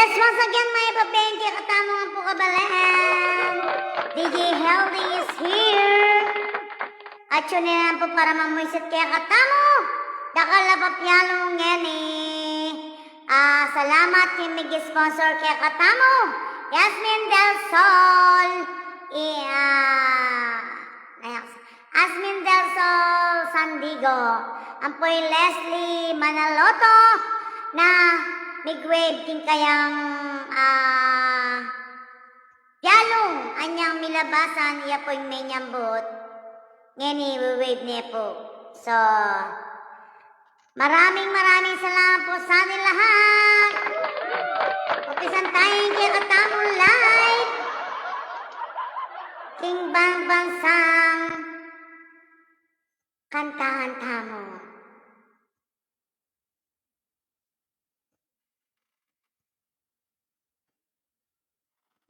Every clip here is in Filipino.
Yes, once again, may papengke katamo nga po kabalan. DJ Healthy is here. At yun na po para mamuisit kaya katamo. Dakalapapyalo ngeni. Salamat yung mag-sponsor kaya katamo. Yasmin Del Sol. Yasmin Del Sol Sandigo. Ampoy Leslie Manaloto na mig-wave king kayang yalong anyang milabasan iya po yung may nyambot ngeni wave niya po. So maraming salamat po sa atin lahat. Upisan tayo kaya katamo live king bansang kantahan tamo.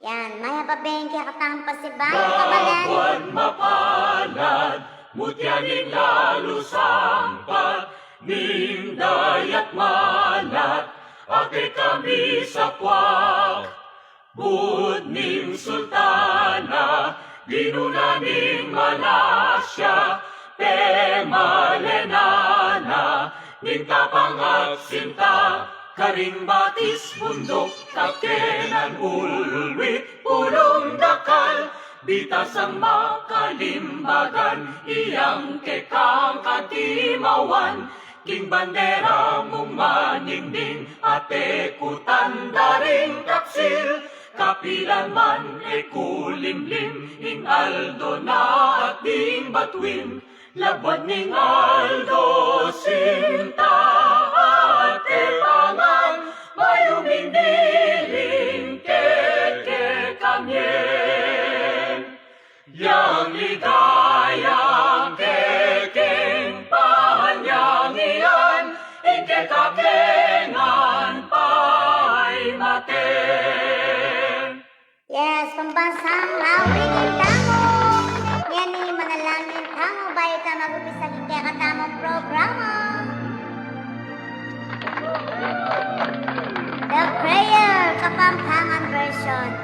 Yan, maya pa bengke katang pasibayan kabalan. Buwan mapalad, mutyaning lalo sampat, ning dayat malat, ake kami sa kwak. Bud ning sultana, ginunaning malasya, pemalenana, ning tapang at sinta, karing batis bundok, takenan ulwit, pulong dakal, bitas ang makalimbagan, iyang kekang katimawan, king bandera mong maningning, ate kutan daring kapsil, kapilan man e kulimlim, ing Aldo na at ding batuin, labad ning Aldo sinta, ate pangan, mayuming diling keke kamyen. Yang ligayang kekeng pahanyang iyan, ike kakengan pa'y maten. Yes, pambansang lawin tamo. Yan ni manalangin tamo bayo ta mag-upisa kaya katamo programa. The Prayer Kapampangan version.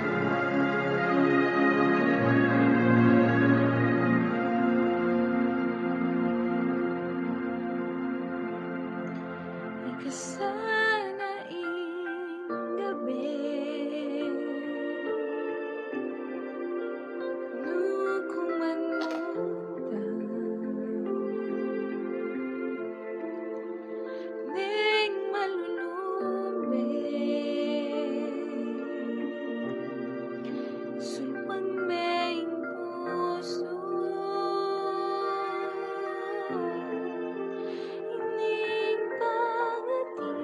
Ikasanaing gabi, nukumanutan, ning malulumig, sulwan maing puso, ining pangati,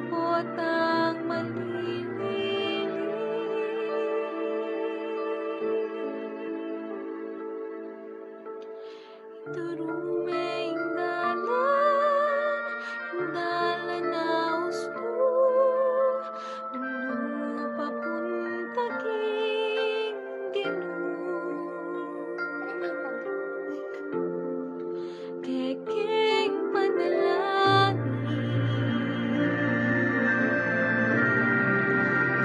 potang malililig, turumeng dalan na uslo, nung papunta king kekeng panalangin.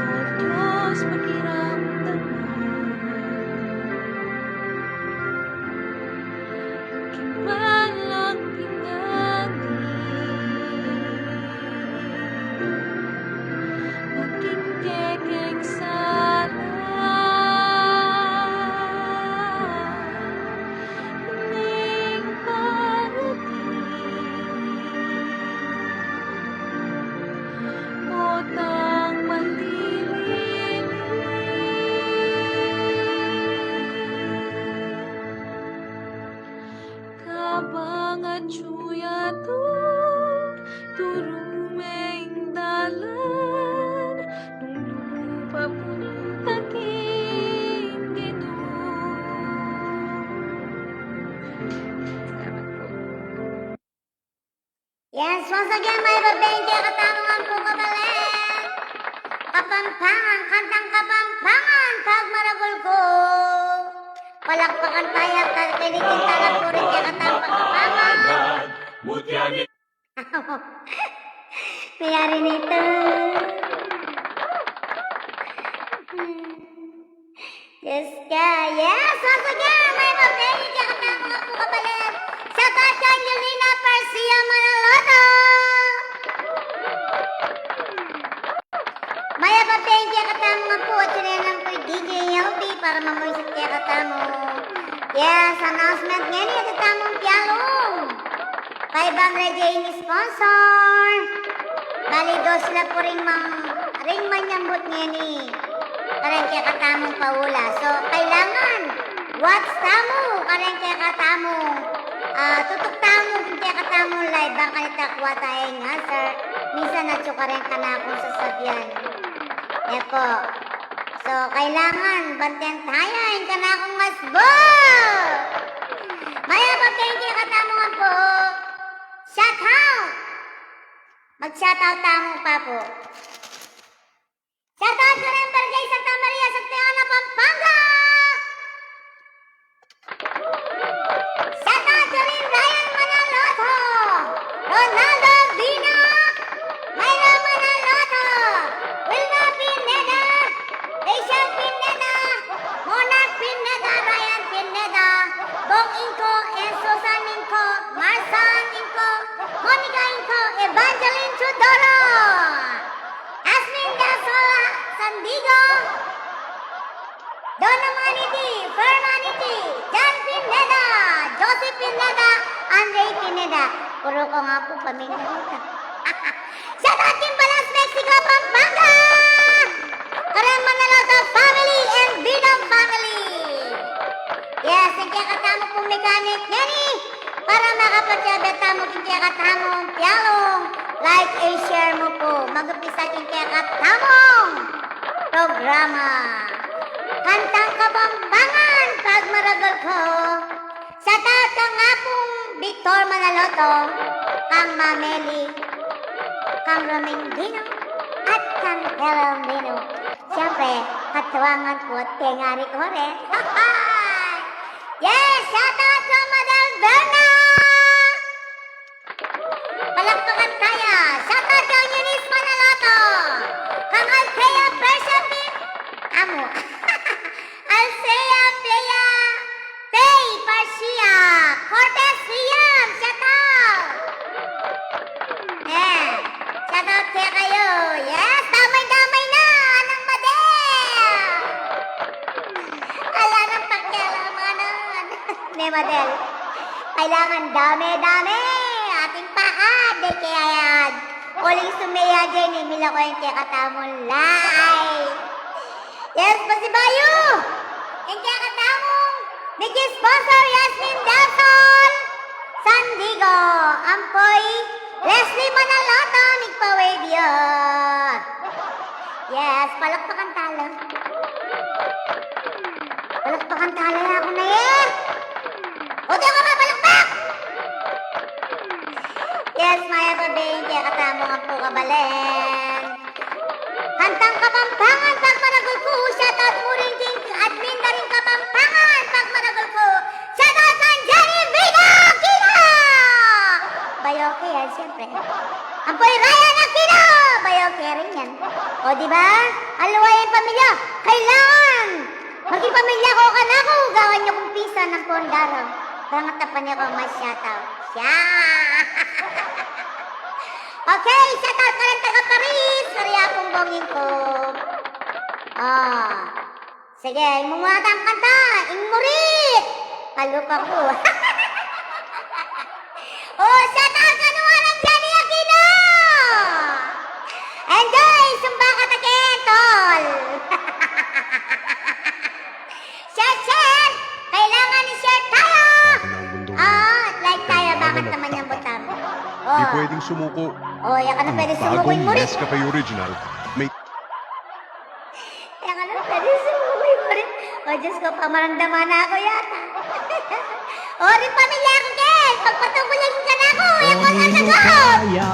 O Diyos, pakiramdaman, kimalang pinangi, maging kekeng sala, ining parating, potang malililig, kabang at suyato, turumeng dalan, nung papunta king Ginoo. Salamat po. Yes, once again, may babengke katamo nga po kabalan. Kapampangan, kantang kapampangan, pag maragol ko. Palakpakan tayo at kinikin talak ko rin kaya katamo kapampangan. Mutyaning Mayari nito. Yes ka. Yes, once again, may mabili ka katama nga po kabalan. Sa Tatang Yelena Parcia Manaloto. Maya pa thank you katamo nga po. At sinayanan po yung DJ Healthy para mamuisit kaya katamo. Yes, announcement nga niya katamong piyalong. 500 yung sponsor. Balido sila po ring manyambot nga ni. Karang kaya katamong paula. So, kailangan. What's tamo? Karang kaya katamong. Tutok tamo kung kaya katamong live. Baka nitakwa tayo nga, sir. Minsan natsuka rin ka na akong sasabyan. Epo. So, kailangan. Bantayan tayo. Yung ka na akong masbo. Maya pa thank you katamo nga po. Shout out! Mag-shout out tamo pa po. Shout out ko rin Barangay Santa Maria sa Tiana, Pampanga! Shout out ko rin Ryan Manaloto! Ronaldo Vina! Myra Manaloto! Wilma Pineda! Rachel Pineda! Monarch Pineda! Ryan Pineda! Bong Inco! Enzo San Inco! Marsan Inco! Monica Inco! Evangeline Chudoro! Asmin Dasola! Sandigo! Donna Maniti! Fermaniti! John Pineda! Joseph Pineda! Andre Pineda! Puro ko nga po pamilya dito. Shout out Kimbalas, Mexico, Pampanga! Karang Manaloto family and Binong family! Yes, ang kaya katamo pong mechanic yani para makapagkabeta mo kung kaya katamong piyalong. Like and share mo po. Mag-upisa kung kaya katamong programa. Kantang Kabambangan pag maragal ko. Sa tata nga pong Victor Manaloto, kang Mameli, kang Romindino, at kang Helomdino. Siyempre, katuwangan po at tengari ko rin. Yes! Shout out sa Madel Berna! Palakpakan kaya! Shout out sa Eunice Manaloto! Kang Althea Persepit! Amo! Althea Pea! Pei Parcia! Cortez Riam! Shout out! Yeah! Shout out kaya kayo! Yes! Damay-damay na! Anang Madel! Ala ng pakialamanan! Ne Madel! Kailangan dami-dami! Ating paad! De kaya yan! Uling sumaya dyan eh! Mila ko yung kaya katamong live! Yes, pasibayo! Yung kaya katamong nag-sponsor Yasmin Dasol! Sandigo! Ampoy! Leslie Manaloto! Nagpa-wave yun! Yes, palakpakan talo! Palakpakan talo na ako na eh! O di ako mapalakpak! Yes, Maya Babay, kaya katamo nga po kabalen. Kantang Kapampangan, pag maragol ko. Shoutout mo rin king admin na rin Kapampangan, pag maragol ko. Shoutout kang Jerry Vida Aquino! Bayoke yan, siyempre. Ampoy Ryan Aquino! Bayoke rin yan. O diba? Aluwayan pamilya. Kailangan! Maging pamilya ko ka na ako. Gawan niyo kong pisa ng pondaro. Pangatapan niyo ko mas shoutout. Siya! Okay, shoutout ka rin taga Paris. Sorry akong bongin ko. Sige, imungat ang kanta. Ingmurit! Palupa ko. Shoutout ka naman ng Jenny Aquino! Enjoy! Sumba ka takin, tol! Share! Kailangan i-share tayo! Like tayo. Bakit naman yung butang? Di pwedeng sumuko. Yan ka na pwede sumuko Bagong yung murit. Nescafe Original. May Yan ka na pwede sumuko yung murit. Diyos ko, pamaramdaman na ako yata. Rin pamilya ko, Ken! Pagpatubulan ka na ako! Yan ko na Nino sagot! kaya,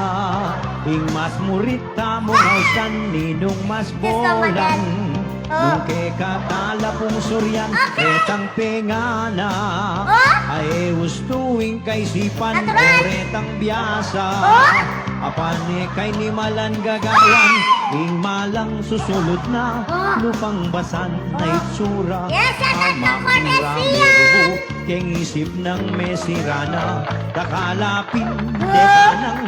ing mas murita mo sa ninong mas Diyos ko, bolang. Nung kay katala pong suryan, retang pengana. Ay gustuing kay sipan, Natural. retang biyasa. Apane kay ni malan gagawan, ing malang susulod na. Lupang basan na itsura. Yes, yan ang Cortez Keng isip ng mesirana. Takalapin, deka ng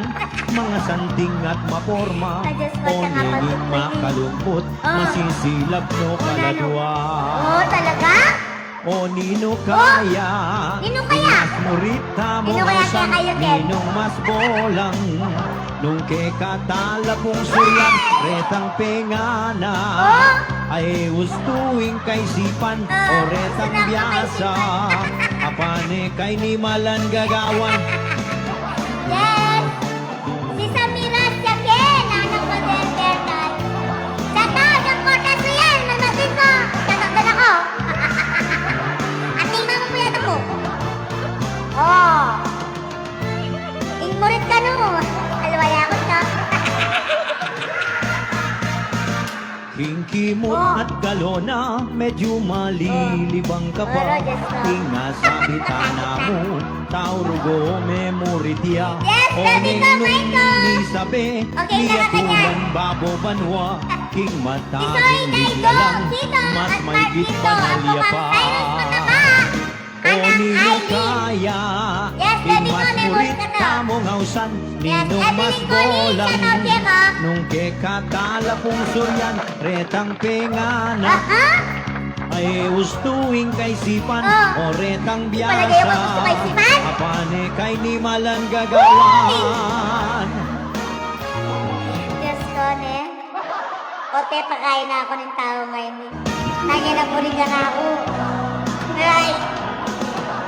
mga santing at maporma. Ay, Diyos ko, O siya nga ninging pagtutuloy. makalungkot, masisilap no kaladwa. Oh, talaga? O nino kaya, Nino kaya? mas murita mo Nino kaya sang kayo, Ken? ninong mas bolang. Nung kay katala pong sulang, retang pengana. Ay gustuing kay sipan, o retang sunang ka kay biyasa. Apane kay ni malan gagawan. Yes! Si Samira Siaken, anak ko din, Bernal. Sa taon ng Cortez yan, mamasin ko. Tatagdan ako. At tingnan mo yan ako. Oh. Ingmurit ka no. Alwala ko to. Hingkimot at galona, medyo malilibang ka pa. Oh, Diyos ko. Tinga sa bitana mo, taurugo memoritia. Yes, Daddy ko, Michael. Ni sabi, Okay, niya nakakanya. tuman babo banwa. King Isoy, mataging Daigo, ligya lang, Tito, mas at may git Martito, pa na ako liya ang pa. Cyrus Mataba. O Anak nino Aileen. kaya, Yes, king Daddy ko, mas memory murit ka to. ka mong hausan, Yes, ninong Evelyn mas Collins, bolang. shout out, Diego. Nung kay katala pong suryan, retang pengana. Aha? Ay gustuing kay sipan, o retang Palagay biyasa. mo gusto kay sipan? Apane kay ni malan gagawan. Diyos ko, ne. Ote, pakain na ako ng tao ngayon. Nanya na po rin ka na ako. Right.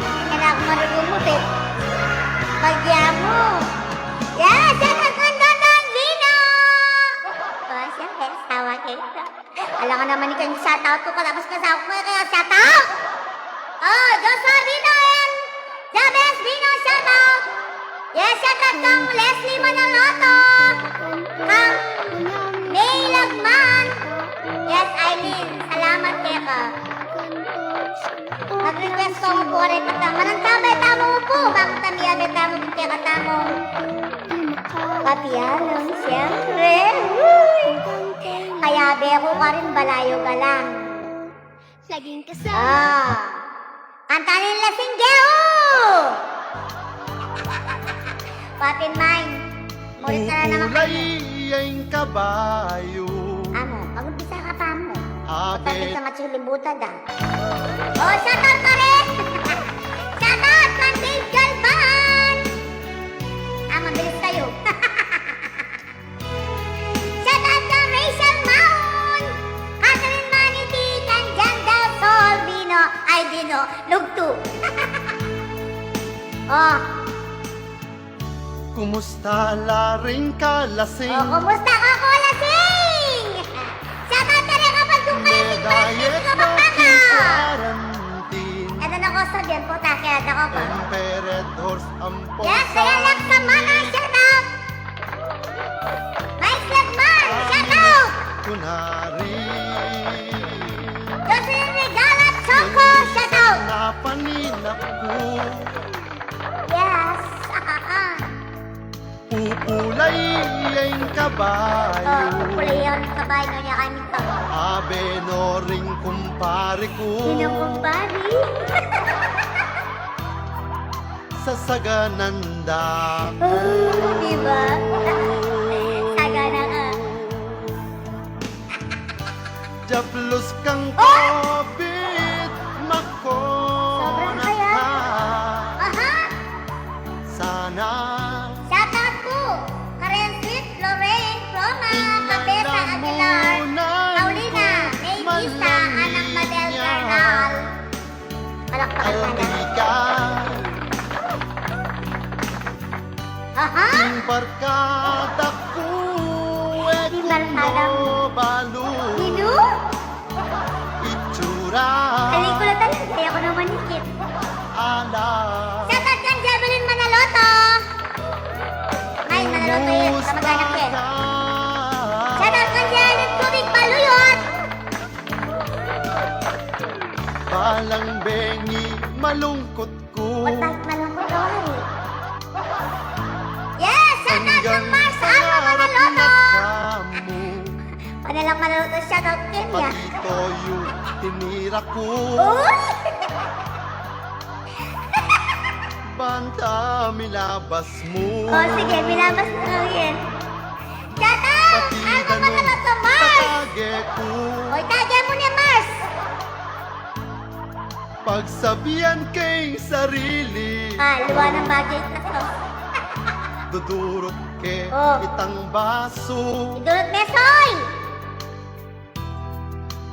Kaya na ako marulumot eh. Bagya mo. Yes, yan ang ganda ng Lino! Oh, siyempre, tawa kayo. Alam ka naman ikaw yung shoutout ko, katapos kasama ko kaya shoutout! Oh, Joshua Vino and Jabez Vino, shoutout! Yes, shoutout kang Leslie Manaloto! Kang May Lagman! Yes, Eileen, salamat kayo ka. Nag-request ko mo po rin katama. Manang tamay tamo mo po. Bakit tamiya may tamo mo kaya katamo? Papialam, siyempre. Uy! Kaya beko ka rin, balayo ka lang. Laging kasama. Ah! Kantanin lasing Geo! Patin mine. Murit na naman kayo. Kulay ang kabayo, Amo, pag-umpisa ka pa mo. Abe. Patapit sa matsilibutan ah. Oh, shoutout ka rin! Shoutout kang Dave Galvan! Mabilis kayo. Shoutout kang Rachel Maun! Catherine Manity, kang Jan Del Sol, Vino, ay Dino, Lugtu. Oh, Kumusta laring kalasing? oh, kumusta ka ko, lasing? Shoutout ka rin kapag kung kalasing pa rin Diet ka na magpaka! quarantine, Ano na ko sa diyan po, takiad ako pa. Emperadors ang Yes, kaya lang sa mana, shout out! Mike Lagman, shout out! kunari. Jocelyn Regala Choco, shout out! Napaninap ko, Yes, pupulay ang kabayo, kulay yun, kabay no niya kami to. Abe no ring kumpare ko, Sinukumpari. sa sagananda. Oh, diba? Sagana ka. Jablos kang Oh! COVID, Sobrang makona kaya. ka. Aha! Sana Shout out po! Karen Sweet, Lorraine, Roma, Cabeza Aguilar, Paulina, May Gisa, Anang Madel Bernal. Palakpakan pa na. albigan, Aha! barkada ko, Yung barkada mo. balu, Sino? itsura, Pelikula talaga. Kaya ko naman nikit. ala, Shout out kang Javelin Manaloto! Ay, Manaloto yun. Kamag-anak yun. Shout out kang Janet Kubik Paluyot! Walang bengi, malungkot ko. Ba't bakit malungkot ka, Wari? Yes! Shout out ng Mars sa Alma Manaloto! Panalang Manaloto, shout out Kenya. Pati toyo, tinira ko. Uy! Banda, milabas mo. Oh, sige, binabas na lang yan. Shout out! Alma Manaloto, Mars! Tatage ko. Uy, tagyan mo ni Mars! Pagsabihan kay sarili, Luwa ng bagay na to. dudurot ke Oh. itang baso. Idulot mesoy!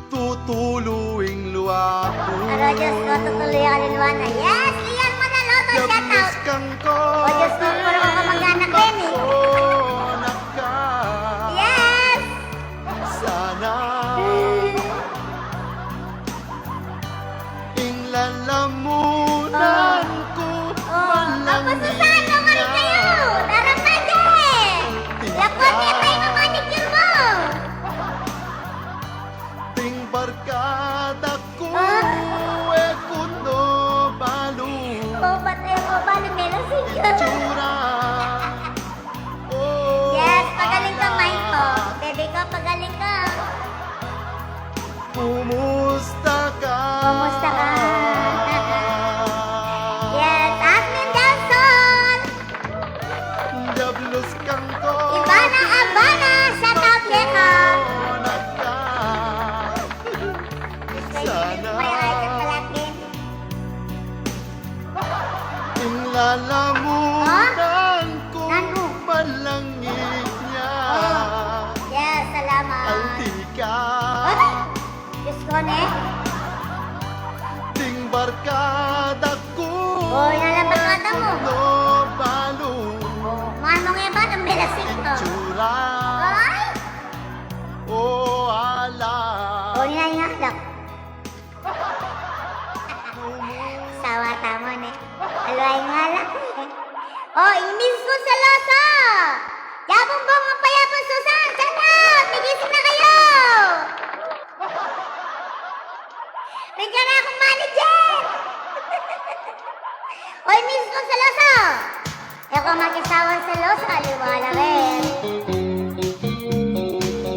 Tutuluing luwa ko. Aro, Diyos ko, tutuloy ang kaluluwa na. Yes! Lian Manaloto, shout out! Yablos kang ko. O Diyos ko, puro ka mag-anak din eh. Anak ka. Yes! Sana inlalamunan ko walang Ako, Susano, mali kayo! Tara pa dyan! Lakot niya pa yung manicure mo! ting barkada ko Ah. kuno balu O, ba't ayaw ko ba lumelo sa'yo? itsura. Oh, Yes, pagaling ka, Maiko. Bebe ko, pagaling ka. Kumusta ka? Kumusta ka? Yes, Admin Delson! Diablos kang ko. Ivana Abana, shout out Leka! Anak ka. Sana inlalamunan ko Nano? palangit niya. Yes, salamat. Altika. Ay! Diyos ko, ne? Ting barkada ko. Oh, yan ang barkada mo. Kuno balu Mahal mo nga ba ng belasing to? itsura. Ay! Oh, ala. Oh, ninahingalak. Sawa tamo, ne? Alway ngalak. Oh, imis ko sa losa! Yabong bong ang payapang Susan! Shout out! Migising na kayo! Bigyan na akong manager! Oy, miss ko sa losa! Ako mag-isawang sa losa, liwala rin.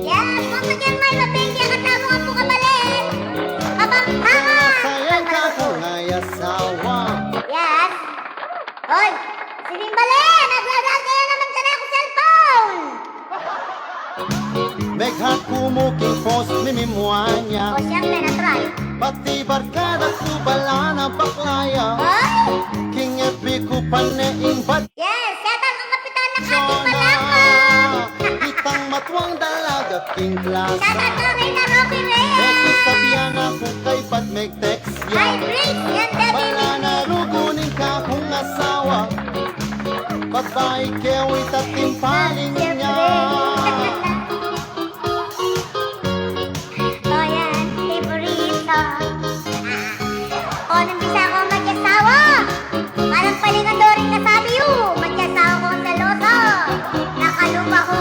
Yes, once again, may mabengya katamo nga po kabalin! Kapangpangan! Sayang ka kung ay asawa. Yes! Oy! Sinimbali! Naglalag kayo naman ka na ako cellphone! Naghakumuking post ni Mimuanya. O siyempre, na-try. Pati barkada ko bala na baklaya. Oy! King FB ko paneing bat. Yes! Setang ang kapitan ng ating Jona. malako! Itang matwang dalaga king Shout klasa. out to rin na Rocky Becky Reyes! sabihan ako kay pat make text Hi, yan. Grace! Yan, Debbie Bala Mimi! na rugunin ka kung asawa. Babae kew itating paling niya. O yan, favorito. O, nambisa ako mag-asawa. Parang palingandoring nasabi yun. Mag-asawa ko sa loso. Nakalupa ko.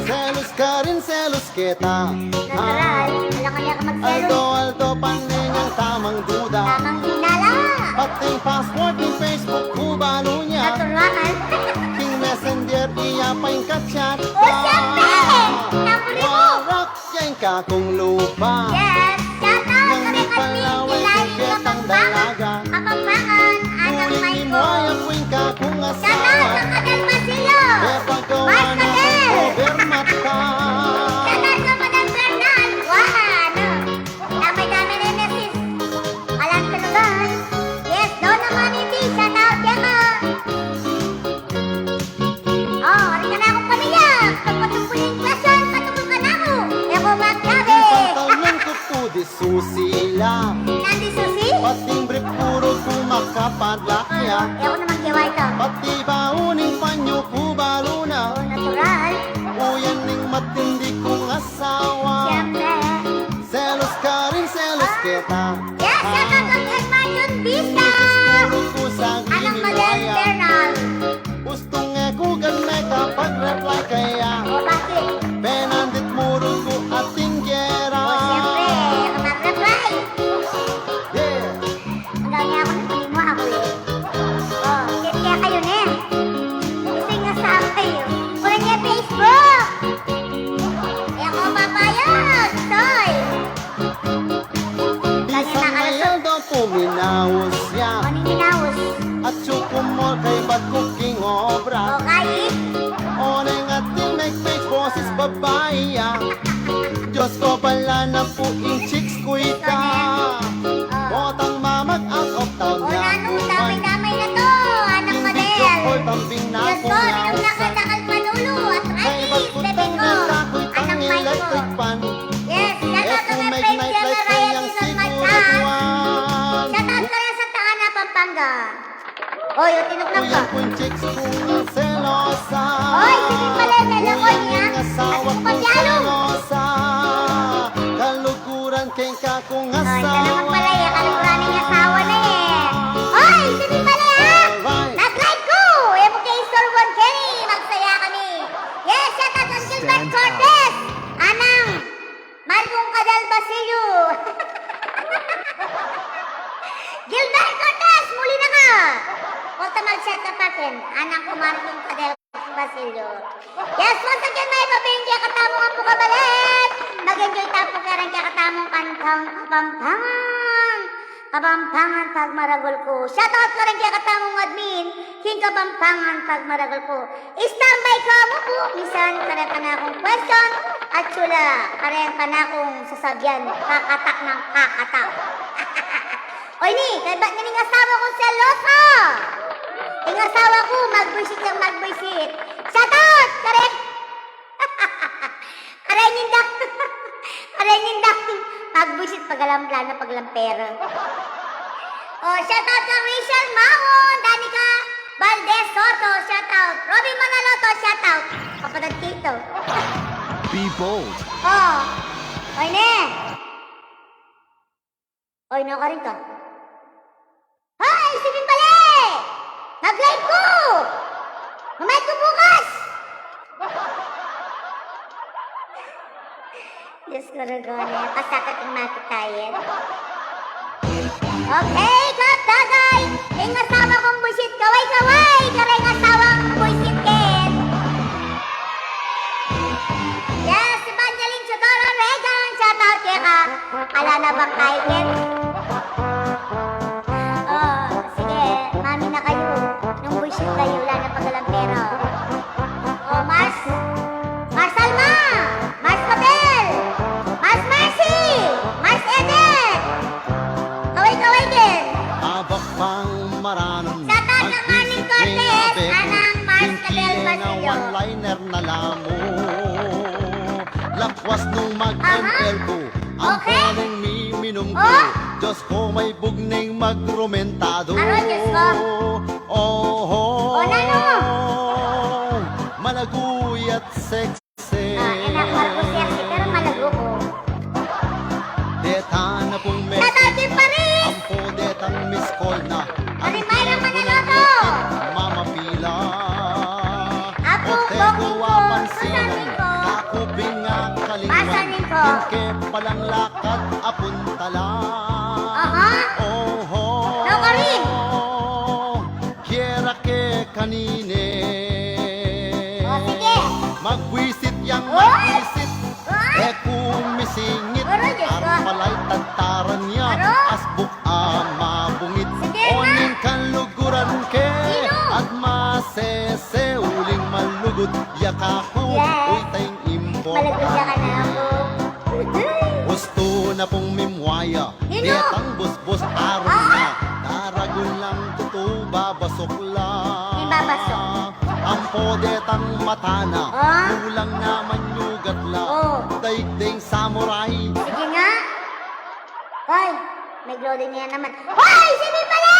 Selos ka rin, selos kita. Natural, wala ka niya ka Aldo, mag-selos. Aldo, paningang tamang duda. Tamang hinala. Pating password ng Facebook ko balo niya. Natural. King Messenger, iya pa yung kachat. O, siyempre! Napuri mo! Warak yan ka kung lupa. Yes! Shout out Nang kami di kami palaway, Kilay kitang dalaga. Kapampangan, Anang Uling Maiko. imoy, akwing ka kung Shout out asawa. sa Kadel Masillo. Kaya pagawa Mark na Kadel. ng overmat ka. Shout out sa Madam Fernan. Wow, ano? Damay-dami na yung message. Alam tulugan. Yes, doon naman hindi. Shout out yan mo. Oh, rin ka na akong pamilya. Pagpatupo yung klasyon, patupo ka na ako. Eko magkabi. Pantalon ko to di susila. Nandi Susi? Pating brief puro kumakapadlakya. Eko naman kiwa ito. Pati bauning panyo ko balo na. Oh, natural. Uyan ning matindi kong asawa. Siyempre. Selos ka rin, selos kita. Yes, shout out kang Edmarion Vista. Puro ko sa Anong Madam giniwaya. Bernal? Gustong Google me kapag reply kaya. O bakit? Penandit muro ko ating gera. O siyempre, mag-reply. cooking obra. Okay? Oneng at make boses babae Diyos ko pala na po in chicks ko ita Botang mamag out of town O na nano, damay-damay na to, anang Hindi model. ko tambing na Diyos po ko, na minum na ka nakal panulo at Kay rice, bagkutang bebe ko. na tako'y Anang tang mic electric ko. pan Yes, shout out to Kung my make friend night Gemma light Reyes kayang is on my siguro chat. tuwan Shout out ka rin sa Taana, Pampanga. Oy, o tinuknak ka. Kuya kong chicks kong selosa Oy, sige pala, nalakoy niya. Ang asawa At kong pagyalo. selosa Kaluguran kay kakong Oy, ito naman asawa pala eh, kalikuraming asawa na eh. Oy, sige pala ha. Alright. Nag-live ko. MK Store 1 Kenny, magsaya kami. Yes, shout out ang Gilbert Cortez. Anang, Malbong Kadal Basilio. Gilbert Cortez, muli na ka. Punta mag-chat ka pa kin. Anang kumarong Kadal Basilio. Yes, once again, may pabingge katamo ang pukabalit. Mag-enjoy tapo ka rin kaya katamong kantang Kapampangan. Kapampangan pag maragol ko. Shout out ka rin kaya katamong admin. King Kapampangan pag maragol ko. Standby ka mo po. Misan karen ka na akong question. At sula, karen ka na akong sasabyan. Kakatak ng kakatak. Oy ni, kaya ba't nga ning asawa ko selosa? Yung asawa ko, mag-visit yung mag-visit. Shout out! Karen! Karen yung dak. Karen yung dak. Mag-visit pagalamplan paglampera. Oh, shout out kang Rachel Mawon, Danica Valdez Soto, shout out. Robin Manaloto, shout out. Kapatid Tito. Be bold. Oh, oy ne. Oy, no ka rin to. Hoy, Stephen Pale! Mag-live ko! Mamay ko bukas! Diyos ko ragone, pasakit ang matitayin. Okay, kaptagay! Yung asawa kong buisit, kaway-kaway! Kareng asawang buisit ken! Yes, Evangeline Chodoro Regan! Shout out kaya ka! Ala na bang kain? Oh, sige, mami na kayo. Nung buisit kayo, wala na pagalang pera. Oh, Mars Alma! Mars Cabel! Mars Mercy! Mars Eden! Kaway-kaway din! Abak pang maranon Shout out kang Marlene Cortez, anang Mars Cabel na Basilio. one-liner na lamo Lakwas nung mag-ML ko Ang Okay. paneng miminom ko Oh. Diyos ko may bugning magrumentado Ano, Diyos ko? Oh, Oh, nano? Malaguy at sexy Enak Marcos Sexy, pero malago ko. Deta na pong Shout out message din Paris! Ang podetang miss call na Ang Marimayra tiempo ng Manaloto! lupit, Mama Pila Apo, O booking tego ko, wapansin kasanin ko. Kakuping nga kalingan Kasanin ko. Hingke palang lakad apuntala Aha. Oho No, Karin. Kiera ke kanine O, sige. Magwisit yang Oy! magwisit Oy! kumisingit Aro, Diyos ko. Arpalay tagtaran niya Aro. Asbuk mabungit Sige na. Oning kaluguran ke Sino? At masese uling malugod Yakaku Yes. Uy tayong impo Malagod ka na ako. Gusto na pong mimwaya Sino? Dietang busbus araw Ah! na Daragon lang tutuba basok lang May babasok. Ang podetang matana Ah? Kulang naman yugat lang Oh. Daigding samurai Sige nga. Hoy, may glory niya naman. Hoy, sige pala!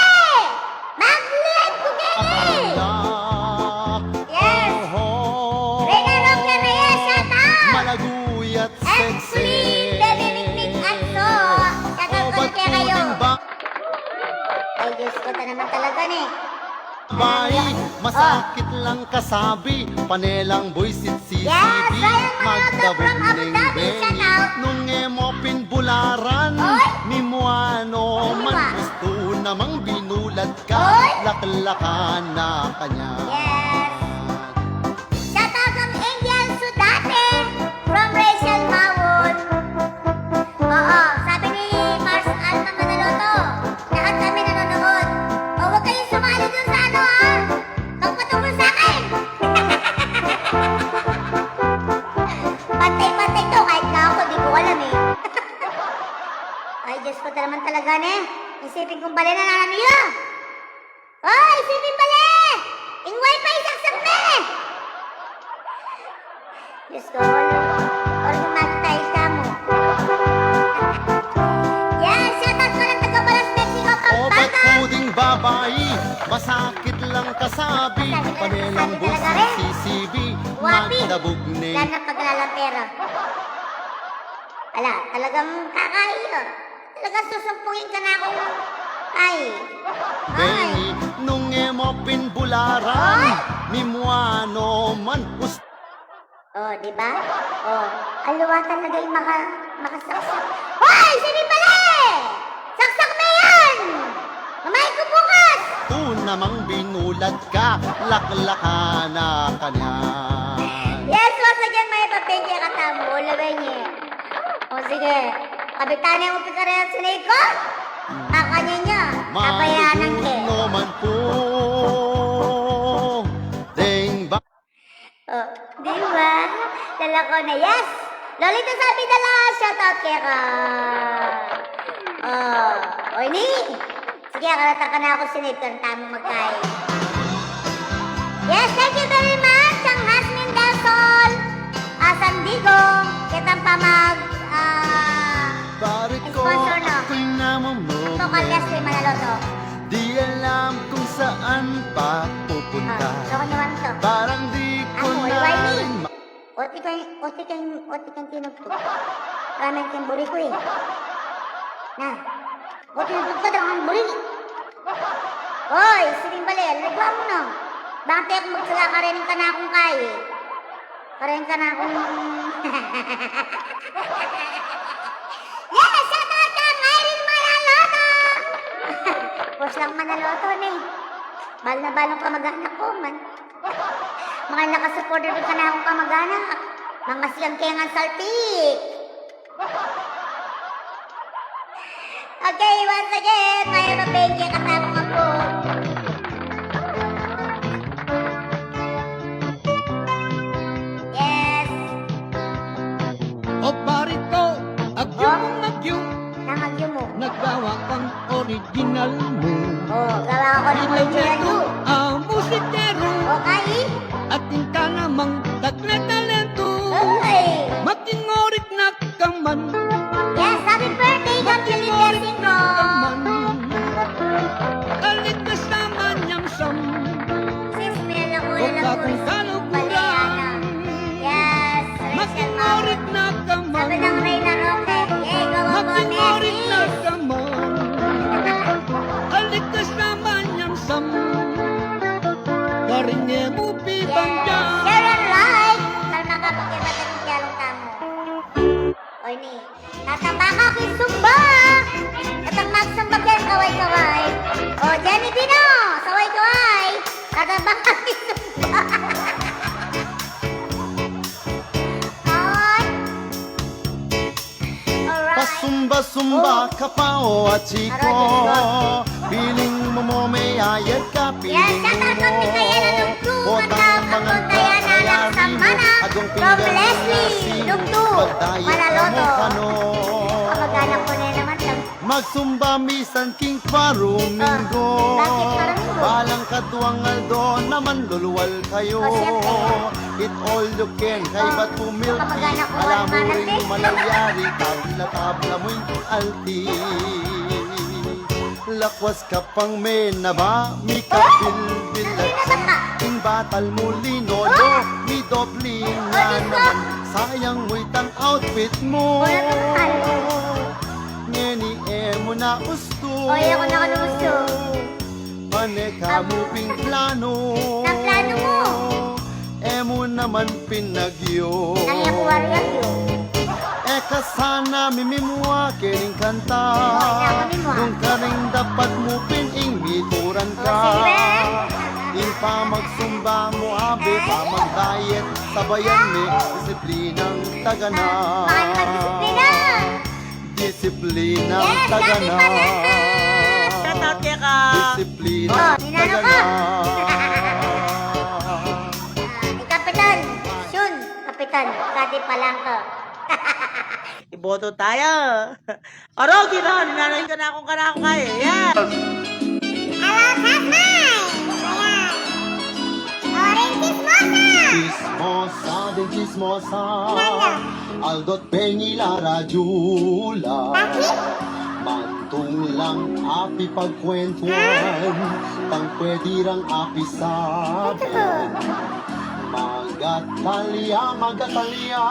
Mag-live ko gini! Abalak Yes. Oh, Rena Roque Reyes, shout out! Malaguy at And sexy Celine, Baby Mikmik Anso. Shout out ko na kaya kayo. ba? Ay, Diyos ko, ta naman talaga ni. Bay, masakit lang kasabi Panelang boysit Yes, CCB Ryan Manoto from Abu Dhabi, shout out. Nung emo pinbularan Oy! Ni Muano Ano man ba? gusto namang binulad ka Oy! Laklakan na kanya Yes. Shout out ang Angel Sudate from Rachel Mawon. Oo, sabi ni Mars Alma Manaloto, lahat kami nanonood. O, huwag kayong sumali dun sa ano ha. kong bali na namin yun. Hoy, siping bali! Yung wifi saksak na eh! Diyos ko, wala magtay ka mo. Yan, shoutout ko ng taga-Balas, Mexico, O ba't Pampanga. puding babae, masakit lang kasabi, panelang Sabi talaga rin. CCB, Wapi. magdabugne. Wala na paglalang pera. Ala, talagang kakaiyo. Talagang susumpungin ka na akong... Ay. Bengi, nung emo pinbularan, mimuano man us... Oh, di ba? Oh, aluwa talaga yung makasaksak. Hoy, sini pala! Saksak na yan! Mamay ko bukas! Tu namang binulat ka, laklakana ka niyan. Yes, once again, may papengke ka tamo. Ulawin niya. O sige, kabitanay mo pikarera sa sinay ko? Kakanya niya, kapayanan ke. Malugulo man po, ding ba? Oh, di ba? Dala ko na, yes! Lolita sabi dala, shoutout kaya ka. Oh, oy ni! Sige, kalata ka na ako sinip ka ng tamang magkain. Yes, thank you very much, ang Hasmin Del Sol, Sandigo, kitang pamag, Pare ko, sponsor no. ako'y namamulong. Ito kalyas kay Manaloto. Di alam kung saan pa pupunta. Loko naman to. Parang di ko Amo, na iway ni. rin Oti kang tinugtog. Ramen kang buri ko eh. Na, oti tinugtog ka ang buri. Hoy, siling bali, lagwa mo no. Bakit ako magsala ka rin ka na akong kaya? Karen ka na akong... Yes, shout out ka, Irene Manaloto! Push lang Manaloto na eh. Bal na balong kamag-anak ko man. Mga nakasupporter ka na akong kamag-anak. Mga siyang kengan saltik. Okay, once again, may mabengke katapong ako. Yes, O barito, agyo mong agyo, nangagyo mo. naggawa kang original mo. Oh, gawa ko ng Ilaw original nito mo. ang musikero, Okay? atin ka namang tagle-talento. Okay. Matingorik na ka man, Yes, happy birthday, Captain Blessing ko. alit ka sa manyang sam. Sis, meron ako Huwag na ka lang kung po. kalukuran. Yes, Rachel Matingorik Mao. na ka man, Sabi ng Reyna Roque, yay, gawa ko, matingorik na Messi. ka man, alit ka sa manyang sam. Karinge mo Yes, pibang dyan. share and like. Kalma ka, pagkibatag ng diyalong tamo. Oy, ni. Tatambaka ko yung sumba. Tatambak sumba kayo, kaway-kaway. Oh, Jenny Pino, saway-kaway. Tatambaka ko yung sumba. Oy. Alright. Pasumba-sumba ka pa o at chiko. Piling mo may ayat ka, Yes, piling shout out mo kami kaya na Lugtu, Botang Matang, mga Akon, Diana, Lang, Samana, agong from pinggan Leslie, Lugtu, Manaloto. Kamag-anak ko na naman lang. Magsumba misan king parumingo. Bakit parumingo? Balang katuwang aldo naman luluwal kayo. O, siyempre. It all you can, kay ba't pumilti. Kamag-anak ko, Alam mo wala rin manalti. lumalawyari, tabla-tabla mo'y alti. Lakwas ka pang menaba, mi kabilbilat. Ing batal mo linodo, mi dobli na naman. Sayang mo'y tang outfit mo. Wala nang mahal. Ngeni mo na usto. Oy, ako na kalusto. Pane ka mo ping plano. Ang plano mo? Mo naman pinagyo. Nang yung warrior yun. Kasana mimimwa kining kanta. Ako mimwa. Nung ka rin dapat mo pining mituran ka. O, sige. Yung pa magsumba mo abe, pa mag-diet, sabayan ni disiplinang tagana. Bakit mag-disiplina? Disiplinang Yes, tagana. happy Panasa! Disiplinang Oh, ninalo tagana. Kapitan, Shun, Kapitan, kati pa lang ko. Iboto tayo. Aro, ginanayin ka na akong kanako kaya. Yan. Hello, Kasmay! Ayan. Orange Chismosa! Chismosa din chismosa. Ano? Aldot Bengi Lara Jula. Bakit? Mantong lang api pagkwentuhan, tang pwede rang api saban. Magatalya, magatalya,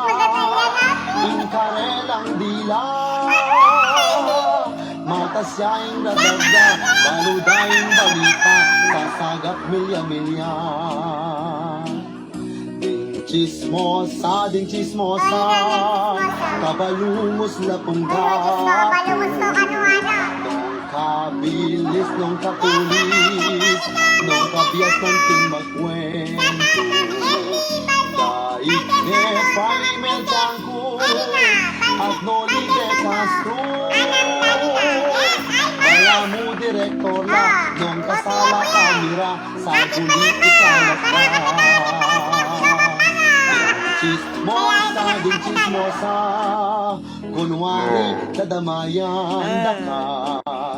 inkarelang dila. Mata siya'y radagda, baludayang balita, sasagap milya-milya. Ding chismosa, kabalungos na pungga. Balungos mo ano-ano. Nung kabilis, nung kakulis, nung kabias ng ting magkwento. Daig de Parimel Chanco, at Noli de Castro. Alam mo, direktor na, nung kasala kamera, sa politika na ka. Chismosa din chismosa, kunwari kadamayan da ka.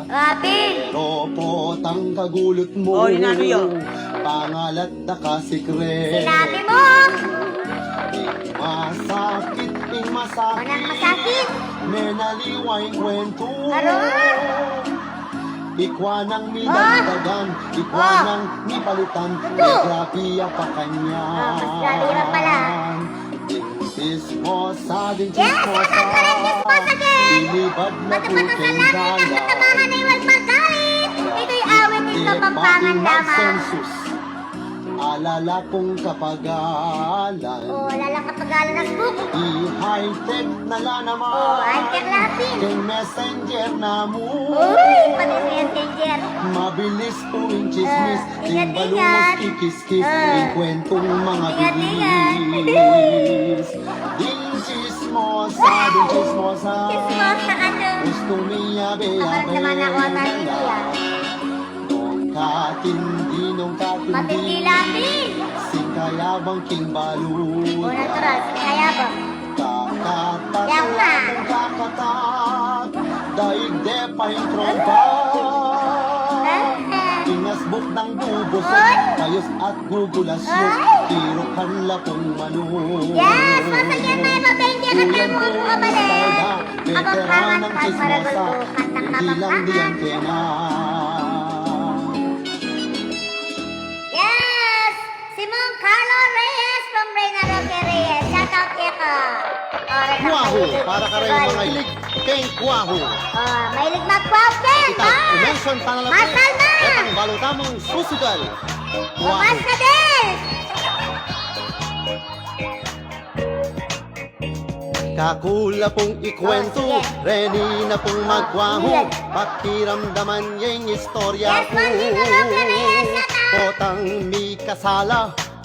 Rapi! Pero potang kagulot mo, Oh, inano yun? pangalat da ka sikreto. Sinabi mo! Masakit, Walang masakit! may naliway kwento. Aroy! Ikwa nang midagdagan, ikwa nang mipalitan, may grabiya pa kanya. Mas galira pala. Chismosa din Yes! chismosa, Chismosa din! ilibad na Matapat sa puting langit ang gala. natamahan ay huwag magalit! Ito'y awit ng kapampangan lamang. Census, alala kong kapagalan. Oh, lalang kapagalan ng book. I-high-tech na la naman. Oh, high-tech lapin. Kay messenger na mo. Uy, pati messenger. Mabilis po yung chismis, Ingat, ting balungos ingat. kikis-kis, Ah. yung kwentong mga Ingat, ingat. bilis. Ding chismosa, ding chismosa. Chismosa ka dun. Gusto niya Kapalit naman ako at beya-beya. Nung katindi, nung Matindi katindi, lapin. si kayabang king balut. Oh, natural. Kaya ba? Kakatat Yan na. kung kakatat, daig de pa yung trompa. Ingasbuk ng dubos, Oy! kayos at gugulasyo, Oy! tirokan lapong manok. Yes! Masagyan na yung mabengge ka na mo ang kabalit. Kapampangan ng at chismosa, maragulukan ng hindi lang diyan kapampangan. kena. Yes! Simon Carlo Reyes from Reyna Roque Reyes. Shout out kaya ka. Oras ang Kwaho, mahilig. para ka rin mga ilig, keng kwaho. Mahilig mag-kwaw, Ken! Kita, umenson panalapin, Masal na! etang balutamong susugal. Kwaho. Umas ka din! Kakula pong ikwento, Oh, sige. ready na pong magwaho, Yan. pakiramdaman yung istorya Yes, ko. Manlino Roque Reyes, shout out! Potang mi kasala,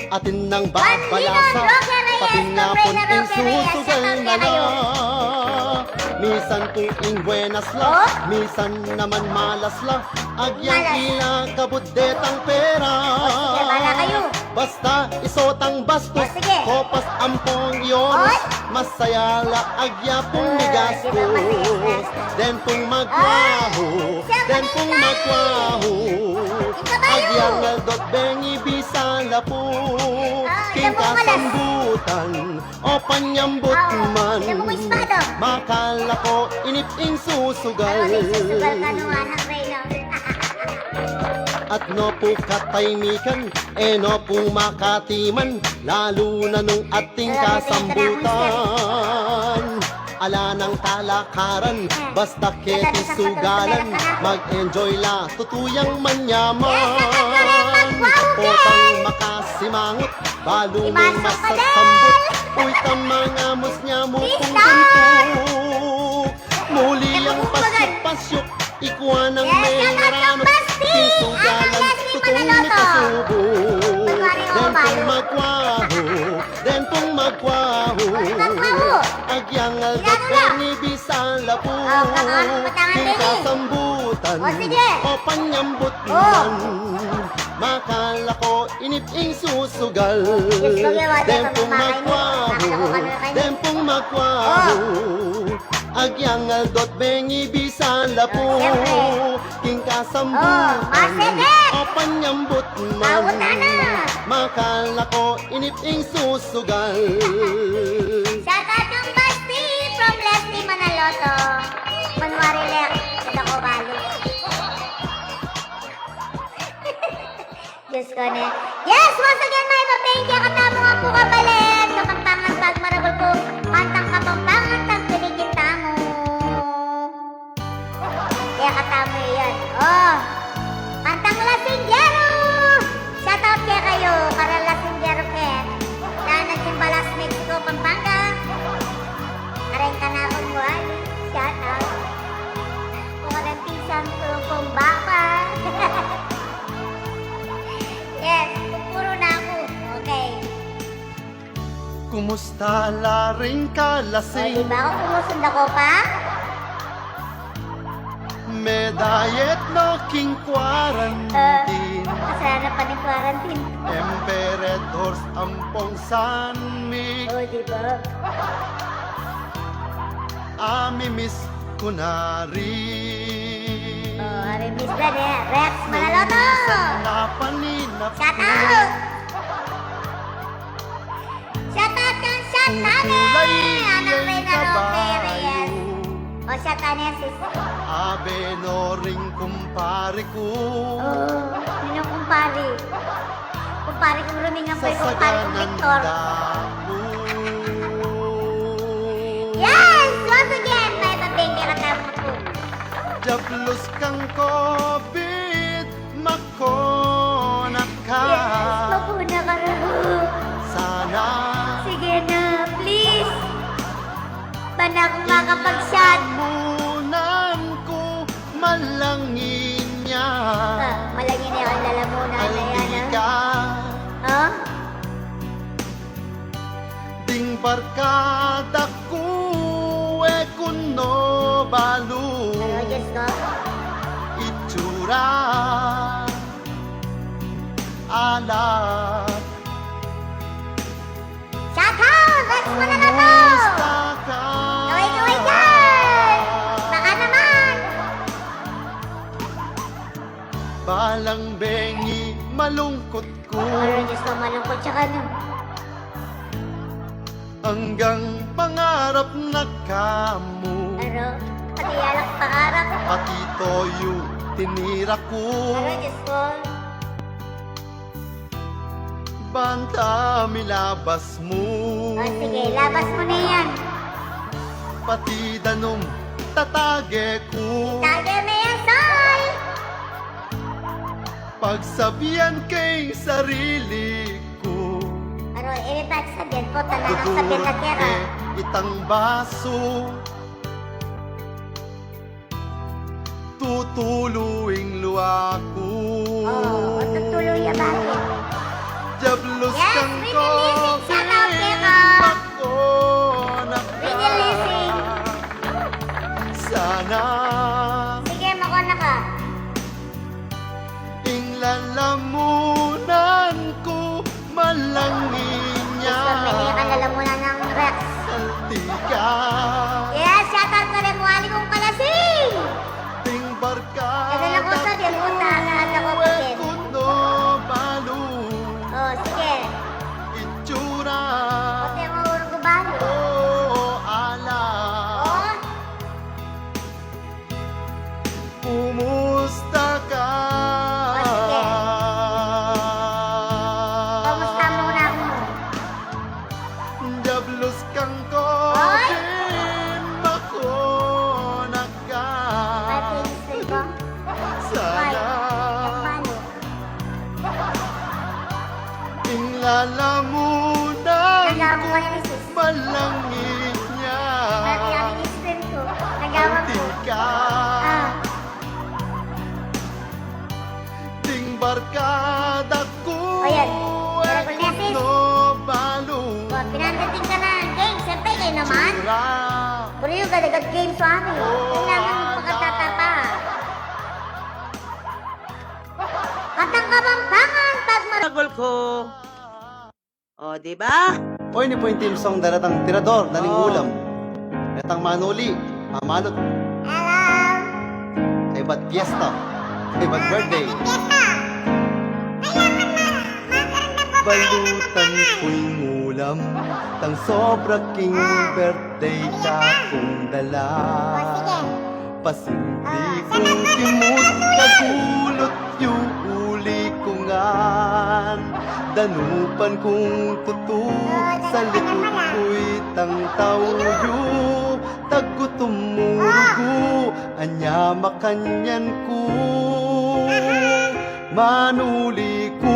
atin nang Manlino babalasa, Roque Reyes, pati nga from pong Reyna Roque Reyes, insusugal shout out na kayo. Misan kung ing buenas la, Oh? misan naman malas la, agyang Malas. ila kabudetang pera. Sige, bala kayo. Basta isotang bastos, Oh, sige. kopas ampong yonos, Oy! masaya la agya pong Di ba migastos. manis? Den pong magwaho, Ay, den pong siya magwaho, Ikabayo. agyang naldot bengi bisala po, king ilan mo malas? kasambutan, o panyambot man, ilan mo espado? makala ko iniping susugal. Susugal ka naman ang Reyna. At no po kataymikan, no po makatiman, lalo na nung ating kasambutan. Ala ng talakaran, basta keti sugalan, mag-enjoy la, tutuyang manyaman. Potang makasimangot, balo may masasambot, uy tamangamos niya mo kung ganito. Muli ang pasyok-pasyok, ikwa ng meranot, tisugalan, tutong nakasubo. Den pong magwaho, den pong magwaho, agyang algot ni bisala po, king kasambutan. susugal. O, sige. O panyambot O. man, makala ko iniping susugal. Yes, magawa din, Dempong pamamahay mo. magkwaho, Nakita ko kanina. dempong magkwaho. Agyang aldot bengi bisan lapo. Siyempre. King O, kasambutan, masige. o panyambot man. Nauta na. Makala ko iniping susugal. Shoutout yung Basti from Leslie Manaloto. Manuari Lek, kada ko balo. Diyos ko na. Yes, once again, may papengke. Katamo nga po kabalik. Kapampangan pagmarabol ko. Kantang kapampangan, tagpiligin tamo. Kaya katamo yan. Oh, kantang lasinggero. Shoutout kaya kayo. Para lasinggero kaya. Dahil nagsimbalas Mexico, Pampanga. Aray ka na akong buhali. Shoutout. Kung anong pisang tulong baka. Yes, puro na ako. Okay. Kumusta laring O, kalasing? diba ako kumusunda ko pa? May diet no king quarantine. Kasalanan pa ng quarantine. Emperadors ampong sanmig. O, diba? Amimiss ko na rin. O, arimis na niya. Rex Manaloto! Napaninap Shout out! Shout out kang shout namin! Anong Reyna Roque-Reyes? O, shout out niya sis. Abe no ring kumpare ko. Yun yung kumpari. Kumpari kong rumingan po Sa yung kumpari kong saganan Victor. damo. Yes! Once again, may mabengke ka tamo po. Jablos kang COVID, makonak ka. Yes! Mapuna ka na. Sana Sige na, please. Bana akong makapag-shot. munan ko malangin niya. Malangin na yung lalamunan na yan, Alika, ah. ding barkada ko kuno balu. Ano, Diyos ko? Itsura alat. Shout out! Rex Manaloto! Kumusta ka? Kaway-kaway dyan! Baka naman! Balang bengi malungkot ko. Ano, Diyos ko, malungkot siya ka no. Hanggang pangarap na kamo. Ano, pati alak pangarap. Pati toyo tinira ko. Ano, Diyos ko? Banta milabas mo. O, sige, labas mo na yan. Pati danong tatage ko. Tage mo yan, Sol! Pagsabihan kay sarili ko. Ano, ibig sabihin ko, tanan ang sabihin na kera. Itang baso. Tutuluing luwa ko. Oo, tutuloy ya bakit? Jablos Yes, kang releasing, shout out, Kera. ako Releasing. Sana Sige, makona ka. inglalamunan ko malangin niya. Diyos ko, may ka lalamunan ng Rex. Saltika Yes, shout out ka rin mo, ali kong kalasing! ting barkada Ito na ko sa din, punta na at ako putin. kuno balu Oh, sige. itsura Puti mo uro ko balo. ala Oh, kumusta ka? Oh, sige. kamusta muna ako mo? Jablos kang Ay! kodin ako nagka Pati yung street ko? Ay, sana yung balo. inglalamunan Nagawa ko ko yan, sis. malangin niya. Pati kami ni street ko. Nagawa ko. Tika Ah, ting barkada ko Ayan. Meron ko na, sis. no balu oh, pinandating ka na ng game. Siyempre, kayo naman. Tura Puro yung gadagat game sa amin. Kailangan mo pagkatatapa. Tagol ko. O, di ba? Oy, ni po yung team song daratang tirador, daling Oh. ulam. Retang manuli, mamalot, Hello. sa iba't fiesta, sa iba't birthday. Balutan ko'y ngulam, tang sobra king birthday ka kong dala. Pasimple kong kimut, kagulot yung uli ko ngan. Danupan kong tutu, sa likod ko'y tang tawyo. Tagutom murugo, anya makanyan ko. Manuli ko.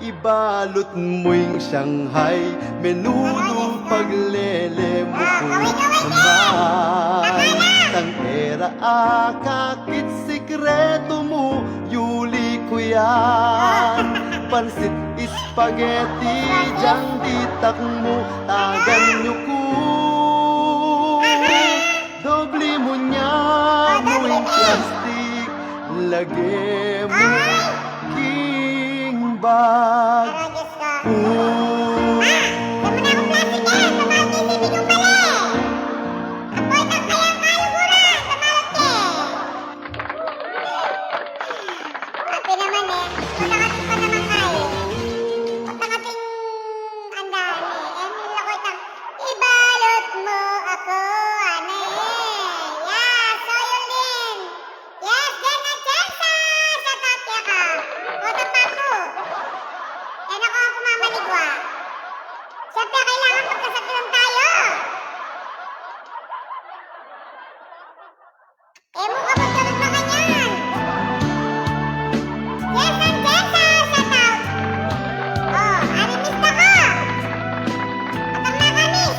Ibalot mo'y Shanghai, menudo paglele mo ko naman. Tang era akakit sikreto mo, yuli ko yan. Pansit spaghetti, diyang ditak mo, tagan nyo ko. Doble mo niya, mo'y plastic, lagay mo king bag. Happy naman eh. Matangating pa naman kain. Matangating andaan eh. Nila ko itang ibalot mo ako, ano eh. Yeah, so yun din. Yes, then na Chesa! Sa tapya ka. Wata pa ko. Yan ako ang kumamaligwa. Siyempre, kailangan magkasaglan tayo. Eh, mukha magkaroon na kanyan. Yes, ang Jessa! Shout out! Oh, animis na ka! At ang nakamis!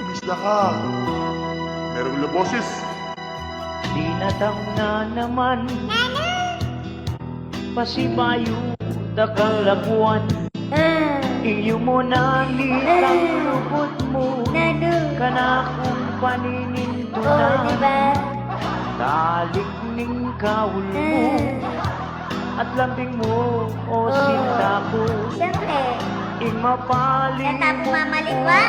Miss na ka. Merong laboses. Dinatang na naman, Nano! pasibayo, dakang labuan. Iyo mo na litang lubot mo, Nano! kanakong paninintunan. diba? Talik ning kaul mo, at lambing mo, o sinta ko. Siyempre, Ing mapaling Kanta po mo, mamaligwa.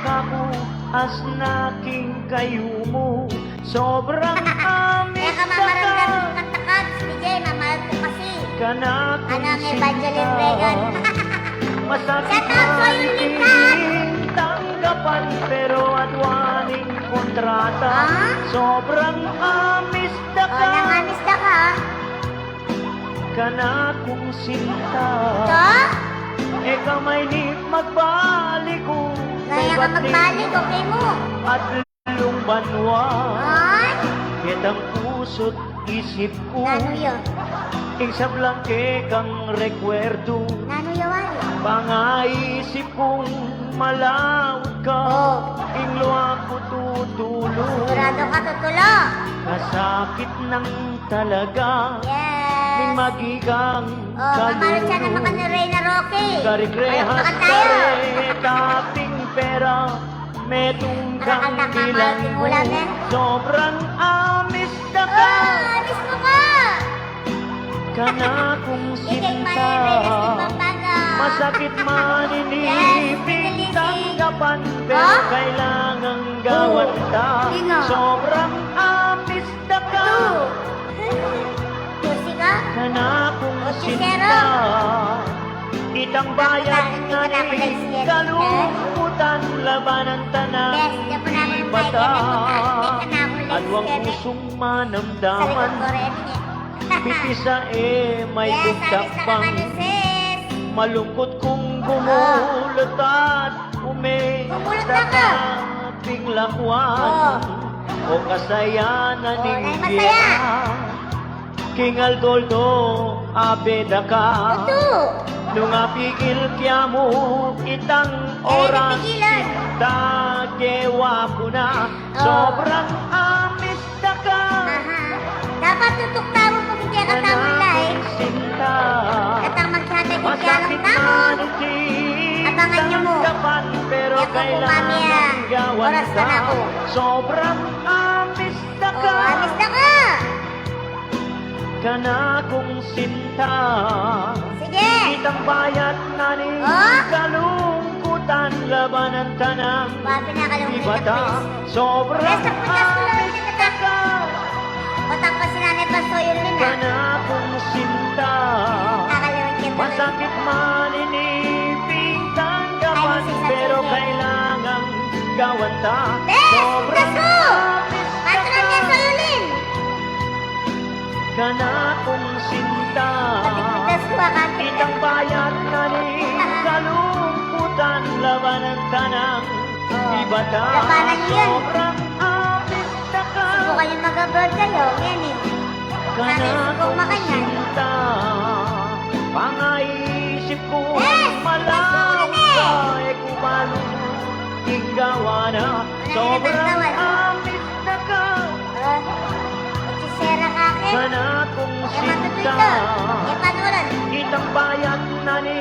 kamu, as naking kayo mo. Sobrang kaya amis ka mamaramdam yung kantakat. DJ, mamahal po kasi. kanakong Ano ang Evangeline Regan? Masakit Shout out sa'yo, Lita! tanggapan pero adwaning kontrata. Ah? Sobrang amis na Oh, ka, nangamis na ka. kanakong sinta. Ito? E kamay ni magbalik ko, Kaya ka magbalik, okay mo. at lumbanwa. Ay? Kitang puso't isip ko, Nano yun? ing sa blanke kang rekwerdo. Nano yawan? Pangaisip kong malawag ka, Oh. ing luwa ko tutulog. Sigurado ka tutulo. Kasakit ng talaga, ing Yes. magigang Oh, mamalit siya naman ka ni kaluluwa. Reyna Roque. Karikrehas Bakit tayo? kare, kaping pera, metunggang Nakakanta ka, bilang Martin mo. Ulam, eh. Sobrang amis na Oh, ka, alis mo ka. kanakong Ikay sinta. manireyas ni Pampaga. Masakit maninipin, Yes, tanggapan, pero Oh? kailangang gawan ta. Sino? Sobrang amis na ka, Tusi ka? kanakong Oh, si sinta. Itang bayan Hindi na ko na ako ni nag-siyan. kalungkutan, labanan tanang Yes, di ko na ako ibata. nag-siyan. Adwang pusong Sa likod manamdaman, ko rin. pitisa may Yes, dugtang alis na pang naman ni sis. malungkot kong gumulot at Gumulot na ka. kaping lakwan o kasayanan Oh, ning ay masaya. King Aldoldo abeda ka Ito. nung apigil kya mo itang Eh, oras napigilan. tagewa ko na Oh. sobrang amis na ka Aha. Dapat tutok tamo po hindi ka tamo live. sinta Katang magkatay kaya masakit lang tamo. man At Abangan niyo mo. tanggapan, pero Ako po, mami, kailangan gawan oras na ka. ako. Sobrang amis na Oh, ka. amis na ka. Ka na kong sinta. Sige. Kitang bayat na ni Oh? kalungkutan, labanan ka ng Ba, pinakalungkot na ibata. please. Sobrang Basta putas ko lang amis yung na tata. ka. Otak pa si Nanay Pasoy yun Ka ah. na kong sinta. Nakakaliwan kita. Masakit man inipig tanggapan, Ay, nasa pero sasabihin. kailangan gawan ta. Bes! Sobrang Taso! amis na Kanto na niya ka. sa ulin. Ka na kong sinta. Pitas ko ah, kanto. Itang bayan na ni kalungkutan, labanan ka ng ibata. labanan niyo yan. Sobrang amis na ka. Subukan yung mag-abroad kayo. Yan eh. Ka Nanay, na subok kong makanyan. sinta. Pangaisip ko Yes! malaw Yes! ka, e kumalo tinggawa na. Sobrang bawal. amis na ka. Sera ka akin. Ka na kong Eh, matutuloy sinta. ka. Eh, panulan. Itang bayan na ni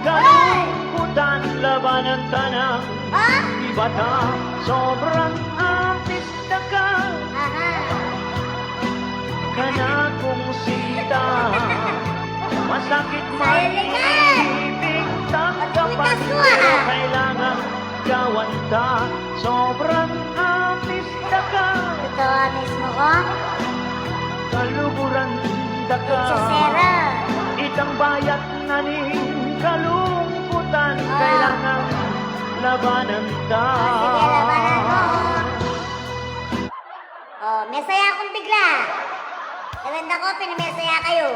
kalungkutan, labanan ka ng Oh? ibata. Sobrang amis na ka. Aha. Ka na kong sinta. Masakit man Sayang ka. ibig tanggapan, Pagkuitas ko, pero ah. kailangan gawan ka. Sobrang amis na ka. Totoo mismo ko. Kaluguran da ka. Sa Sera. Itang bayat na ni kalungkutan, Ah. kailangan labanan ka. Sige, labanan mo. Oh, may saya akong bigla. Gawanda ko, pinamesaya kayo.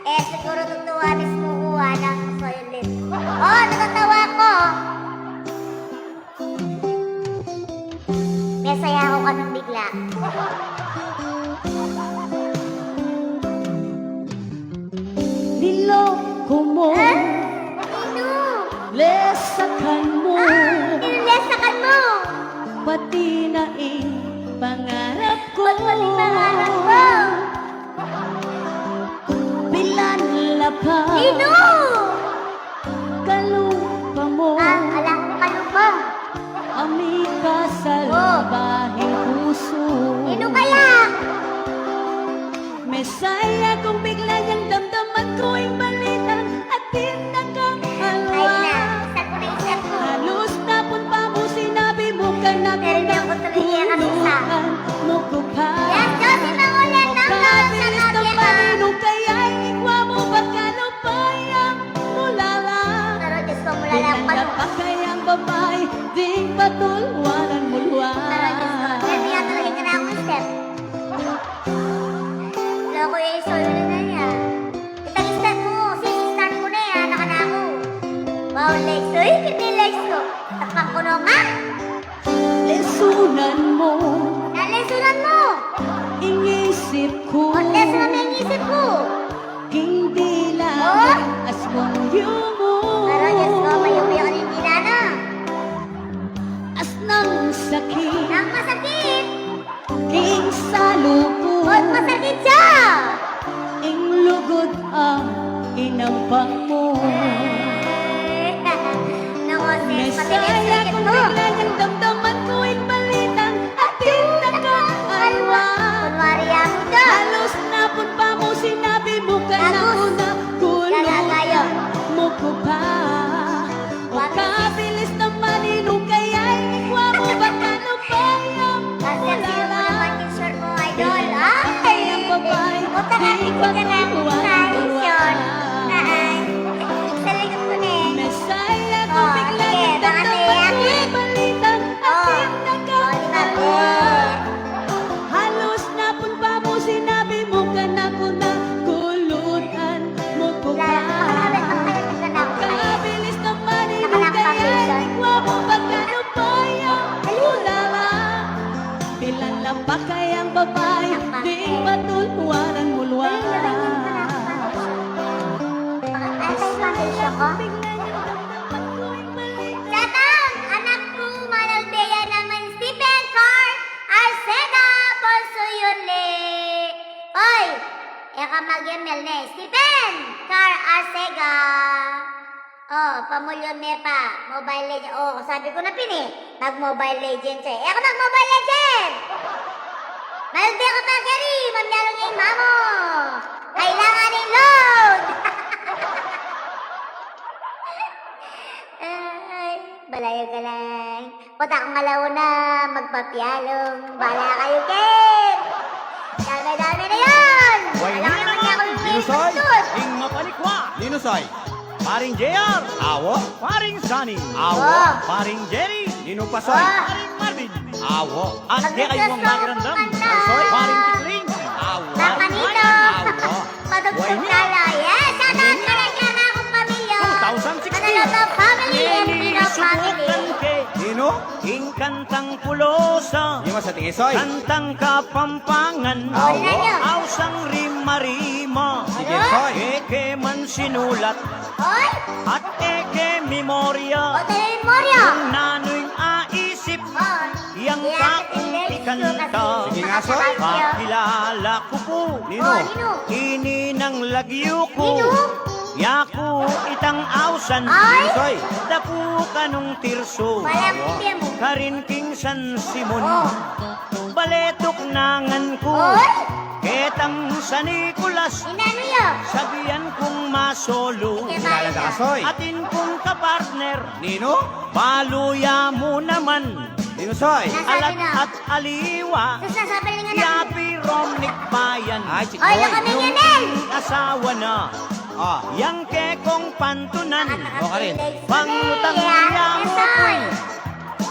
Eh, siguro tutuwa mismo kuha ng violet. Oh, natatawa ko. May saya ako kanong bigla. Niloko mo, Sino? lesakan mo, Nilesakan mo. pati na pangarap ko. Ba't pati pangarap mo? Pinanlapa, Sino? kalupa mo, Alam ko kalupa. amika sa Oh. bahing puso. Sino kaya? Mesaya kung bigla niyang damdaman ko'y balitan at Ay pinakahalwa. na, isa ko na isa ko. Halos napon pa mo sinabi mo ka na Narinig ko tuloy niya kasi sa- tulutan mo ko pa. Yan, Josie Mangulan ng Laos sa Kabilis ng Nabia. paninong kaya ikwa mo pagkano bayang mulala. Pero Diyos ko, mula lang pa. Pinanap pa kayang babae, ding patulwanan mo luwa. Pero Diyos ko, kaya nga talaga ka na akong step. Wala ko yung iso yun na niya. Itang step mo, start mo na yan, naka na ako. Wow, legs. Uy, hindi legs ko. Takpan ko no, ma. Lesunan mo, Nalesunan mo. inisip ko. O, lesunan mo yung isip ko. Hindi lang Oh? asmong mo. Pero Diyos ko, mayubi ako ng tila na. As ng sakit, Ang masakit. king sa lupot. Ba't masakit siya? Ing lugod ang inampang mo. Nako, sis, pati Mesaya sakit kung mo. bigla niyang damdaman ko'y balitan at pinakaalwa. Kunwari ako to. Halos napon pa mo sinabi mo ka na Agus. una Galagayo. kulungan mo ko pa. O kabilis ng maninong kaya ikwa mo baka no bayang Kasi ang sino mo ulala. naman yung short mo, idol. Ay! Ang babae, Punta ka, di ikot ka na. patuwa, Tension. tuwa. Ay, sa likod ko na eh. Mesaya Oh, kung bigla sige, niyang baka damdaman naiyak ko'y eh. balitan at Oh, di ba? pinakaalwa. Halos napon pa mo sinabi mo ka na ko na kulutan mo ko pa. Kabilis ng maninong kaya ikwa mo pagkano bayang ulala. Pilan lang pa kayang babae, di patulwanan mo luwa. Anti-foundation ko. Datang, anak ko, Manaldea naman, Stephen Carr, Arceda, Ponsoyole. Oy, eka mag-email na eh. Stephen Carr Pamulyome pa. Mobile Legend. Oh, sabi ko na mag-Mobile Legend siya. Ako mag-Mobile Legend! Maldi ka pa, Gary! Mamyalo niya yung mamo! Kailangan ng load! Ay, balayo ka lang. Punta akong alauna, magpapyalong. Bala kayo, Ken! Dami-dami na yun! Alam naman niya ako yung Dinusoy, may Ing Mapalikwa, Dinusoy, Paring JR, awo, Paring Sunny, awo, Oh. Paring Jerry, Ninong Pasoy, Paring Marvin, awo, at di kayong magirandam, Soy, Paring Tikling, awo, Makanito! awo, Padugtog tala. Yes! Shout out ka na dyan akong pamilya! 2016. Manaloto family and Pino family! Nino, Ing kantang pulosa, yung sa tingisoy, kantang kapampangan, Oh, tingnan nyo. ausang rima-rima, sige soy, eke man sinulat, Oy! at eke O, memorya, tayo yung Moria! kung nano'y aisip, Oh, yang taong ikanta, Sige nga, Soy. pakilala ko po, Nino, Oh, Nino! ininang lagyo ko, Nino? yaku itang ausan, Ay! Soy, dapu kanong tirso, Walang bibig mo! karinking San Simon, Oh! baletok nangan ko, Oy! ketang sa Nicolas, Inano yun? sabihan kong masolo, kilala ka soy, atin kong kapartner, Nino, paluya mo naman, Dinusoy, alat Nasabi na. at aliwa, Tapos nasabi rin nga na. yapi romnik bayan, ay, Oy, chikoy, laka na yan, El! asawa na, ah, yang kekong pantunan, O, Karin. pangutang Yes, niya mo Soy. ko'y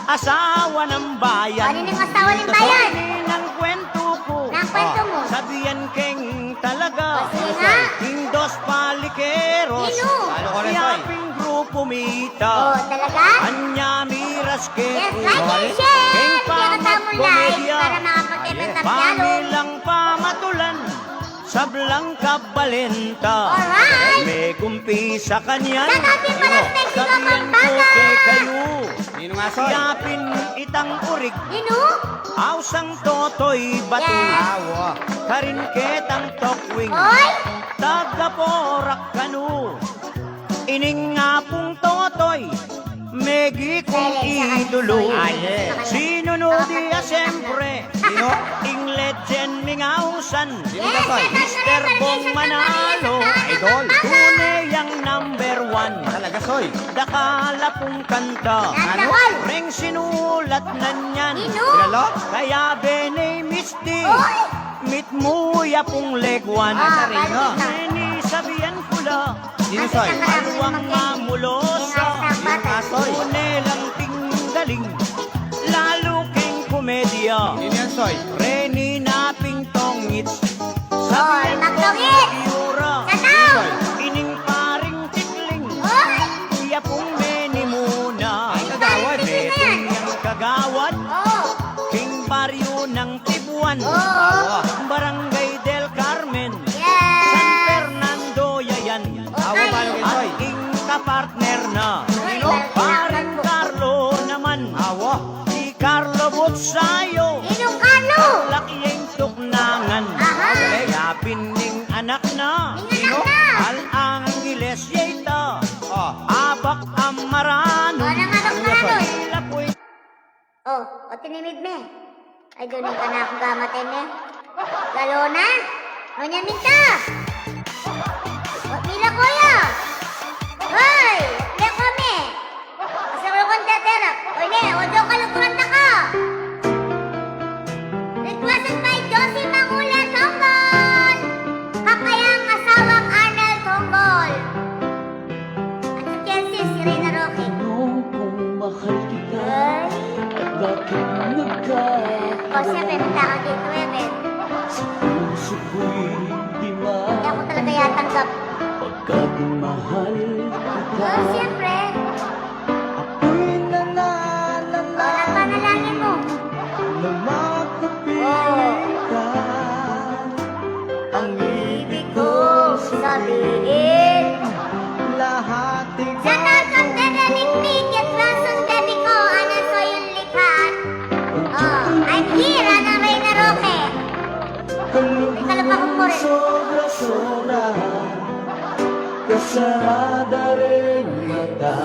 asawa ng bayan, Ano yung asawa ng bayan? ng kwento ko, Nang kwento mo? sabihan keng talaga, O, sige nga. Indos palikeros, Sino? Ano ko rin, Soy? yaping grupo mita, Oh, talaga? anya miras Yes, keko, like and share! Keng Hindi ka tamo live pamagkomedya, para makapag-event ng dialog. pamilang pamatulan, sablang kabalenta, Alright! may kumpi sa kanyan, Shout out din pala sa Mexico, sabihan ko Pampanga! kay kayo, Nino nga soy, yapin itang urig, Nino? ausang totoy batu, Yes. awo, karin ketang tokwing, Oy! tagaporak kanu, ining nga pong totoy, megi kong idolo, sino no di siyempre, Nino, ing legend mingausan, Nino nga soy, Mr. Bong Manalo, idol, tunay ang number one, talaga soy, dakala pong kanta, Nandakal! reng sinulat na niyan, Nino? kilala, kaya bene misti, Oy! mit mo ya pong legwan, Ah, balita. Neni sabihan ko la, Nino soy, aluang mamulosa, Yung nga soy, tunelang tinggaling, lalo keng komedya, Nino yan soy, reni naping tongits, Oy, sabihan ko magtongit! yura, Sataw! ining paring tikling, Oy! iya pong meni muna, ay kagawad, betong yang kagawad, Oh! king baryo ng Tibuan, Oh! Barangay del Carmen, San Yes! Fernando Yayan, awo, paano kayo at soy, king kapartner na, Nino? paring Carlo naman, awo, si Carlo Butsayo, Ninong Carlo! lakiyeng tuknangan, Aha! yapin ning anak na, Ning anak na! Al Angeles Yeta, oh, abak amarano, O, nang anak na nun! lapoy Oh, o tinimid me. Ay, doon ka na akong gamatin me. Lalo na? Nonya minta! O, mila kuya! Hoy! Kaya kami! Kasi ko kong teterak. O, ne, o doon ka lukuranda ka! Requested by Josie Mangula Tonggol! Kakayang asawang Arnel Tonggol! At si Kenzie, si Reyna Roque. Ay! O, siyempre, punta ka dito, Evan. Hindi ako talaga yatanggap. O, siyempre. O, nagpanalangin mo. Ang ibig ko sabihin. Shout out from Frederick Meek at Ransom Debbie ko. Ano so yung likhat? Oh, I'm here, Ana Reyna Roque. May kalapa kong mo rin. Kasada rin mata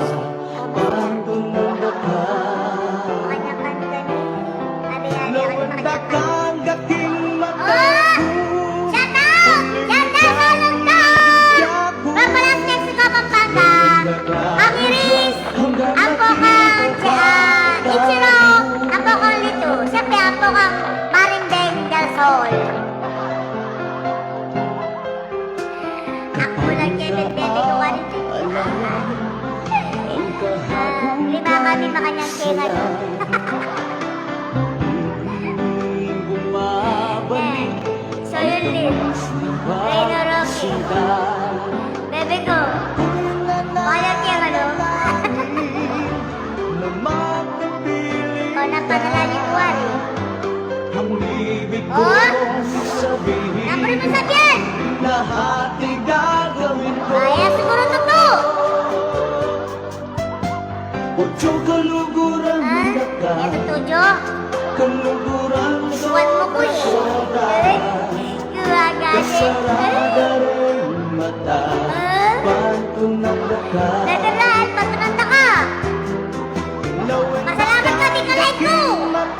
lima kanyang tenga doon. So yun din. Reyno Rocky. Bebe ko. Kaya kaya ano? O, napadala ko ari. Oh! Nampuri mo sabihin! Kaya siguro totoo! Ha? Ito tujo? Isuan mo ko eh. Kuwagate. Dadalahan, patunanda ka! Masalamat ka, di ka like ko!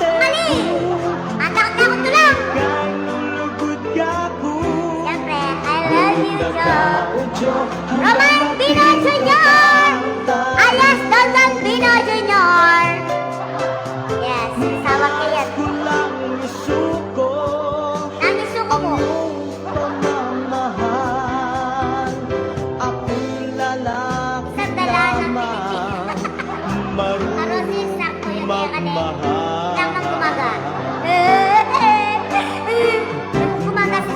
Mali! Ang takot-takot ko lang! Siyempre, I love you, Joe! Roman Pino Jr. Alias Don Pino Jr. Yes, sawag ka yan. Nangisuko mo. Isang dala ng Pilipinas. Arosis, sakto yung kaya ka din. Lang ng gumaga. Gumaga si...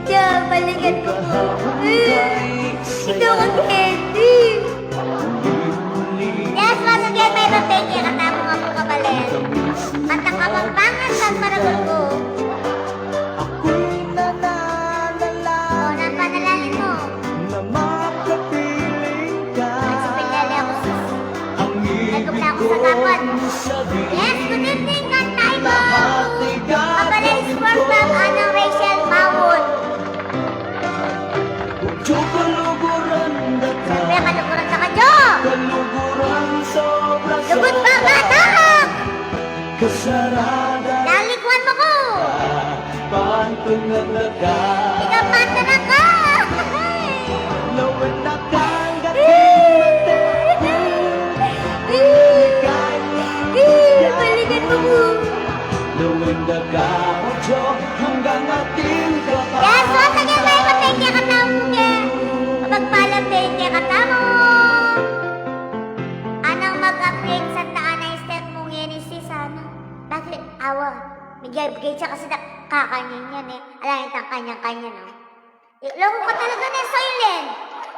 Joe, balikan mo ko. Ito ang candy. Yes, once again, may babeke. Katamo nga po kabalin. At ang kapampangan sa paragol ko. O, napanalangin mo. Nagsipilali ako sis. Nagkupla ako sa kapon. Yes, good evening, Kantay mo. Kabalin Sport Club, anong Rachel Mawon. Siyempre, kaluguran sa kadyo. Lugod pa, batak! Nalikuan mo ko! Ikaw panta na ka! Balikan mo ko! Yes, once again, may patengke ka na mo. Mapagpalang tengke ka na mo. Anong mag-upgrade sa taan na step mong yan ni sis, ano? Bakit? Awa. Bigay siya kasi kakanin yan eh. Alayin ang kanyang-kanya, no? Loko ka talaga na, Soylen.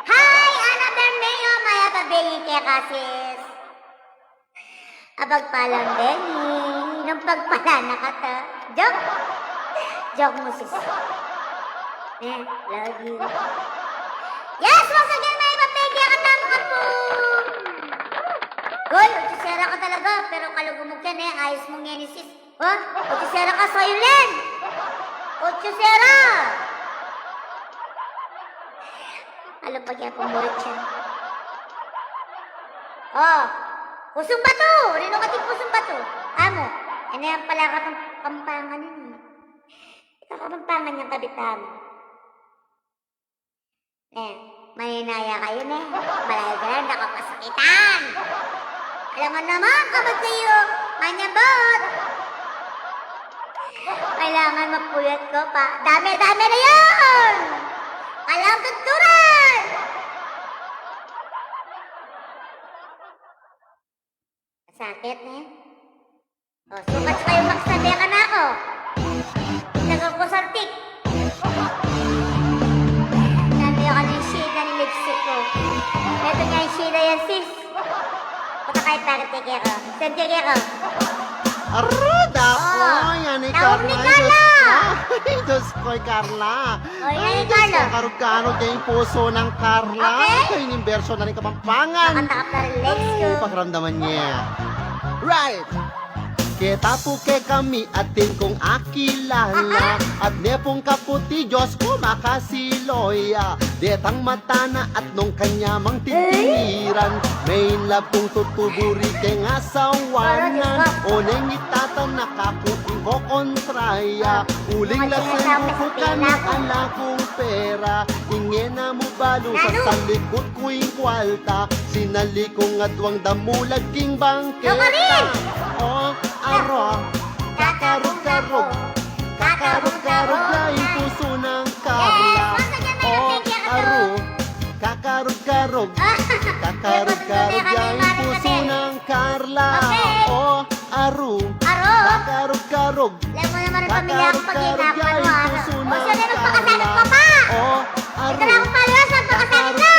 Hi, Ana Bermeo. Maya pabingin kaya kasis. Abagpalang Benny. Nung pagpala na ka ta. Joke? Joke mo, sis. Love you. Yes, once again, may papegya ka na mga po. Goy, otisera ka talaga, pero kalugumog ka na, ayos mong yan ni sis. Ha? Otisera ka, Soylen! Otisera! Alam pa kaya pumurit siya. Oh, pusong bato! Rino ka ting pusong bato? Amo, ano yan pala ka pampangan yun. Ikaw ka pampangan niyang kabitan. Maninaya kayo na. Malayo ka lang, nakapasakitan. Alam mo naman, kapag kayo, manyabot. Kailangan mapuyat ko pa. Dami-dami na yun! Walang tuturan! Sakit na yan. O, sukat sa kayo magsabi ka na ako. Tagal ko sartik. Nami ako ng shade na lipstick ko. Ito nga yung shade yan, sis. Punta kahit bakit tiki ako. Saan tiki ako? Aruda ko, yan ni Naog ni Carla. Carla! Ay, Diyos ko, Carla. O, yan ni Carla. Karugkano din yung puso ng Carla. Okay. Kaya yung verso na rin kapampangan. Nakatakap na rin legs ko. Pagramdaman niya. Right! Kita po kay kami atin kong akilala at nepong kaputi Diyos ko makasiloya detang matana at nung kanyamang titiriran main love kong tutuburi kay asawanan o neng itatan nakakuting ko kontraya uling lasing ko ka na ala kong pera ingena mo balo sa salikot ko'y kwalta sinalikong adwang damulag king bangketa o aro, kakarog-karog, kakarog-karog na yung puso ng Carla. O aro, kakarog-karog, kakarog-karog na yung puso Aru, Aro. kakarog-karog. Alam mo naman ang pamilya ako pag hinapan mo, Kakarog-karog, Aro. puso O, ng siya na magpakasalit Carla. ko pa. Oh, Ito na akong followers, magpakasalit ko.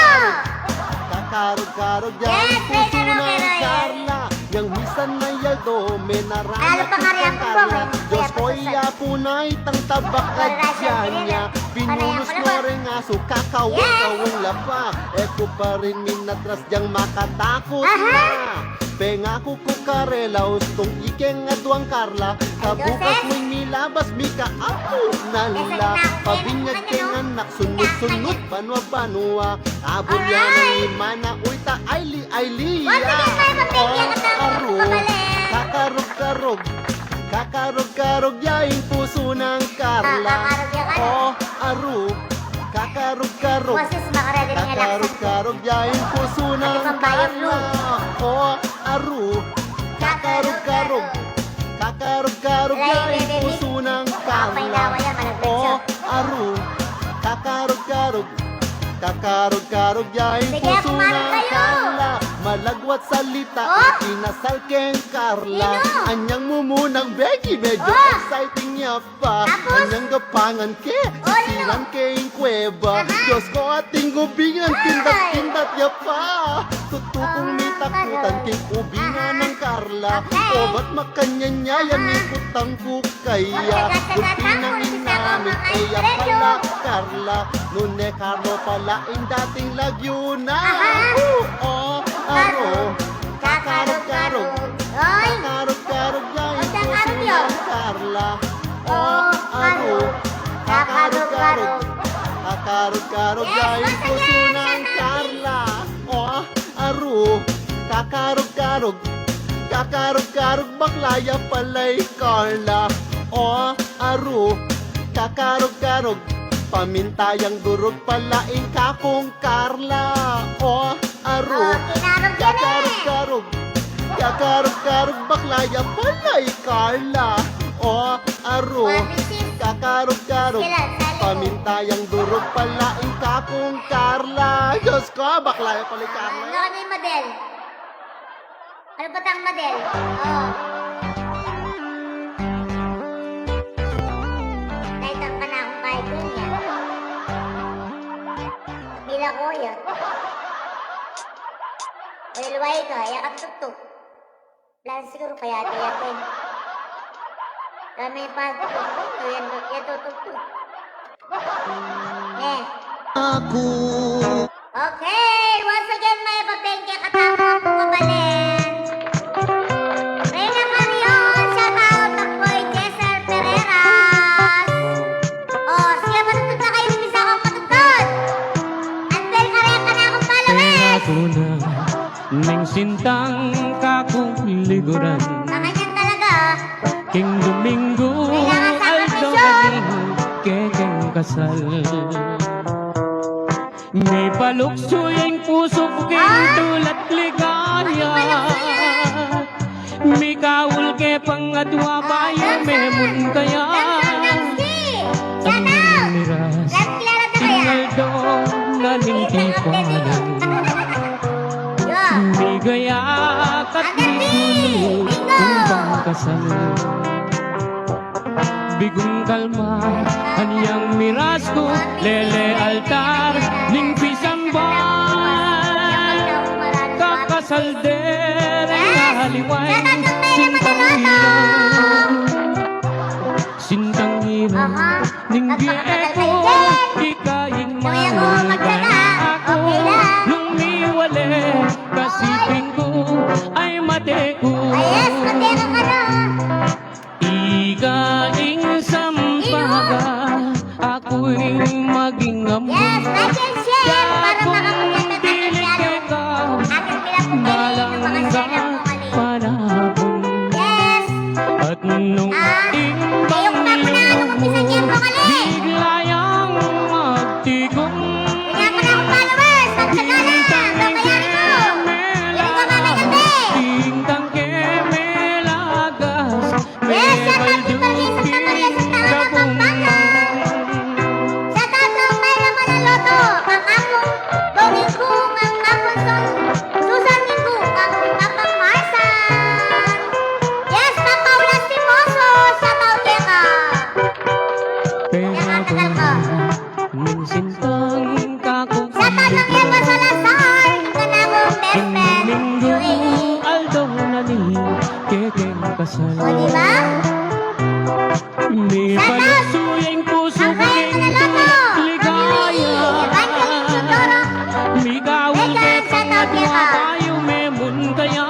Kakarog-karog Yes, yan, pray puso ka na, ng Keroy. Carla. Yang misan na yaldo, may Lalo naranas pa nga rin ng ako, Carla. eh. Diyos Kaya ko'y pasusal. apunay, tang tabak Wala at siya, niya. Pinulus Panayang ko ko rin aso, kakawang-kawang lapa. Eko pa rin minatras diyang makatakot Aha. na. Pengako ko karela, ustong ikeng aduang Carla. Kabukas Entonces, mo'y nilabas, mika apo nala. Pabinyag keng anak, sunod-sunod, banwa-banwa. Abol yan ang Alright. imana, uy ta aili-aili. Once again, tayo mapigyan ka tayo Aro, pabalik. kakarog-karog. Kakarog-karog yaing puso ng Carla. Kakarog yan, ano? Oh, aro, kakarog-karog. Boses, makaredy ng elaksan. Kakarog-karog yaing puso ng pang bayad Carla. Oh, aro, kakarog-karog. Kakarog-karog Wala yung yaing bebe, puso ng Baka Carla. painawa yan, malaglag siya. Oh, aro, kakarog-karog. Kakarog-karog yaing Sige, puso kumarog ng kayo. Carla. Malagwat salita, Oh. inasal keng Carla. Sino? Anyang mumunang Becky, medyo Oh. exciting niya pa. Tapos? Anyang gapangan ke, Oh, silan keng kuweba. Aha. Diyos ko ating ubingan, Ay. kindat-kindat niya pa. Tutukong Oh, mitakutan ano? keng ubingan Aha. ng Carla. Okay. O ba't makanyanyayan Aha. ikutang ko kaya? Okay, Kung gasa-gasa, pinang ulit isa ko, inamin, mga kaya Alfredo. pala Carla. Nune Carlo pala, ang dating Laguna. Aha. Oh, aro. Kakarog-karog. Oy! Kakarog-karog yan O, saan puso karog yun? ng Carla. Oh, aro. Kakarog-karog. Kakarog-karog Yes, yan once puso again, ng Santa Carla. Oh, aro. Kakarog-karog. Kakarog-karog baklaya pala'y Carla. Oh, aro. Kakarog-karog. Pamintayang durog palaing kakong Carla. Oh, aro. Oh, kinarog yan eh. Kakarog-karog. Kakarog-karog baklaya pala'y Carla. Oh, aro. Mabisis. Kakarog-karog. Sila, sa likod. Pamintayang durog palaing kakong Carla. Diyos ko, baklaya pala'y Carla. Ano ka na yung model? Ano ba tang model? Oh. Naitang ka na akong kahit yun yan. Bila ko yun. O iluway ka, yakap tuk-tuk. Plan siguro kaya yatin. Kami pa tuk-tuk. Yan tuk-tuk. Eh. Ako. Okay, once again, may papengke katama po kabalin. Reyna Marion, shout out ng boy Cesar Pereras. Oh, sige, matutod na kayo, bisa akong matutod. Until kaya ka na akong followers. Ako na ning sintang kakong liguran. Kakanyan talaga. King Domingo Kailangan aldo sakripisyon. kekeng kasal. May palukso yung puso ko king tulat ligaya. May kawul ke pangadwa bayo memon kaya. Damsi! Shout out! Miras Love kilala na kaya? ingal do naning tipanan. Yo! May gaya kat Bingo! kung kasal. Bigong kalma, anyang miras ko, lele altar, ning pisang ba, kakasalder, haliway, sintang hirang, sintang hirang, ning biye ko, ikaing mahulgan ako, lumiwale, kasipin ko, ay mate ko. Ayes, matera ka na! Igaing sampaga, ako'y maging amo. Yes, like and share para makapaganda tayo masyado. ka, Aking pinapagaling yung mga share na po mali. panahon. Yes! At nung Ngayong tapunan, umpisa niyan po kali. bigla yang magtigong. Kaya ka na akong followers, magsakala, kakayanin mo. Hindi ko mamay gabi. Tintang keme kasal. O, diba? May Shout out! palusuyang puso Ang kayang kong manaloto! ligaya. Evangeline Sotoro! Migawi Megan, shout out niya ka! tayo memun kaya.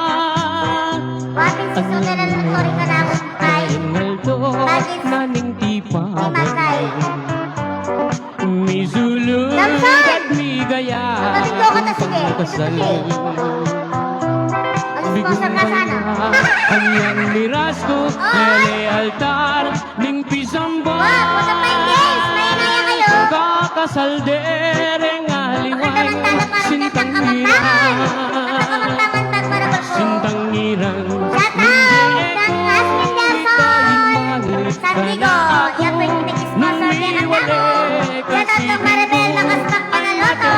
Wapin si Sugaran ng Tori ka na akong kay Ngaldo Bagis. naning tipa. Ni Magkay. May sulod Samson! at may gaya. Magpapigyo ka na, sige. Kasal. Mag-sponsor ka sana. Ang iyang miras ko Nele altar Ning pisamba Wow, punta pa yung games! Mayanaya kayo! Kakasal dereng aliwan Magandang tala para Sintang sa hirang Kakamagtaman para ba po? Sintang hirang Shout out ng Asmin Nelson! Santigo, yung birthday sponsor niya ka tamo! Shout out ng Maribel na kaspak panaloto!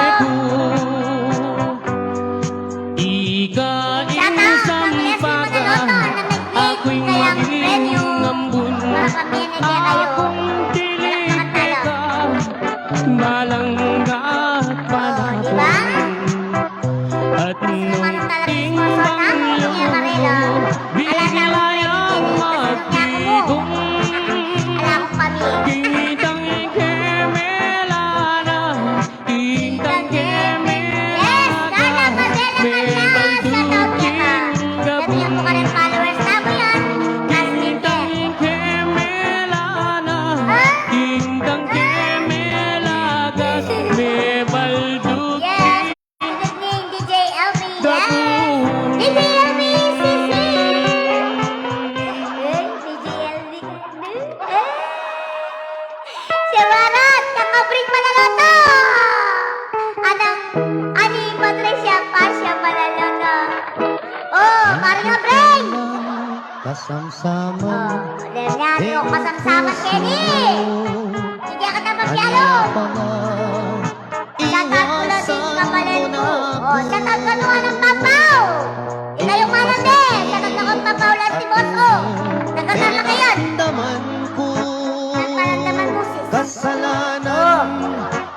Ika Shout out ng Leslie Manaloto na Ako'y nag-create kayang maging venue ngambun para pamilya kayo. Akong tilig ka Balangga at Oh, diba? At nung Talagang timbang sponsor namin, Kuya Marelo. Biglayang magtitong Ala akong pamilya. Kitang ikemelana Kitang kemelana Yes! Dana Madela Kanda! Shout out niya ka! Damihan mo ka rin followers na mo yan. Asmin Ken. Kemelana Kitang kemelagas Me balduk Yes! Good name, DJ LB. Yes! Dabu DJ LB, sisi! DJ LB. Si Marat, kakabring manaloto! Ani Patricia Pasha manaloto. Oh, Mario Bring! Kasamsama Oh, Lernyano, kasamsaman Kenny! Sige ka na magyalo! Shoutout ko na din kapalin mo. Oh, shoutout ka nung ng papaw. Ikaw yung manang din. Shoutout na kong papaw lang si boss ko. Nagkasal na kayo. Naman ko Ang palandaman mo sis. Kasalanan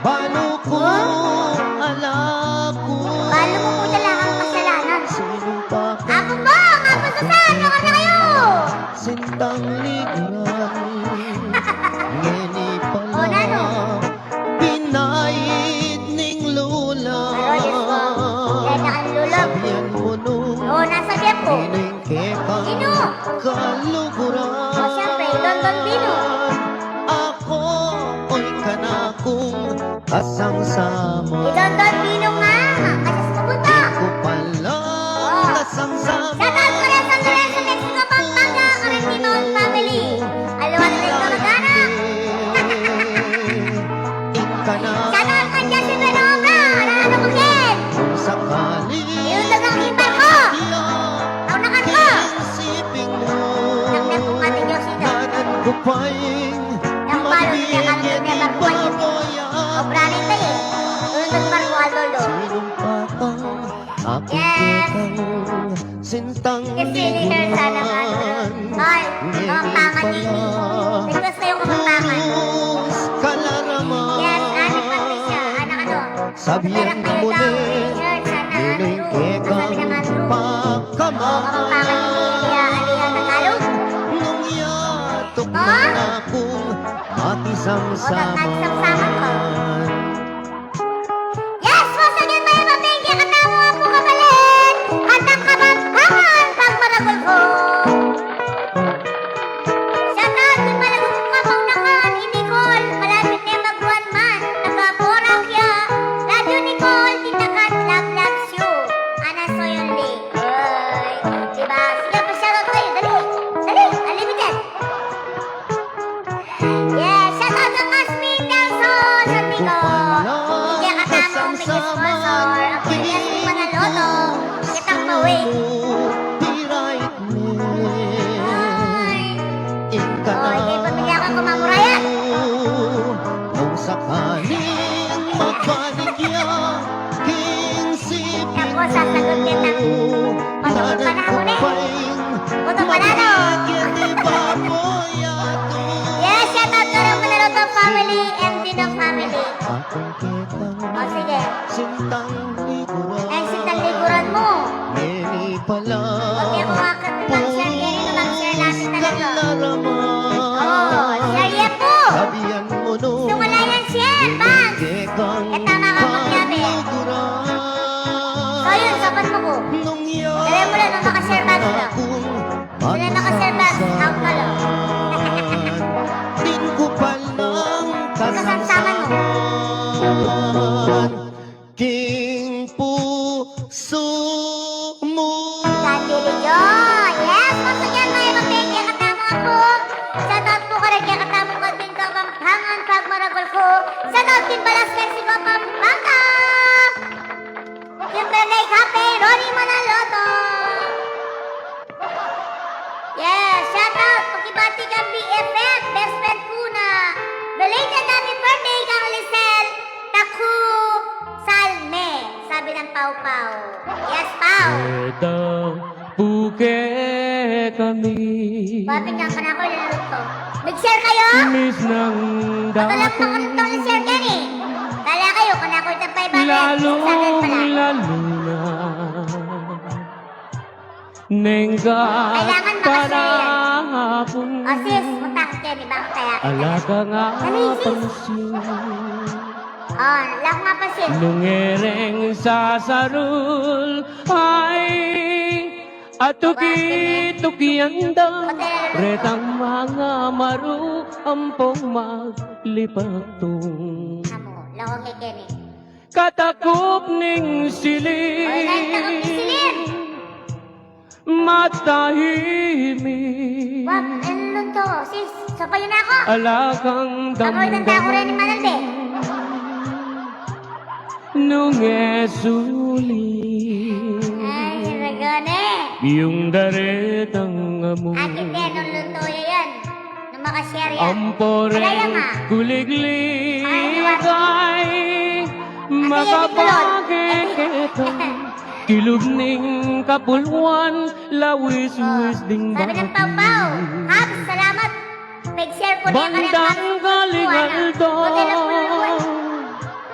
Paano ko ala ko Palo mo po lang ang kasalanan. Sinong pa Ako po, ako Susan. Baka na kayo. Sintang liguran Ngeni pala Oh, Nano. Pinait ning lula Pero yes po. Yan na ang lulog. Sabihan mo nung Oh, nasa biyak po. Ining kekang Sino? kaluguran Oh, syempre, London Bino. Ako oy kanakong kasangsama Idondon Bino nga. Kasi sa pupunta. Ko pala Oh. nasangsama Shoutout ko rin sa Lorenzo, Mexico, Pampanga, Karentinon family. Alawan na rin kamag-anak. Shoutout ka dyan si Benobra. Ano ko Ken? Kung sakali Yung dagang ibar ko. Taunakan ko. Isipin mo Nagnan ko nga din yung sino. Nanan ko pa'y Yung palo niya ka ng never ko yun. Obrani tayo eh. Yung nagbar ko Aldoldo. Sinong patang Ako Yes. kitang Sintang Kasi ni sana nga. Ay, kamampangan din eh. Request na yung kamampangan. Kalaraman Yes, Ani Patricia. Anak ano? Sabihan Meron mo kayo daw. din Sir, sana Ninoy Andrew. Sabi kekang ng Andrew. pagkamahal Kamampangan ni Kuya Alihan Tagalog. Nung yatok Oh? na akong matisang-saman Yes! Once again, may mabengki ka na mga po kabalin! At ang kabanghangan pang maragol ko! Shout out yung maragol ko kabanghangan ni Nicole! Malapit na mag-1 month! Taga-Boracchia! Radio Nicole, Tita Kat, love loves you! Ana Soyonli! Uy! Diba? Sige, pa-shout out kayo! Dali! Dali! Unlimited! Yes! Shout out ng Asmin Nelson! Santigo! Hindi ka tamo may sponsor. Ang pilihan mo manaloto. Kitang pawik. Ay. Oh, hindi pamilya ka kumamuraya. Kung sakaling magpaligya Kingsipin Ako, sasagot kita. Pagkakot pa na ako na eh. Puto panalo. Yes, shout out ka ng manaloto family and Dino family. Akong kitang O, sige. sintang liguran Ang sintang liguran mo. Ngeni pala Huwag niya kumakot ng mag-share. Yan yung mag-share kung Wala na ka, Sir Babs. Out ka lang. Din ko palang Kasamsaman mo. kasamahan king puso mo. Sandilyo! Yes! Once again, may mabeng kaya katama po. Shoutout po ka rin kaya katama ko din ko Pampangan Pagmaragol ko. Shoutout din Balas Mexico Pampanga! Siyempre Lake Happy, Ronnie Manaloto! Yes! Shoutout! Pakibati kang BFF, best friend ko na. Belated happy birthday kang Lisel Taku Salme. Sabi ng Pau Pau. Yes, Pau! Buke kami, Bakit nga ka na ako niluluto? Nag-share kayo? miss ng Pagkalang dako, makarintong nag-share yan eh. Kala kayo, kung ako itong 500, lalong 600 pala. lalo na. Nengga Kailangan makashare yan. panahapon, O sis, punta ka Kenny, bakit kaya? alaga nga Dali, sis. pansin. O, lang nga pa sis. Nungereng sa sarul ay at tuki-tuki ang daw retang mga maru ampong maglipatong Amo, lako kay Kenny. katakop ning O, nagtakot siling ni Silin. matahimik Wag, ano luto? Sis, sapayo na ako. alagang Ako itanda ko rin ni Manalde. nung esuli Ay, ragone. yung daretang amo Ate Ten, nung luto yan. Nung makashare yan. ampore Alaya nga. kuliglig Ay, ay mapapakikita kilog ning kapulwan lawis-wis ding Sabi ng Pau Pau, Habs, salamat. Nag-share po niya ka rin bandang galingaldo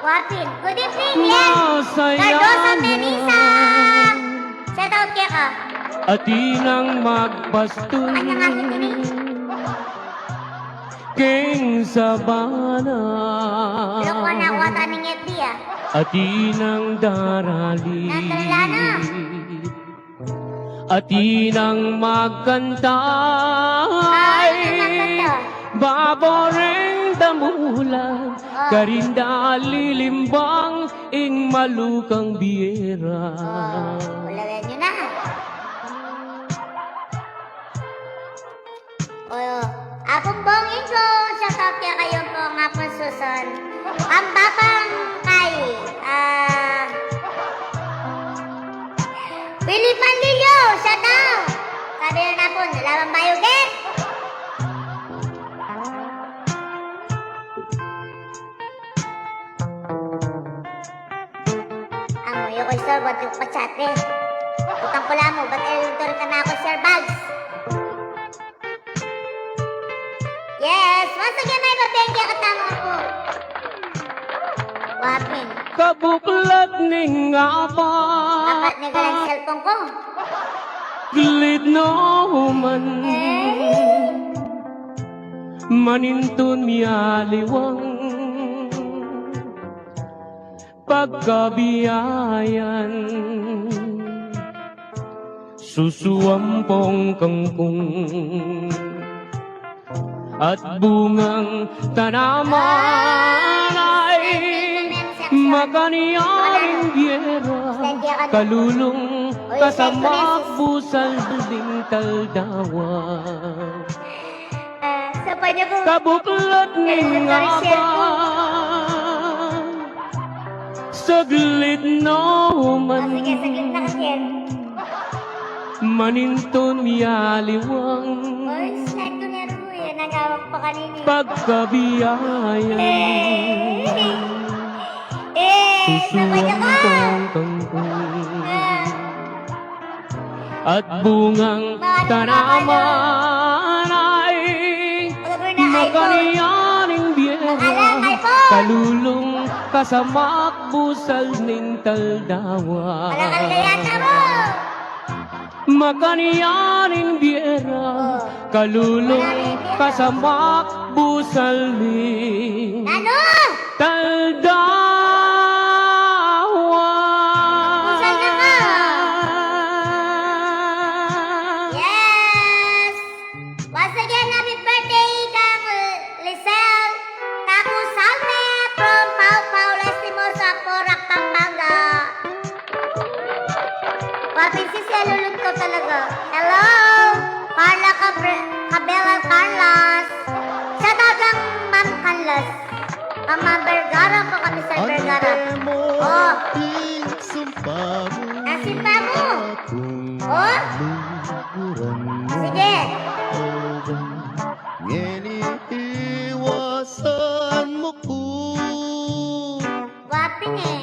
Wapin. Good evening, yes. masaya Cardosa Menisa. Shout out kaya ka. atinang magpastun Ano nga si Tini? king sabana Lukuan na ako ata ng FB ah. atinang darali Natala na. atinang magkanta Ay, magkanta. baboreng damulan Oh. karinda lilimbang ing malukang biera Ulawan nyo na. O, apong bongin ko. Shout out kaya kayo po nga po suson. Ang babang kay, Philip Mandillo, shout out. Sabi na po, nalawang bayugin. Amo, yung ko sir, ba't yung patsate? Utang ko lang mo, ba't yung ka na ako, Sir Bags? Yes, once again, may babengya katama po. Wapin. kabuklat ning apa Dapat nila lang cellphone ko. glit no man manintun mialiwang pagkabiyayan susuampong kangkong at bungang tanaman ay makaniyaring biera kalulong kasamak busal ding taldawa Sa pwede ko. kabuklat ning aba saglit no man Sige, saglit na kasi yan. maninton mialiwang Oy, start ko na rin yan. Nagawag pa kanini. pagkabiyayan Sa pwede ko. susuwang kangkong at bungang tanaman ay Whatever na iPhone. makaniyaning biera Alam, iPhone. kalulong kasamak busal ning taldawa Walang kaligayata mo. makaniyaning biera kalulong kasamak busal ning Ano? taldawa Busal na nga. mga Vergara po kami sa Vergara. Oh, nasimpa mo. Oh, sige. Iniiwasan mo ko Wapin eh.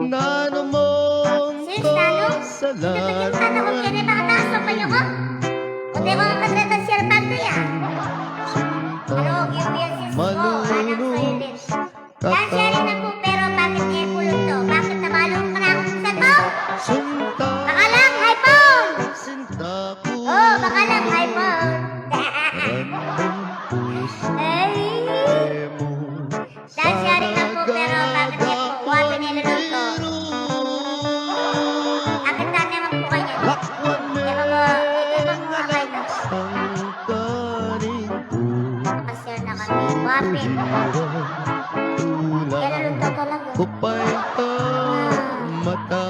na namang Sis, Nano? kasalanan. Ano ko kaya baka taas pa kayo ko? Kundi ko ang kadrata siya tanto yan. Ano, give me a sis ko. Anak ko yun din. Yan siya rin ako, pero bakit niya pulot to? Bakit nabalong ka na akong sa to? Sunta, Baka lang, high phone! sinta ko. Oh, baka lang, high phone. Ay! Yan siya rin ako, pero bakit niya po? Wapin niluluto. Akin na naman po kayo. Lakwan Di ba mo, ito mo kakay na. ang kanin ko. Nakashare na kami. Wapin. Niluluto talaga. Kupay ka mata.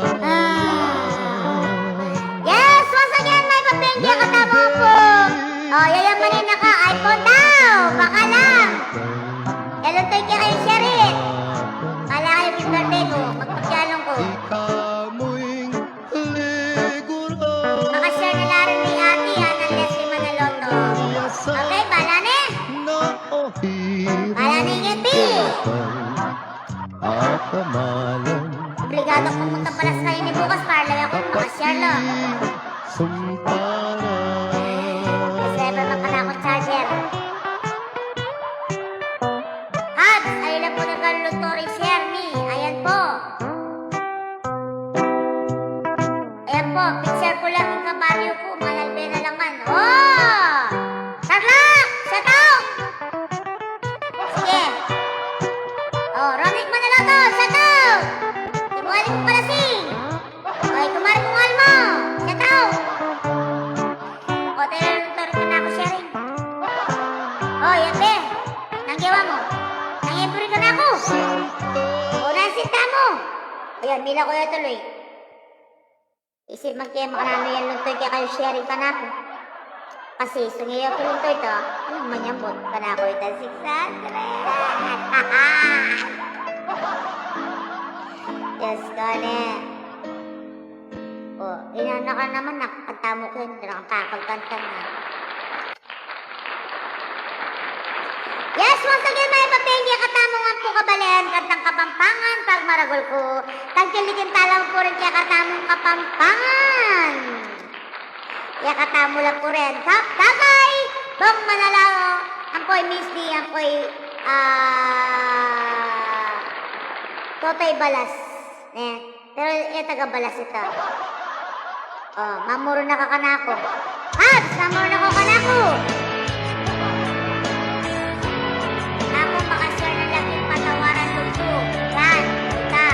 Yes! Once again, may papengya katamo po. Oh, yayamanin na ka. iPhone daw. Baka lang. Nilulutoy kaya kayo share it. Kala kayo yung birthday ko. Magpagyalong ko. Ikamoy ligura. Makashare na lang rin ni Ate ng Leslie Manaloto. Okay, bala na. Na ohiro Bala na yung Ate. at kamalan. Obligado pumunta pala sa kayo ni bukas para lang ako makashare lang. Sumparan. Kasi naman pala ako charger. Habs, ayun lang po nagkaluto rin share ni. Ayan po. Ayan po, picture ko lang yung kabaryo ko. Malalbe na laman. Oh! Sarlak! Shut out! Sige. Oh, Ronic Manaloto, shut out! Ibuhali mo pala sing. Okay, kumari mo ngal mo. Shut out! O, tinuluto rin na ako sharing. Oh, yan be. Nanggawa mo. Nangiburi ka na ako. O, nasinta mo. Ayan, bila ko yan tuloy. Isip magkaya makarami yan luntoy kaya kayo sharing ka na ako. Kasi sungayo ko luntoy to. Alam mo niya po, ka na ako ito 600. Yes, gane. O, inana ka naman, nakakanta mo ko yun. Nakakapagkanta na. Yes, once again, may papengya katamongan po kabalayan, kantang Kapampangan, pag maragol ko. Tagkilitin talang po rin kaya katamong Kapampangan. Kaya katamo lang po rin. Kap, tagay, bong manalaw. Ang po'y Miss D, ang po'y, Totoy Balas. Pero taga Balas ito. Oh, mamuro na ka kanako. Habs, mamuro na ko kanako. Ako makashare na lang yung patawaran luto. Yan, kita.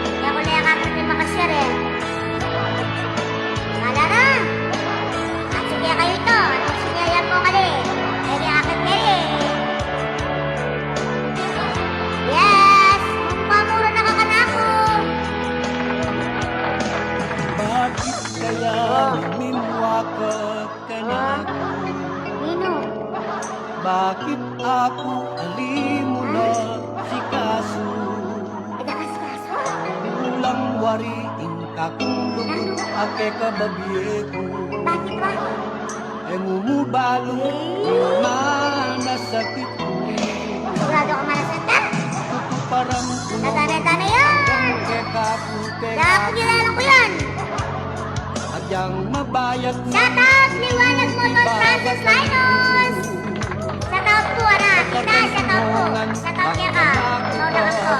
Kaya ko na yakapon yung makashare eh. Kala na. At sige kayo ito. Anong sinyayan mo kali? Kaya akin kayo eh. Yes! Mamuro na ka kanako. Bakit kaya minwakot ka na? Nino. Bakit ako alimula si kaso? Kaso. Ulang wariin kakulong ake kababye ko. Bakit ba? Mumubalo manasakit ko. Sigurado ka manasanta? Parang Nagana na yan! Dapat kilala ko yan! Adyang mabayat na Shout out Liwanag Motor Francis Linus! Shout out po anak! Kita, shout out po! Shout out kaya ka! Naunakan ko!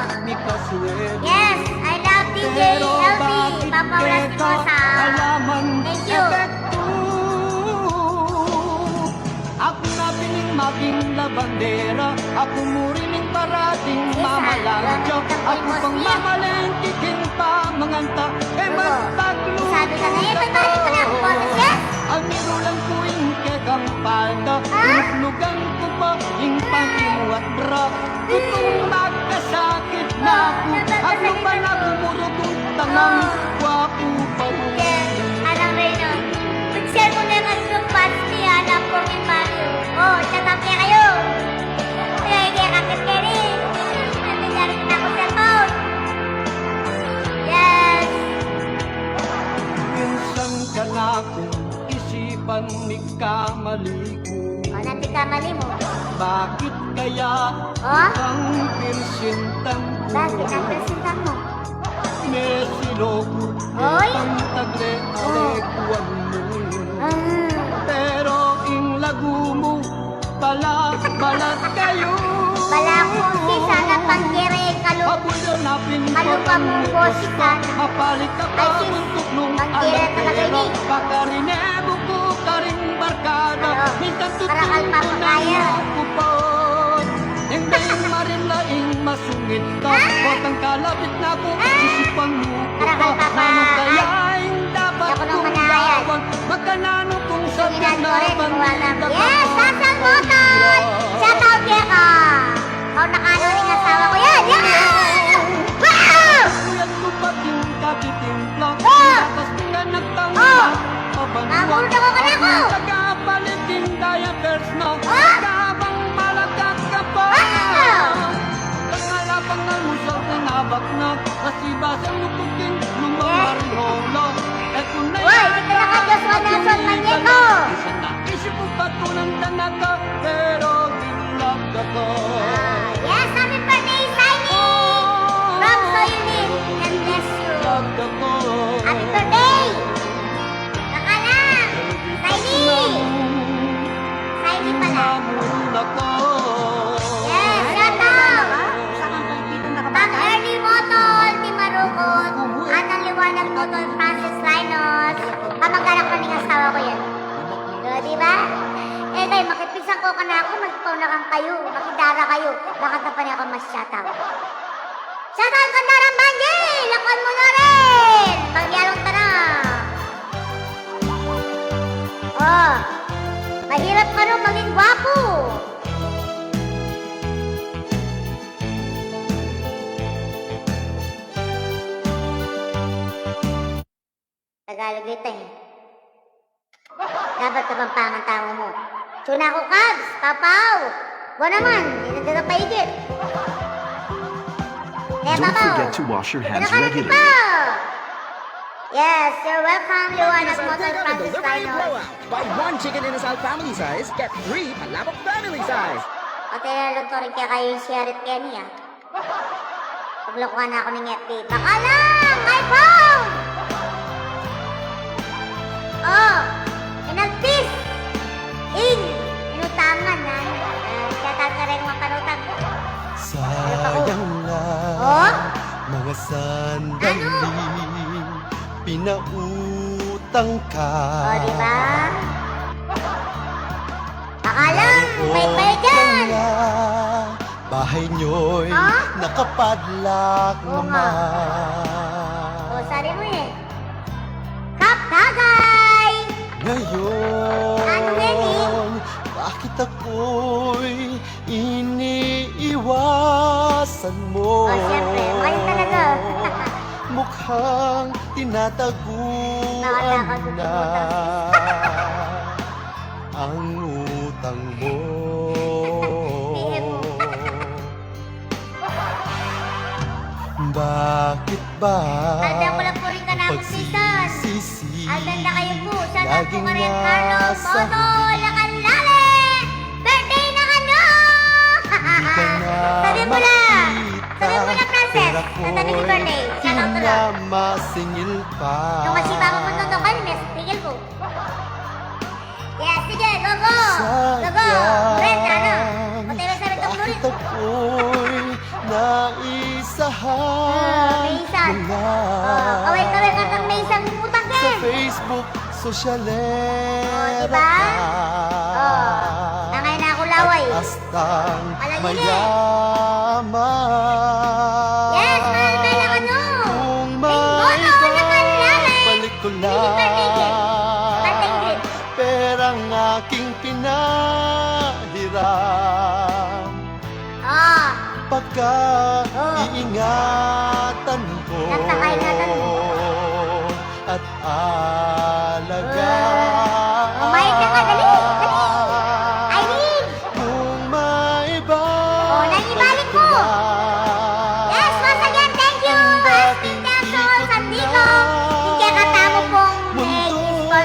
Yes! I love DJ LB! Papawala si Mosa! Thank you! Ako na pining maging labandera. Ako murining parating mamaladyo. Ako pang mamalentikin pa manganta. Magtaglo Sabi ka ngayon, may balik ko na ako boses, yes? ang nirulang ko yung kekang palda. Lugan ko pa yung pangkiwat bra. Kung magkasakit na ako, ako ba na kumurugong tangang wapo pa mo. Alang Reyno, mag-share mo na yung group fans niya na po yung value. Oh, shout out kaya kayo! Kaya Kaya na kung isipan ni kamali ko. O, napikamali mo. Bakit kaya Oh? ang pirsintang ko? Bakit ang presentan mo? May siloko Oy? ang tagle-aleguan mo. Ah, Pero ing lagu mo pala balat kayo. Bala ko si sana pangkiri kalu. Pabulo na Malupa mo bosikan. Mapalit ka Ay, pa sis, untuk nung pangkira talaga ini. Baka rin buko ka rin barkada. Ano? Minsan Para kang papakaya. kupot. Hindi marin laing masungit ka. Huwag kang kalapit na ko. Sisipan mo ko Para kang pa. papa- Naman kayaing dapat Ako nang kong manayad. gawin. Magkanano kung sa Sinan ko rin, pinaban wala. ng Yes, Sasal Motor! Shout out kaya ka! Kau nakano rin asawa ko yan! Yan! Wow! Kuyan ko pag yung kapitimpla. Oh! Tapos nga nagtangga. Oh! Abang Nabulog ako ka na ko! tagapalit yung diapers na. Oh! Kabang malagak ka pa. Oh! Pagkalapang ng musal na nabak na. Kasi basa mo kuting lumamarinola. Eh kung na Uy, hindi ka naka-Joshua Nelson Maniego! Isip mo pa ko ng tanaka. Pero bilag ako. Yes, happy birthday, Shiny! From Soyunin, and bless you. Bilag ako. Happy birthday! Baka lang! Shiny! Shiny pala. Yes, shout out! Pang Early Motor, Team Marukot, Anang Liwanag Motor, Francis Linos. Kamag-anak pa ng asawa ko yan. So, diba? Eh, dahil makipisang ko ka na ako, magpaunakan kayo, makidara kayo. Bakit na pa niya ako mas shoutout? Shoutout ka na ng Banji! Lakon mo na rin! Pagyalong ka na! Oh, mahirap ka rin maging gwapo! Tagalog ito eh. Dapat kapampangan tao mo. Tuna ko, Cubs! Papaw! Bo naman! Hindi na ka paigit. Eh, Don't Papaw! forget to wash your hands Pinakalat regularly. Papaw! Yes, you're welcome, Liwanag Motor Francis Linos. Buy one chicken inasal family size, get 3 palabok family size. O, tinalog ko rin kaya kayo yung share it kaya niya. Paglokohan na ako ng FB. Baka lang! iPhone! Oh! Inagpis! Inutangan na. Shoutout ka rin mga panutan. Sayang lang Oh? mga sandali pinautang ka. O, diba? Baka lang! May dyan! Bahay niyo'y Ha? nakapadlak Oo nga. naman. O, sabi mo eh. Kaptagay! Ngayon, Ano yan bakit ako'y iniiwasan mo? O, siyempre. Makalim talaga. Mukhang tinataguan Nakakakot na ang utang mo. PM mo. Bakit ba Alda ko lang po rin ka na ako season. pagsisisi Alda kayo po. Shout out po laging ka rin Carlos nasa Moto Lakanlale! Birthday na ka no! Di ka na Sabi mo na! makita, Sabi mo na, Frances! pero Natabi ni birthday. Shout out ko lang. masingil pa. Yung masipa mo mundo to kayo, may tigil po. Yes, sige, go go! Go go! Brenda, ano? Matibay sa rin itong lurit. Bakit ako'y naisahan May isan. mo na Kaway-kaway ka kang may isang utang sa eh! Facebook, sosyalera diba? Nangay na ako laway. Astang Palagili. mayaman. Yes, mahal ka lang ano? Kung Bingono, nakanlalay. balik ko Hindi birthday lang perang aking pinahiram. Oh, Pagka Oh. iingatan ko Nagkakaingatan mo. at alaga. Umayag ka nga, dali, dali. Irene! Kung maiba Oh, naibalik mo. Yes, once again, thank you, Asking Castle, Sandico. Hindi katamo pong Mundo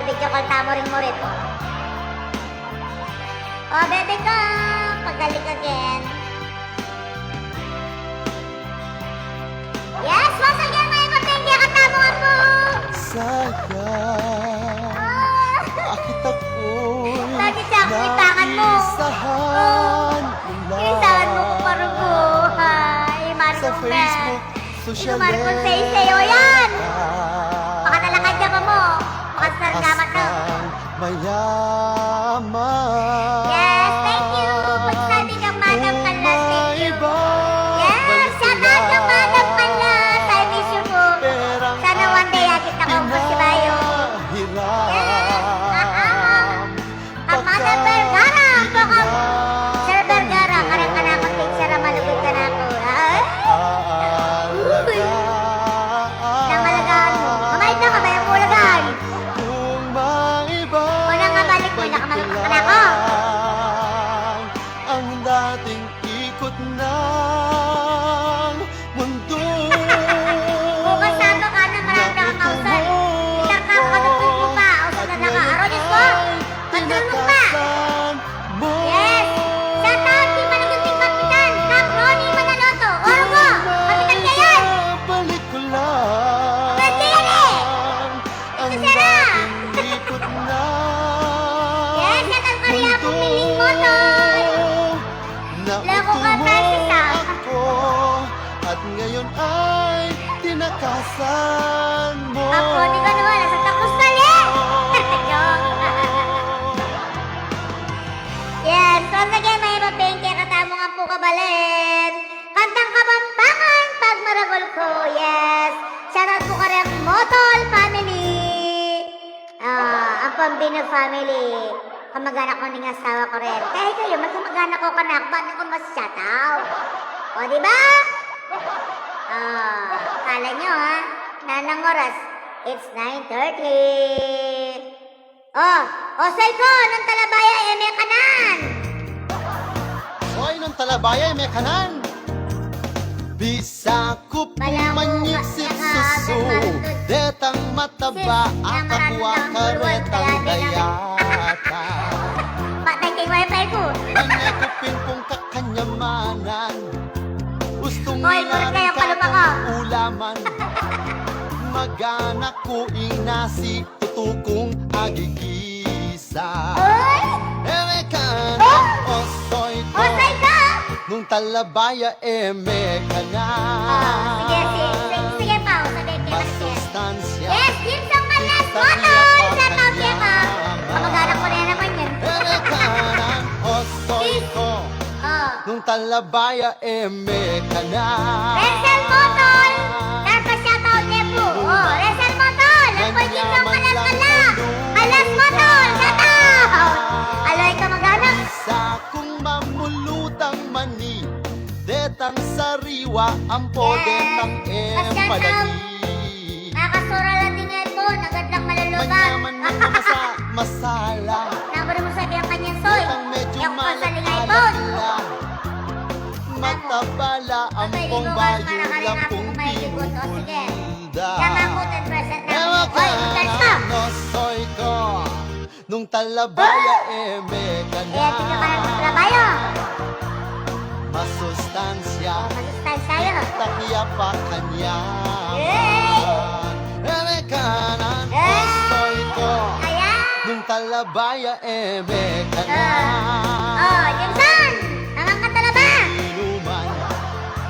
video call tamo rin mo rin. Oh, bebe ko, pagaling again. Yes, once again, may kapengge katamo nga po. Sayang, bakit ako'y Bakit siya ang itangan mo? naisahan Inisahan mo kung parang buhay. sa Facebook, social Marcos media. Say-sayo yan. Baka nalakad ka pa mo. Baka sargamat na. Mayaman. Yes, thank you. Pagsabi kang Madam Kalas, thank you. Yes, shout out kang Madam Kalas. I miss you po. Sana one day agit ako po si Bayo. Ang Madam Vergara. Sir Vergara, karang ka na ako. Sir, malugod ka na ako. Uy. Namalagaan mo. Kamait na ka ba yung mulagaan? Unang mabalik mo, nakamalukot ka na ako. Ang dating ikot ng mundo. Bukas sato ka na marami kang kausan. Ilang ka, katutulog mo pa. O sa na ka. Aronis ko. Katulog mo pa. Yes. Shout out, di pa nagunting kapitan. Kap Ronnie Manaloto. Oro mo. Kapitan ka yan. Balik ko lang. Pwede yan eh. Ang Ito sira. dating ikot ng Yes, shout out Korea po piling motor. Loko ka, Francis, ah. ako at ngayon ay tinakasan mo. Ako, di ka naman. Nasa tapos na eh. Yes, once again, may mapengke katamo nga po kabalin. Kantang Kapampangan pag maragol ko, yes. Shoutout po ka rin Motol family. Ang Pambino family. Kamag-anak ko ng asawa ko rin. Kahit kayo, magkamag-anak ko kanak, ba't ako mas shoutout? O, diba? Kala nyo ha, nanang oras, it's 9:30. Osay ko, nung talabaya, may kanan. Hoy, nung talabaya may kanan. Bisa ko pumanyik si susu. Detang mataba, akakuha ka retang dayata. Patay kay wifi ko. Kanya ko pingpong kakanyamanan. Gustong Hoy, bakit kayo kalupa ko? ulaman. Magana ko inasi tutukong agigisa. Oy! Eme ka na osoy ko. Osay ka! Nung talabaya eme ka na. Sige pa, sabihin kay Marcel. Masustansya. Yes, yun sa malas motor! Sa tawya ka. Kamag-anak ko na naman yan. Eme ka na osoy ko. Nung talabaya eme ka na. Resel Motor! Tapos shoutout niya po. Resel Motor! Nagpagin kang kalas-kala! Kalas Motor! Shoutout! Aloy ka mag-anak? Sa kung mamulutang mani. Detang sariwa ang podetang empalagi. Nakasura lang din yan po. Nagandang malulubat. Manyaman mo masala. Nabara mo sabi ang kanyang soy. Detang medyo Yung po sa lingay po. malakala. Matabala ang Okay, pong ligo ka, bayo para ka rin lang ako pong kumailigot. O, sige. pinulda. Tama po, 10% na. Ewa ka Oy, charge ka! no soy ko. Nung talabaya eme ka na. Eh, tignan ka lang sa trabayo. Masustansya. Masustan sa'yo. Takiya pa kanya. Hey! Eme ka na no Hey! soy ko. Kaya? Nung talabaya eme ka na. Jensen! Tamang ka talaba! Inuman.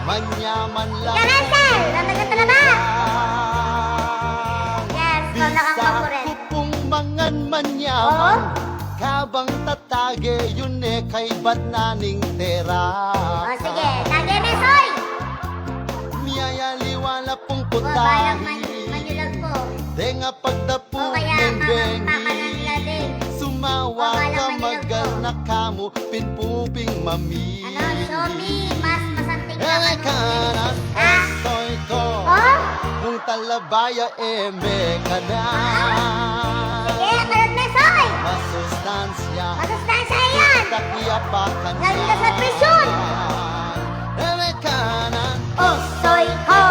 Manyaman lang. Ika, Rensel! Tamang ka talaba! Yes, kung nakang Bisa ko pong mangan manyaman. Kabang tatage yun kay ba't naning tera. Sige, tagay me, soy! Miyaya liwala pong Bayang putahi. manulag po. Denga pagdapo O kaya, ng mamagpaka bengi. ng lading. Sumawa O, ka balang magal manulag na kamo. Pinpuping mami. Show me, mas masanting Eme kanan, Ah? osoy ko. Oh? Nung talabaya eme ka na. Sige, karoon me, soy! Masustansya. Masustansya yan! Takiya pa kanya. Galing ka sa prisyon. Eme kanan, Soy ko!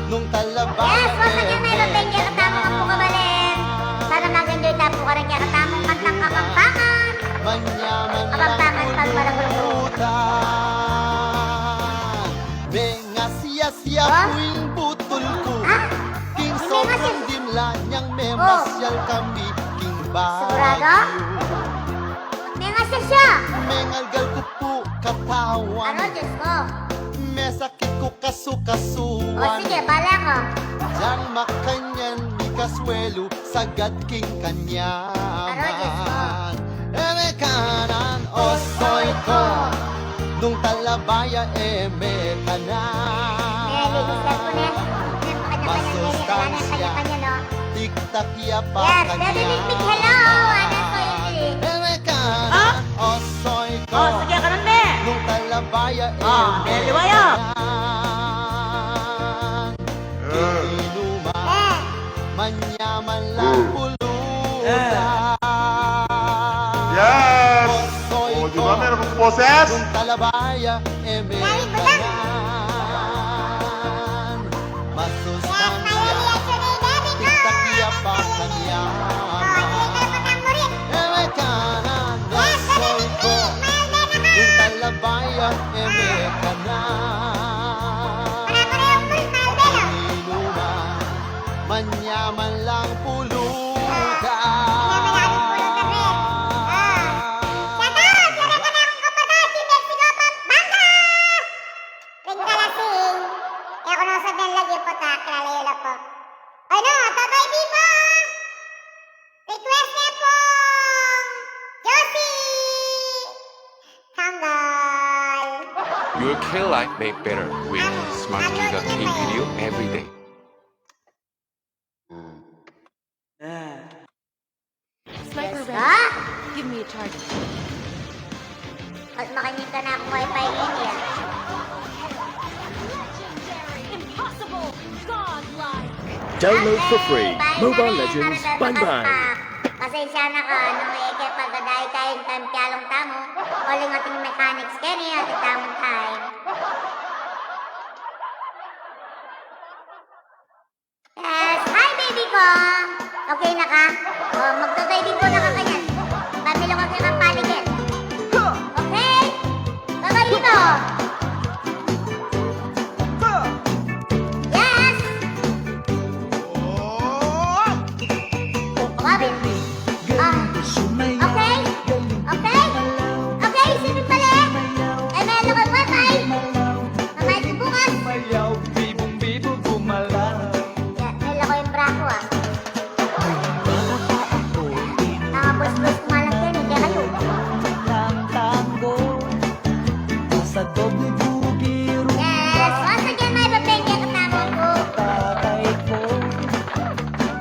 nung talabaya Yes, once again, may mabengge katama ng po kabalin. Sana mag-enjoy rin kaya katamong kantang kapampangan. Manyaman Kapampangan lang pag malagulong. pulutan. Benga siya Oh? puing butol ko. Ah? King Hindi sobrang kasi- dimla niyang may Oh. masyal kami. King Sigurado? bagyo. May nga siya. Mengalgal ko po katawan. Ano, Diyos ko? May sakit ko O kasukasuan. sige, bala ko. Diyan makanyan ni kaswelo sagad king kanyaman. Aro, Diyos ko. Eme kanan osoy ko nung talabaya eme kanan. Nililigtas ko na. Masustansya. Kanya-kanya, no? Tiktak ya pa Yes, kanyan. Baby Big Big, hello! Ano ko yun? Eme kanan osoy ko Oh, sige ka nun, be. nung talabaya Ah, eme liwaya. kanan. Inuman manyaman lang pulutan. Yes! Osoy O, di ko ba meron kong poses? nung talabaya eme Dahil ba lang? kanan. Masustansya Yes, baby ko! Tiktakya pa Oh, kanyaman. sige, patang mo rin. Eme kanan Yes, baby osoy Big ko Big, Melden ako! nung talabaya eme kanan. Pare-parehong full Melden, oh. Inuman manyaman lang pulutan. Your K life made better with Smart Giga K video every day. Give me a charger. At makikita na akong wifi ngayon yan. Impossible! Godlike! Download for free. Bye, Mobile bye, Legends Maribel Bang Bang. Magaspa. Pasensya na ka, nung ike pagdaday tayong time kyalong tamo, uling ating mechanics kini at tamong time. Yes, hi baby ko! Okay na ka? O, magta-diving ko na ka kanyan. Pamilo ka kaya kang paligid. Okay? Babayi mo! Yes! Kumabit. Ah, okay? Okay? Okay, sino pala? Eh, may lokal wifi. Mamay ko bukas. Mayaw, bibong-bibong gumalaw. Yeah, may lako yung brako ah. Nakabos-bos ko nga lang din, hindi kayo. Ang tango sa doble bugiro. Yes, once again, may babengke kasama ko. Tatay ko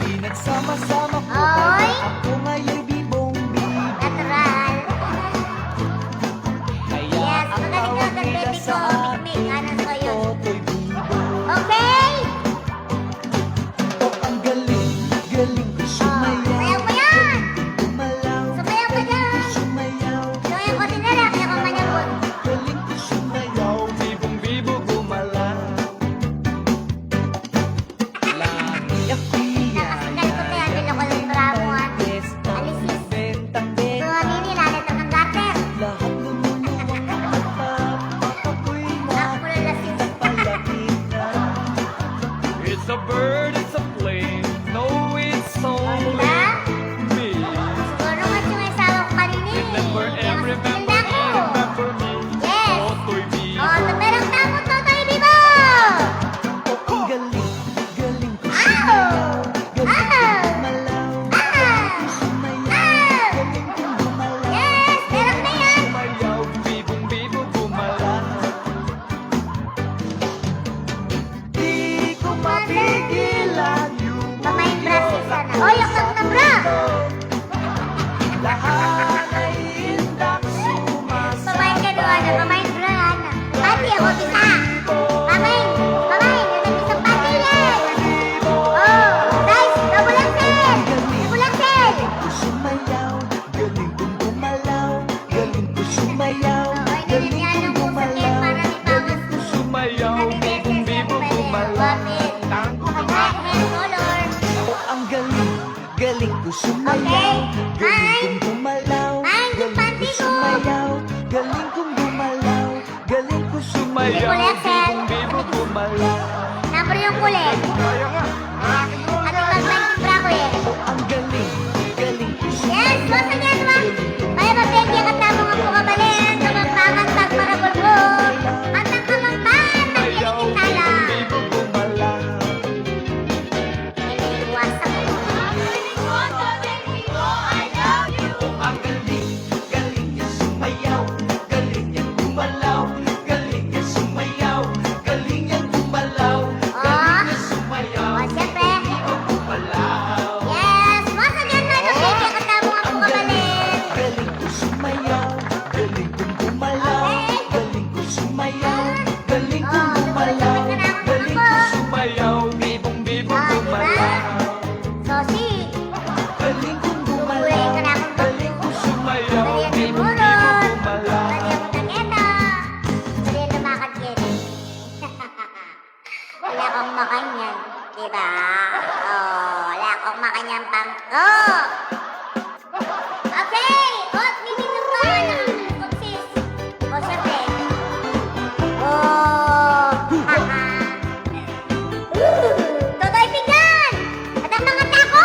pinagsama-sama ko Oy! ako nga'y bibong-bibong. Natural. Kaya Yes, ang magaling ka, tawag nila baby ko. sa Mikmik, ano ko yun? Totoy Bibo. Okay? Oh, ang galing, galing ko Oh, sayaw sumayaw. mo yan! Gumalaw, Sumayaw ka dyan! sumayaw. Sumayaw ko din na lang, kaya kung manyabot. Galing ko sumayaw, bibong-bibo gumalaw. Lagi ako'y Nakasigal ko tayo, hindi ako yung bravo ah. Besta, Alisis. bentang benta. Suwami nila, nato ng garter. Lahat lumuluwang ang mata. Ako'y Ako lang lasis. napapalapit na. It's a bird, it's a plane. No, it's only Diba? me. Siguro nga yung asawa ko kanina eh. Remember Kaya and mas remember maganda and ako. remember me. Yes! Totoy Bibo. Oh, tumerang tamo to tayo, Bibo! Oh, ang galing, galing ko Ow! sumayaw. Galing ko Ow! gumalaw. Ah! Sumayaw, Ah! galing ko gumalaw. Yes! Meron na yan! Sumayaw, bibong-bibo gumalaw. Di ko mapigilan yung Pamain bra si sana. Oh, yung na bra! lahat ay indak sumasama. Pamain ka doon, pamain bra. Pati ako kita. Pamain! Pamain! Yung isang pati yan! Oh! Guys! Double axel! Double axel! Sumayaw, galing kong gumalaw. Galing ko sumayaw, Okay, galing naniniyan ng kong puso kayo gumalaw. para may bawas. Sumayaw, bibong-bibo gumalaw. Tango Hand color. Oh, ang galing, galing galing ko sumayaw, Okay. galing kong gumalaw, Ay, yung galing panty ko ko. sumayaw, galing kong gumalaw, galing ko sumayaw, Kulit, Sel. bibo gumalaw. Number yung kulit. At ipag-bra ko eh. Ang galing, galing ko Yes, sumayaw. once again, ma. May mabeki ang katamo nga po kabalin. Tumagpangan pagparabulbo. At ang kamangpan ng ilikitala. Bibo gumalaw. Iniiwasan ko. Ang galing, galing niya sumayaw, galing niya gumalaw, galing niya sumayaw, galing niya gumalaw, galing niya sumayaw, O, siyempre. gumalaw. Yes, once again, may mabeki ang katamo nga po kabalin. Galing ko sumayaw, galing kong gumalaw, galing ko sumayaw, galing kong gumalaw, galing ko sumayaw, bibong Ah, diba? gumalaw. Sosi. Galing kong gumalaw, Uwi ka na akong galing ko sumayaw, Balian ng bibong burot. gumalaw. Balian mo ng ito. Balian lumakad yan. Wala akong makanyan. Diba? Oh, wala akong makanyan pangko. Okay. Hot minute pa. Nakakapagsis. O, syempre. Oh. Haha. Totoy pigan. At ang mga tako.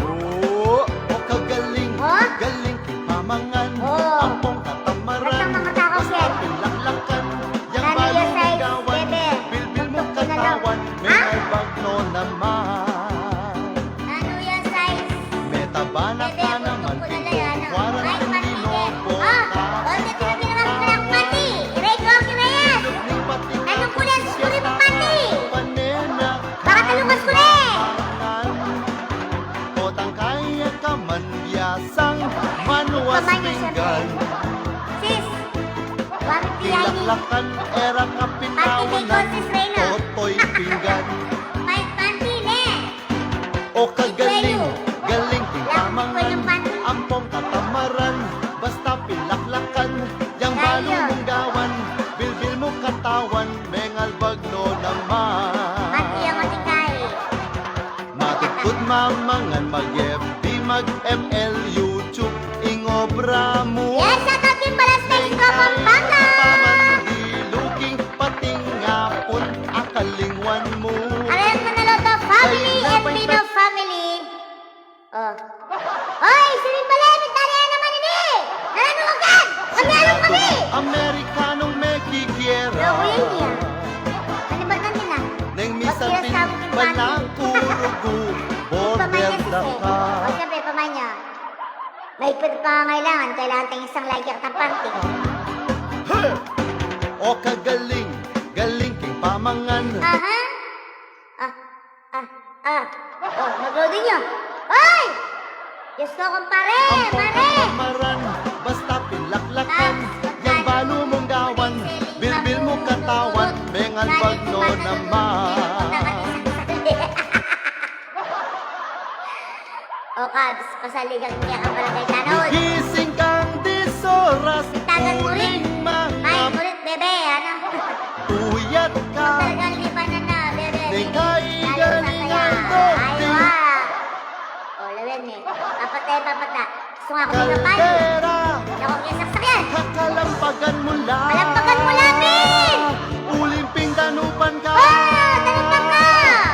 Oo, o kagaling, Oh? galing pamangan, Oh. ampong At katamaran, ang mga tako, Sel. pinlaklakan, yang Ano yung size, balungawan, bebe? bilbil mo Tuktok ko na lang. katawan, may Ha? albagno naman. Ano yung size? May tabana Bebe, ka ang naman, tuktok ko na lang yan. warang Ay, pati tindinobo, eh. Oh, dito na ginawa ko ng pati. Iray ko ang kinayas. Anong kulit? Kulit mo pati. panena, Baka talugas ko na eh. Otang kaya ka man biyasang manuwas Kamay niyo, pinggan. Sis, bakit diyan ni? Ilaklakan, era ka Pati pitawan may ng konsis Reyna. totoy pinggan. May panty ne. O kagaling, Ikweyo. galing ting Lakot ko pamangan, yung panty. ampong katamaran, basta pilaklakan, yang Tayo. balo mong gawan, bilbil mo katawan, mengal bagno naman. Panty ang matikay. Matutod mamangan, mag-FB, mag-ML, YouTube, ingobra mo. Yes, sa tating balastig ko, Pampanga. Looking pating ngapon, akalingwan mo. Alam mo na Lotto family and Pino family. Oh. Hoy, siling balemit, tarihan naman ini. Nananuwagan. Kamyarong kami. Amerikanong may kikiera. Logo yan niya. Nalibarkan nila. Neng Pag misan pin, sinasabi ko yung walang panty. kurugo, border Pamanya na sis ka. eh. O siyempre, pamanya. May pangangailangan, kailangan tayong isang like at ng panty. O kagaling, galing king pamangan. Aha. Oh, mag-loading nyo. Hoy! Diyos ko, kumpare! Ampong Pare! katamaran, basta pilaklakan, yang balo mong gawan, bilbil mo katawan, mengal bagno naman. O, Kabs, pasaligang niya ka pala kay Tanod. Gising kang disoras, Tagan mo rin. uling Ay, mga kulit, bebe, ano? tuyat ka. Talagang lipan na, bebe. Di bebe. kay Tayo sa galing saya. ang bote. Aywa. O, lawin eh. Papat na. Gusto nga ako pinapay. Kaldera, Hindi ako kinasaksakan. kakalampagan mo lang. Kalampagan mo lang, Pin! Ulimping danupan ka. Oh, talipag ka!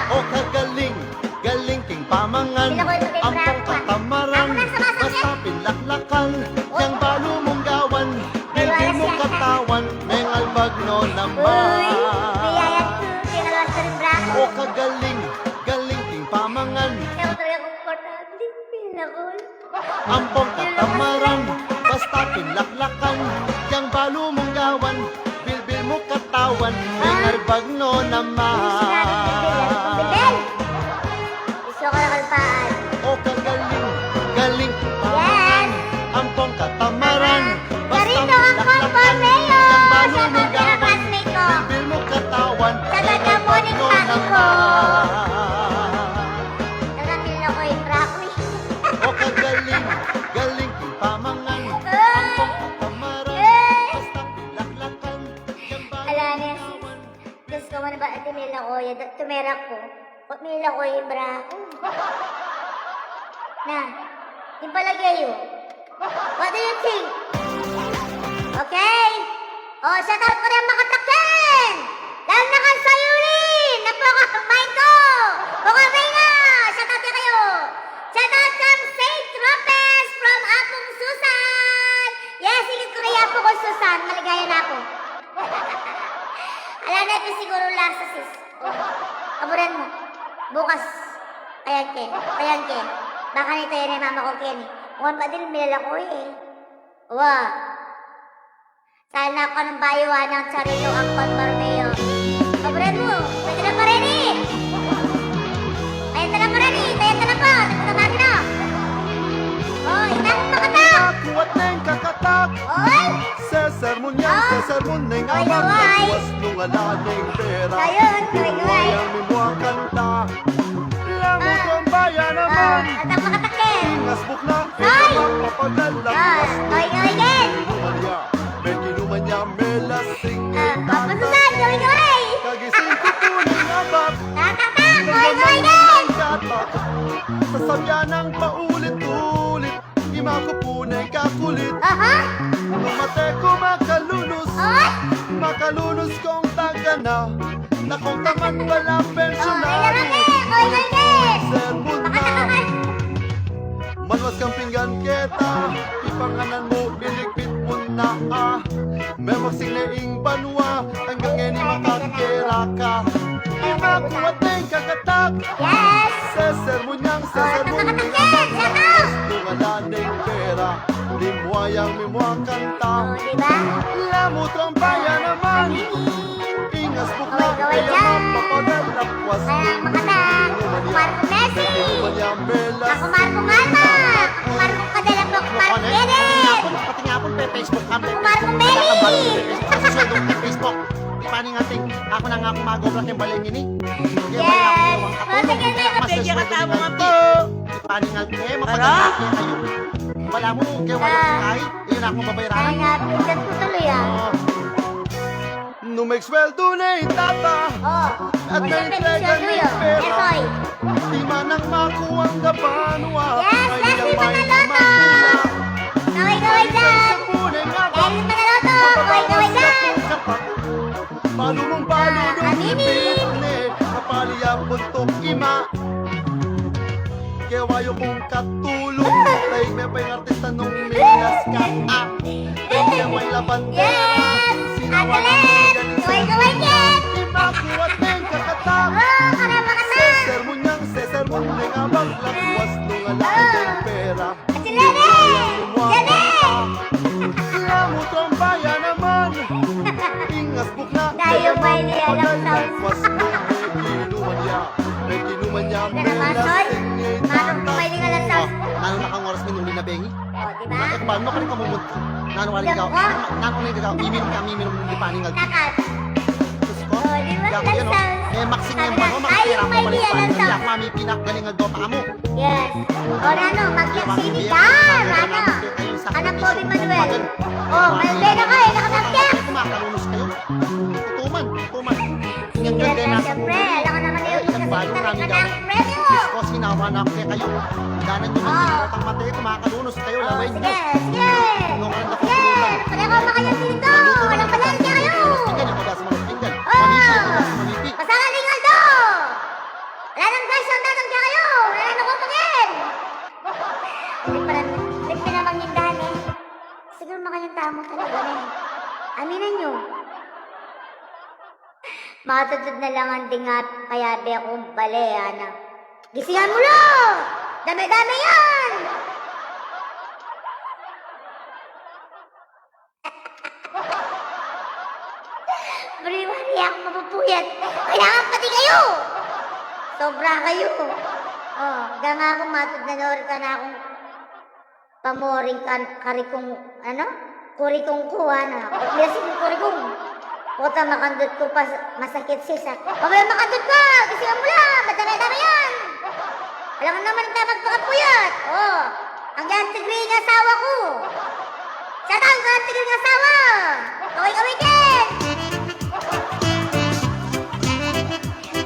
O kagaling, galing king pamangan. Sila ko yung magay Ampong bravo. katamaran, Ako na sumasakit. basta pinlaklakan. Yang balo mong gawan, bilbil mo katawan, mengal bagno Uy, naman. biyayat ko. Kinalawas ko rin brako. O kagaling, galing king pamangan. Kaya ko tuloy akong importante. Pinakol. Ampong katamaran, basta pinlaklakan, yang balo mong gawan, bilbil mo katawan, mengal bagno naman. Bibel! Gusto ko na kalpaan. O kagaling, galing pamangan, ampong katamaran, basta Narito ang pinlaklakan, Mayor! yang balo Sa mong mga gawan, classmate ko. bilbil mo katawan, Sa mengal gagamoning bagno pati ko. naman. Nagatil ako yung brako eh. O kagaling, galing king pamangan, Ay! ampong katamaran, Ay! basta pinlaklakan, yang balo Ala mong na, gawan. Diyos ko, ano ba? Tumira ko. Tumira ko. Ba't may lako yung bra ko? Na, yung palagay yun. What do you think? Okay? Oh, shout out ko rin mga takyan! Lalo na kang sayulin! Napaka-mind ko! Bukabay na! Shout out kayo! Shout out from St. Tropez from Apong Susan! Yes, sigit ko kaya po ko Susan. Maligaya na ako. Alam na ito siguro last sis. Oh, kaburan mo. Bukas. Ayan ke. Baka nito yan ay mama ko Kenny. Mukhang pa din milala ko eh. Wow. Sana ako ng bayuhan ng sarilo ang Contormeo. Kaburan mo. Pwede na pa rin eh. Ayan na pa rin eh. Ayan na pa. Nagkakamagi na. Oh, inang makatak. Kuwat neng kakatak. Oy. Sesermon yan, sesermon neng Oy, abang oy. Lagwas nung alaneng pera Ayun, oy. Mayang mimuang kanta Lamot ang bayan naman Atang makatakin. Ingas bukla, Oy. kaya mapapagal Lagwas Oy, again. Lumanya, Beginuman niya melasing Papasusan, gawin. Kagising ko po ng abak Tatatak, oy, again. Katak Sasabyan ng paulit-ulit Ima ko po na'y kakulit Aha. Lumate ko makalunus Oy. Makalunus kong tagana Na kung tamad pala pensyonary Oy, again. Sermon na Makatakakan. Manwas kang pinggan kita Ipanganan mo, iligpit mo na May magsingleing banwa Hanggang ngayon makakira ka Imakuwat na yung kagatak Yes. Sesermon niyang Oh, sesermon nakatakin. Shout out. Tungalaneng pera Limuayang mimuang kanta Oh, diba? Lamot ang bayan naman Ingas bukla Gaway Kaya dyan. mapapagal Tapwas Kaya makatak. Ako Marco Messi. Lumanya melas Ako Marco Mama. Ako Marco Kadalap. Ako Marco Edit. Pati nga akong Facebook Ako Marco Meli. Susunod ng Facebook Paano nga ting Ako na nga akong magobrak yung baling ini Yes. Sige, Medyo katamo nga po. Paano nga ting Ano? Mapadala kayo Wala mo Kaya wala kong kahit Iyon ako mabayaran Kaya nga, pinsan ko tuloy Nung may sweldo na itata Oh. At O, may siyempre, entrega Michelle ng Duyo. pera Yes, oy. Di man ang makuwang gabanwa Yes, Ay Leslie ang may Manaloto. magula Gaway dyan. Punay nga ba Ellie Manaloto. Gaway dyan. Balo mong balo nung Aminin. ibigni Kapaliya puntok ima Kewayo kong katulong Taig may pa yung artista nung minas ka Kaya may labandera Yes. Sinawan ang Atelet. Gaway dyan. Imakuwat na yung kakatak Oh, karama ka na. Sermon niyang sesermon Neng abang lakwas nung alaan ng pera At si Lene. Lene. Lamot ang bayan naman Ingas bukla Tayo ba hindi alam sa Lakwas nung may kinuman niya Ito naman, Sol. Manong pwede nga lang sa... Nano nakang oras minuli na bengi? Oh, diba? Eh, paano ka rin kamumut? Nano waling Diyan gaw? ko. Nano waling gaw? Imin kami minum di paning ag. Nakat. Sus ko? Oh, di ba? Gaw yan o. Lansaw. Eh, maxing Sabi yan na, ba? Makakira ayaw ko may balik diya, pa. lansaw. Yak mami pinak galing ag dopa mo. Yes. O, Rano, mag-sini ka. Rano. Anak ko, Manuel. Oh, malagay na kayo. Nakatagyak. Kumakalunos kayo. Tutuman. Tingnan nyo Yes, din yes, nasa siyempre. Alam ko naman yun. Kasi bayo kita namin rin ka gamit. ng premyo. Diyos ko, sinawa na ako kayo. Ganan nyo Oh. ng ang mati, kumakalunos kayo. Oh, Laway sige, nyo. sige. Tulungan na Sige. Pwede ako makayag dito. Walang palansya kayo. Tingnan yung pagas mga tingnan. Oh. Mamipi. Pasangan din Aldo. Wala nang guys, ang tatangkya kayo. Wala nang kupagin. Hindi na manggindahan eh. Siguro makanyang tamo talaga na eh. Aminan nyo. Matutod na lang ang dingat, kaya be akong bale, anak. Gisingan mo lang! Dami-dami yan! Bari-bari ako mapupuyat. Kailangan pati kayo! Sobra kayo. Oh, hanggang ako matod na nori ka na akong pamoring karikong, ano? Kurikong kuha na. Biasin yung kurikong. Puta, makandot ko pa, masakit siya. Pabaya makandot ka! Kasi mo lang, madami-dami yan! Alam mo naman tayo magpakapuyat. Oh, ang gantigri ng asawa ko. Siya ang gantigri ng asawa. Kaway-kaway din!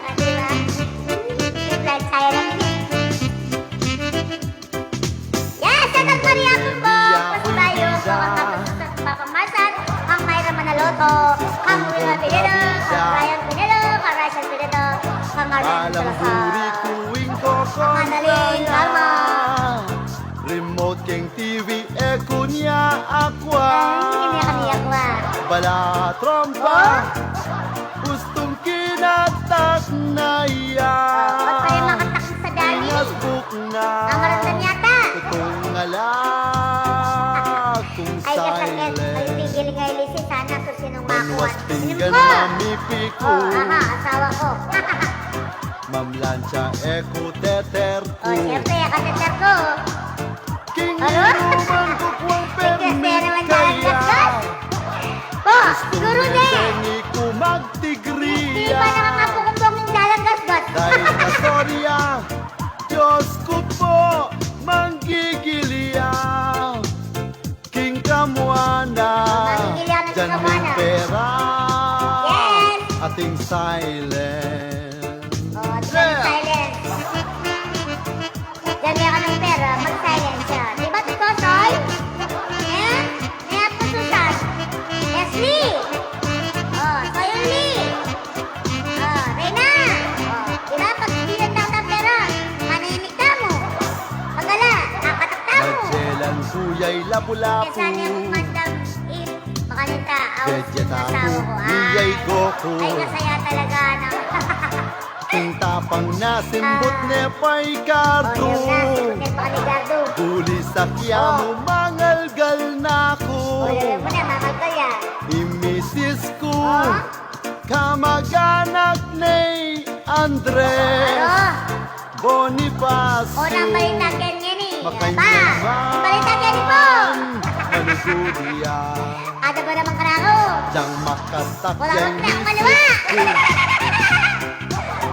Ah, diba? Marlene Alang Salazar. duri kuing Madaling kalma. Remote king TV e kunya aqua. Hindi kami akwa. Bala trompa. Gustong kinatak na Ba't pa yung yan. makatakot sa dali? Pinasbuk na. Ang maramdam yata. Tutong ngala. Kung Ay, kasakit. Ay, silent. pigil nga ilisi. Sana susinong makuha. Manuwas pinggan Sinom ko. mamipi ko. Oh, aha, asawa ko. Mamlansya eko teter ko. Oh, siyempre, kateter ko. King Ano? inuman ko kwang Kasi permit naman kaya. dalag-dagas. Po, siguro na eh. Tengi ko Hindi magtigriya. pa nakakapukumbong yung dalang-gasgas. Dahil sa sorya, Diyos ko po manggigiliya. King Kamuana, Manggigiliya na si dyan Kamuana. may pera. Yes. Ating silent. Oh, diyan silence. Diyan meron ng pera, mag-silence siya. Di ba, Tito Soy? Eh? May po Susan. Leslie. Oh, Soy Lee. Oh, Reyna. Oh, di ba, pag hindi lang ng pera, manimik ka mo. Pagala, nakatakta mo. Madyelan kuyay lapu-lapu. Kesa niya mong mandam, if makanita, Gadget asawa ako, ko. kuyay Goku. Ay, nasaya talaga, no? King tapang nasimbot ne pa'y kardo. Oh, yun na, sinutin pa ka ni Gardo. Huli sa kiyamo, mangalgal na ko. O, lagyan mo na, mahal ka yan. Ni Mrs. ko, Oh? kamag-anak ni Andres Ano? Bonifacio. O, nang balitagan yan eh. Ba? Makainyaman. Yung balitagan ni po. Malugudiya. Ada ba naman karako? Diyang makatak Wala yang kang Mrs. kaliwa.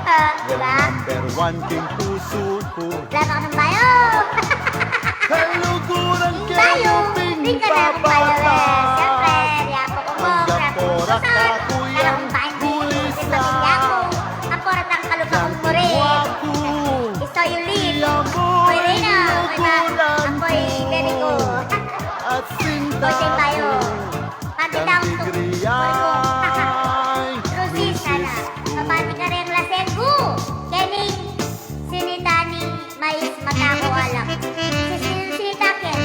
ko. Diba? Number one king puso ko. Wala ka ng bayo. Kaluguran Yung kayo bayo. ping Hindi ka na akong bayo eh. Siyempre, diyapo ko mo. Ang yapora ka, kuyang bulisa. Aporat ang kalupakong mo rin. Waku. Iso yung lead. Yamoy Apoy Reyna. luguran Apoy Berico. at sinta Apoy Saint Bayo. Pagkitang Yang tigriyay Rosie, sana. Mabati ka rin Lasengu. Kening sinitaning mais matako alak. Sinitakin.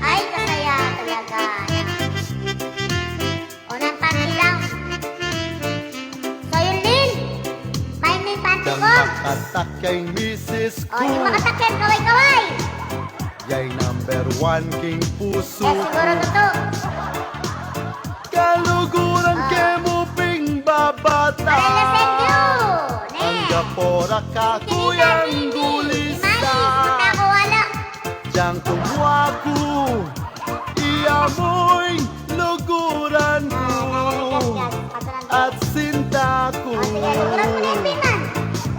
Ay, kasaya talaga. O, ng panty lang. So, yun din. Main mo yung panty Diyang ko. makatak kay Mrs. O, ko. di makatakyan. Kaway-kaway. Yay number one king puso Eh, siguro ko. totoo. Kaluguran Ah. kay mo ping babata. Aray, Lasengu. Ne. Ang gapora ka kuyang gulisa. Diyang tumwaku, iyamoy luguran ko. At sinta ko.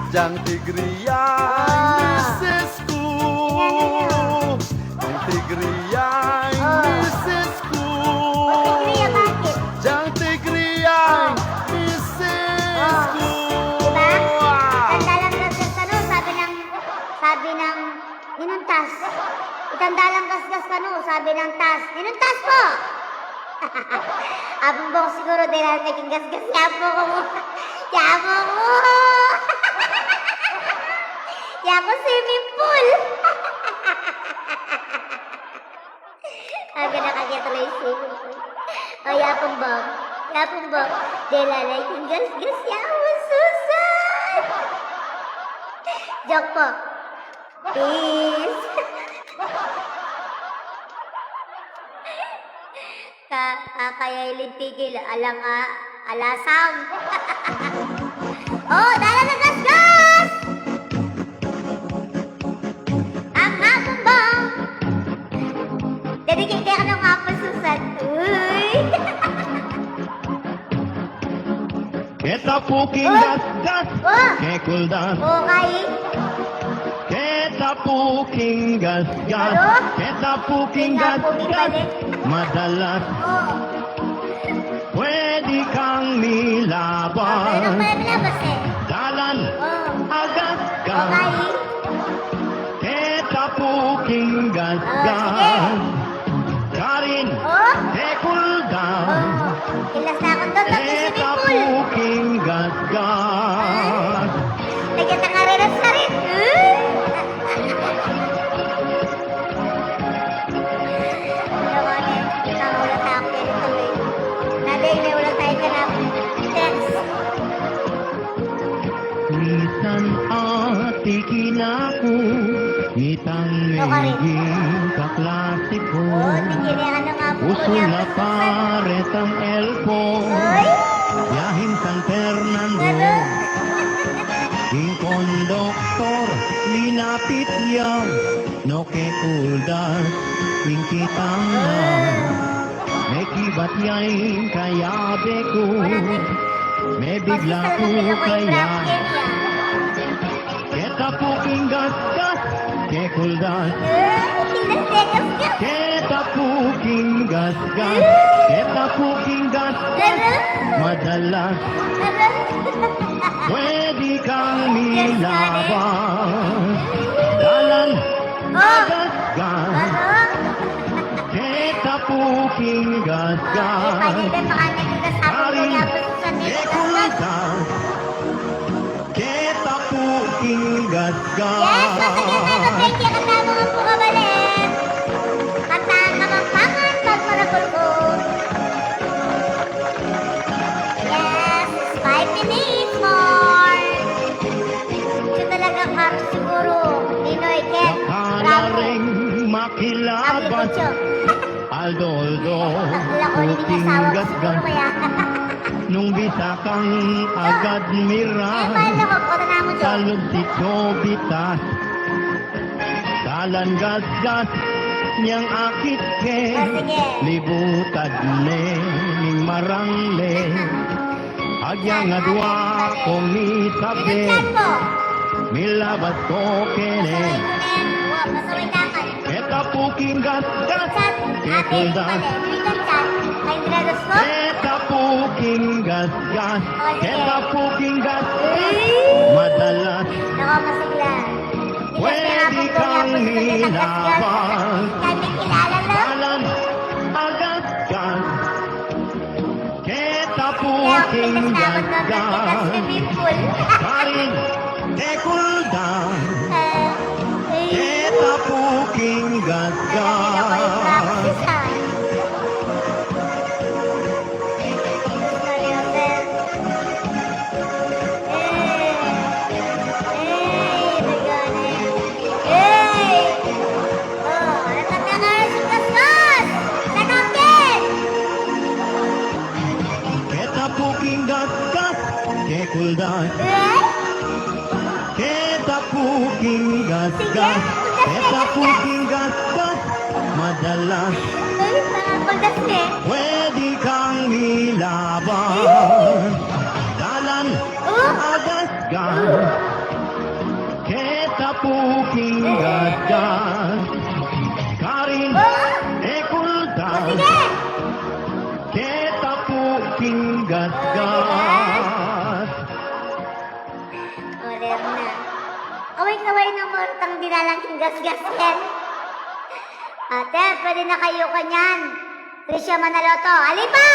Diyang tigriyay Mrs. ko. Ang tigriyay Mrs. ko. Diyang tigriyay Mrs. ko. Sabi ng ninuntas. Itandalang kasgas ka no, sabi ng tas. Ninuntas po! Abang bong siguro din ang naging gasgas. Yapo ko mo. Yapo ko. Yapo swimming pool. Aga nakakita tuloy yung swimming pool. O yapong bong. Yapong bong. Dela naging gasgas. Yapo Susan. Joke po. Peace. Kaya ilintigil alang alasang. Oh, dala na gasgas! Ang hapong bang. Dedicate ka ng hapon, Susan. Uy! Kita puking Oh! gas, Oh! kekuldan. Okay. Kita puking gas, Ano? kita puking Kita gas, puking balik. madalas Oh. pwede kang Ano milaban. pala nilabas eh? Dalan, Oh. agad ka, Okay. kita puking gas, Oh, sige. Karin, Oh. kekuldan. Oh. Kilas na akong doon, tapos swimming pool. Tapuking gasgas. Lagyan na karenas na rin. Nakaulat ako yan tuloy. Naday, may ulat tayo ka na. Text. Minsan atikin ako, mitang naging kaklase ko. Tingilihan na nga po Puso niya. na pares ang elpo, biyahin San Fernando. Yung kondoktor, linapit yan, no que kuldas, yung kitang na. May kibat yain kayabe ko, may bigla ko kaya. Keta puking gasgas, ke kuldas. Keta puking gasgas, keta puking gasgas, madalas. Pwede kang nilaban, dalan, gasgas. Keta puking gasgas, karin, ke kuldas. Keta puking gasgas. Yes, thank you. Kasama nga po kabalit. Kantahan kamangpangan, pagmaragol ko. Yes, 5 minutes more. Ito talaga Carl siguro. Ninoy, Ken, Baka na Bravo. rin makilaban, Ablimucho. Aldo-aldo, Wala ko rin puking asawa ko siguro gasgas. kaya. Nung bisa kang agad Eh, mira, mahal ako. Kota na mo, Jo. talog si Chobitas. Dalan gasgas, niyang akit ke, sige. libutad ne, ning marangle. Agyang adwa kong isabi, Pinagchat po. milabas ko Pasaway kene. ko na yan. Wow, pasaway dapat. Keta puking gasgas, Chat. ke Ate, kuldas. chat. Kay Dredos mo. Keta puking gasgas, keta puking gasgas, madalas. Nako, masigla. Pwede kang nilaban, Kami kilala lang. dalan, agasgas. Keta Kaya ako puking pinagkakot na gasgas, swimming pool. karin, ke kuldas. Keta puking gasgas. Keta puking gasgas, ke kuldas. Keta puking gasgas, keta puking gasgas, madalas. Pwede kang nilaban, dalan, agasgas. Keta puking gasgas, karin, ekuldas. Keta puking gasgas. Moderna. Kaway-kaway ng mortang dinalang gas-gas yan. Ate, pwede na kayo kanyan. Tricia Manaloto. Alipa!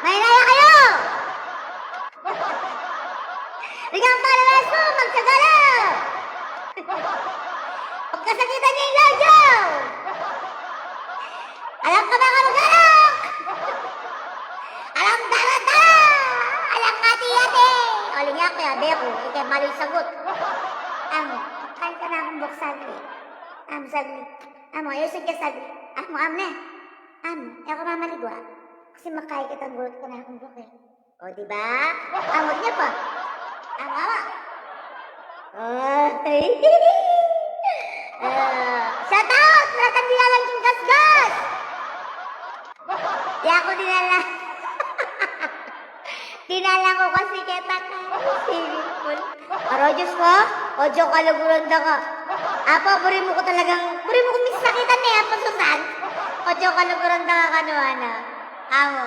May naya kayo! Bigyan pa na beso, magsagala! Pagkasakitan niya yung lojo! Alam ka ba kamag-alak? Alam dara-dara! Alam kati-ate! Oling nga kaya, beko. Ikay mali sagot. Kain ka na akong buksan eh. Saglit. Ayusin ka saglit. Amne. Ako mamaligwa. Kasi makain kitang gulot ka na akong buke. O, diba? Huwag niya pa. Ama. Shout out! Lahat ang dilalang yung gas-gas! Di ako dinala. Dinala ko kasi kay Patay. Swimming pool. Pero Diyos ko, Ojo kaluguranda ka. Apo, puri mo ko misakitan eh, Apo Susan. Ojo kaluguranda ka kanuana. Amo.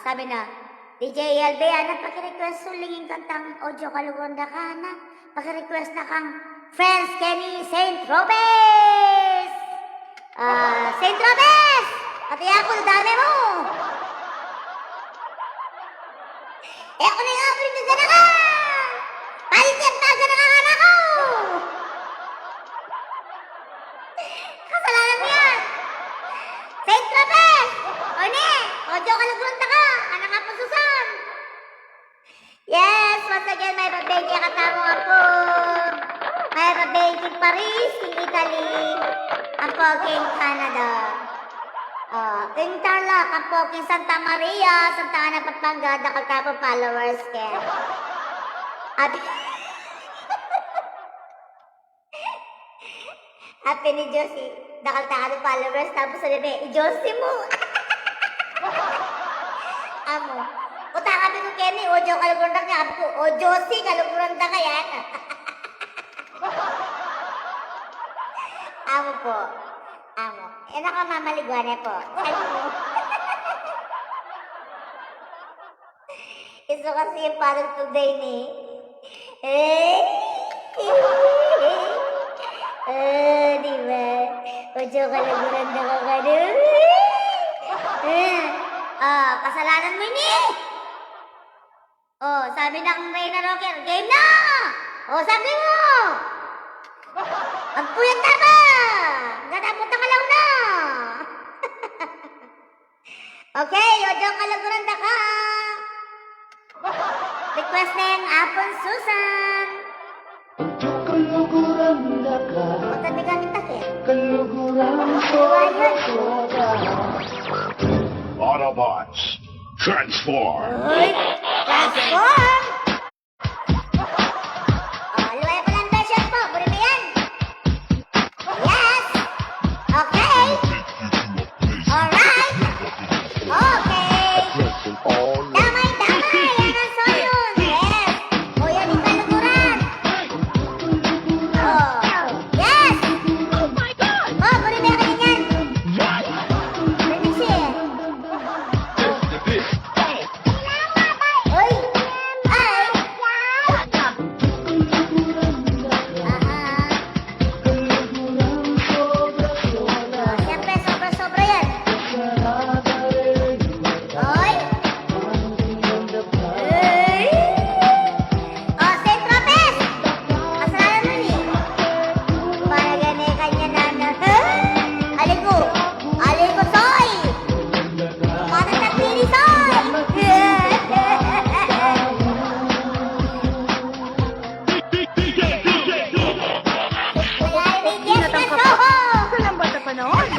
Sabi na, DJ LB, pakirequest sulingin kantang Ojo kaluguranda ka, pakirequest na kang Friends Kenny Saint Tropez! Saint Tropez! Pati ako, dami mo! Eh ako na yung apoy na gana ka! Palit yung taga na kakana ko! Kasalanan mo yan! Saint Tropez! O ne! Ojo ka lagunta ka! Anak ka po Susan! Yes! Once again, may birthday kaya katamo nga po! May birthday king Paris, king Italy, ang po king Canada. King Tarlac, ang po king Santa Maria, Santa Ana, Pampanga, dakal ka po followers ken. At happy ni Josie, dakal ka po followers, tapos sa bebe, i-Josie mo. Amo, uta kami ko Kenny, ojo kaluguranda niya, ako, o Josie, kaluguranda ka yan. Amo po, amo. Eh, nakamamaligwane po. Ano po? Iso kasi yung parang today ni. Di ba? Ojo kaluguranda ka ganun. Kasalanan mo ini. Sabi ng Reyna Rocker, game na! Sabi mo! Magpuyat na ba? Natapunta ka lang na! Okay, Ojo kalaguranda ka! Request na yung Apon Susan! Ojo kaluguranda ka, O, tabi kami takit. kaluguranda Autobots, transform! Uy! Transform! Luwaya pa lang version po. Buri ba yan? Yes! Okay! Alright! Okay! Damay! Yan ang soyun! Yes! O, yan yung kaluguran! Yes! Oh my God! Buri ba yan yan? Remix eh! Uy! Ay! Siyempre, sobra-sobra yan. Oy! Ay! Saint Tropez! Kasalanan mo ni. Para gani kanya na. Aliko! Aliko, soy! Para sa pili, soy! Yes, let's go! Walang bata pa noon.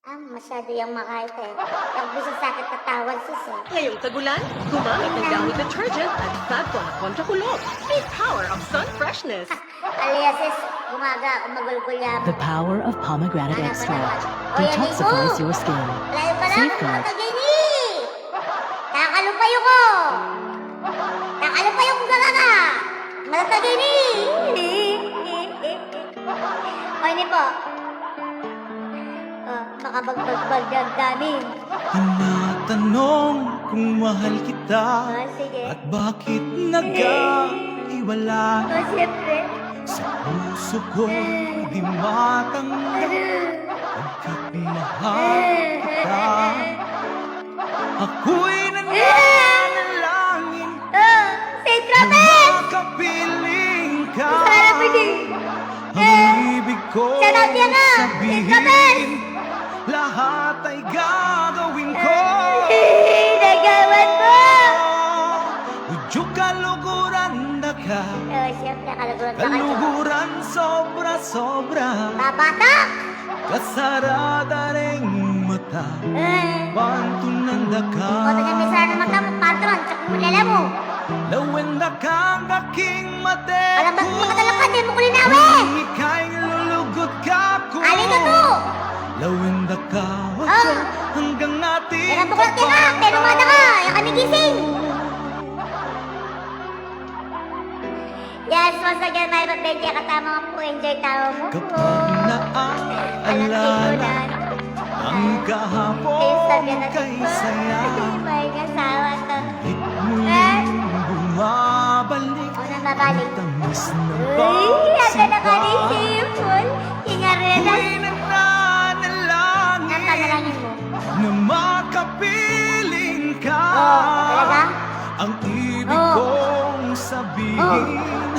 Masyado yung makait eh. Pag sa sakit katawan sis eh. Ngayong tagulan, gumamit ng Downy detergent at Fabcon kontra kulog. The power of sun freshness. Alias sis, gumaga, umagulgul yan. The power of pomegranate Ano, extract O, yan, detoxifies Nico. your skin. Layo pa lang, Safeguard. matagini! Nakalupayo ko! Nakalupayo ko galaga! Matagini! O, ini po. Makabagbag damdamin. Tinatanong kung mahal kita Sige. at bakit nag-iwala. Siyempre. Sa puso ko di matanggap pagkat mahal kita. Ako'y nananalangin Saint na Tropez! makapiling ka. Sana pwede. Ang ibig ko Shout out yan na, Saint Tropez! sabihin, lahat ay gagawin ko. Nagawan mo! Udyo kaluguran na ka, Siyempre, kaluguran ka kayo. kaluguran sobra-sobra. Babatak! Kasarada ring mata, pantunanda ka. O, tagang sana mata mo, patron. Tsaka mo lala mo. Lawenda kang aking mate Alam ba ko, kung makadalak ka, di mo kulinawi! ika'y lulugot ka ko. Alito to! Lawenda ka, hanggang ating Yan ang tuklat ka nga! Tenumada ka! Yan kami gising! Yan Yes, once again, my birthday, katama ko po, enjoy tayo mo po. Kapag naaalala ang kahapon kay saya, May kasawa to. Bit muling bumabalik Unang babalik. tamis ng Uy, ate na ka ni pagsimba. Sipol. Hingarela. Ako'y nananalangin Ang tagalangin mo. na makapiling ka. Talaga? Ang ibig Oh. kong sabihin,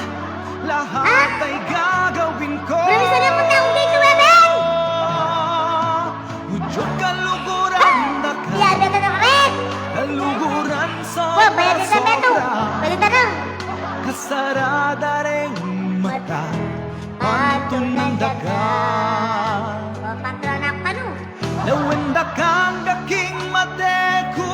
lahat ay gagawin ko. Promise na punta akong dito, Bebeng! Udyok kaluguran na ka, Yan, beto na rin! kaluguran Wow, bayad din sa beto! sobra-sobra. Pwede tanong! Kasarada rin mata, pantun ng daga. O, patronak pa no? Nawenda kang daking mateko, O,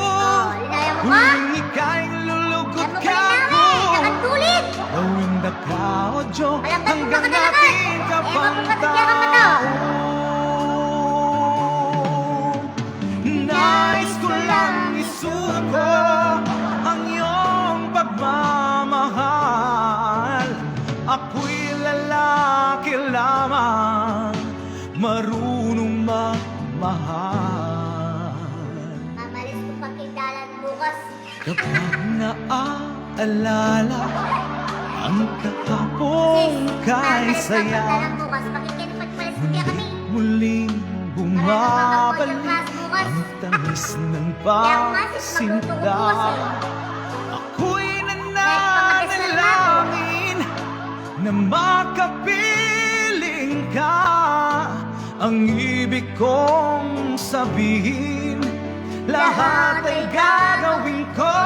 linaya mo ka? huling ika'y lulugot Yan mo ka pa rin ko. namin! Nakatulit! Nawenda ka, Odyo, Alam ka kung hanggang bakit nalakas. natin ka Eh, pang magpapatagyan ka pa to. Nais ko lang isuko ang iyong pagmamahal. Ako'y lalaki lamang, marunong magmahal. Mamalis ko pagkidalan bukas. Kapag naaalala ang kahapon kay Mamalis ka saya, pagdalan bukas. Pakikipagpalis ko kaya kami. muling bumabalik ang tamis ng pagsinta. Ako'y nananalangin na makapiling ka. Ang ibig kong sabihin, lahat ay gagawin ko.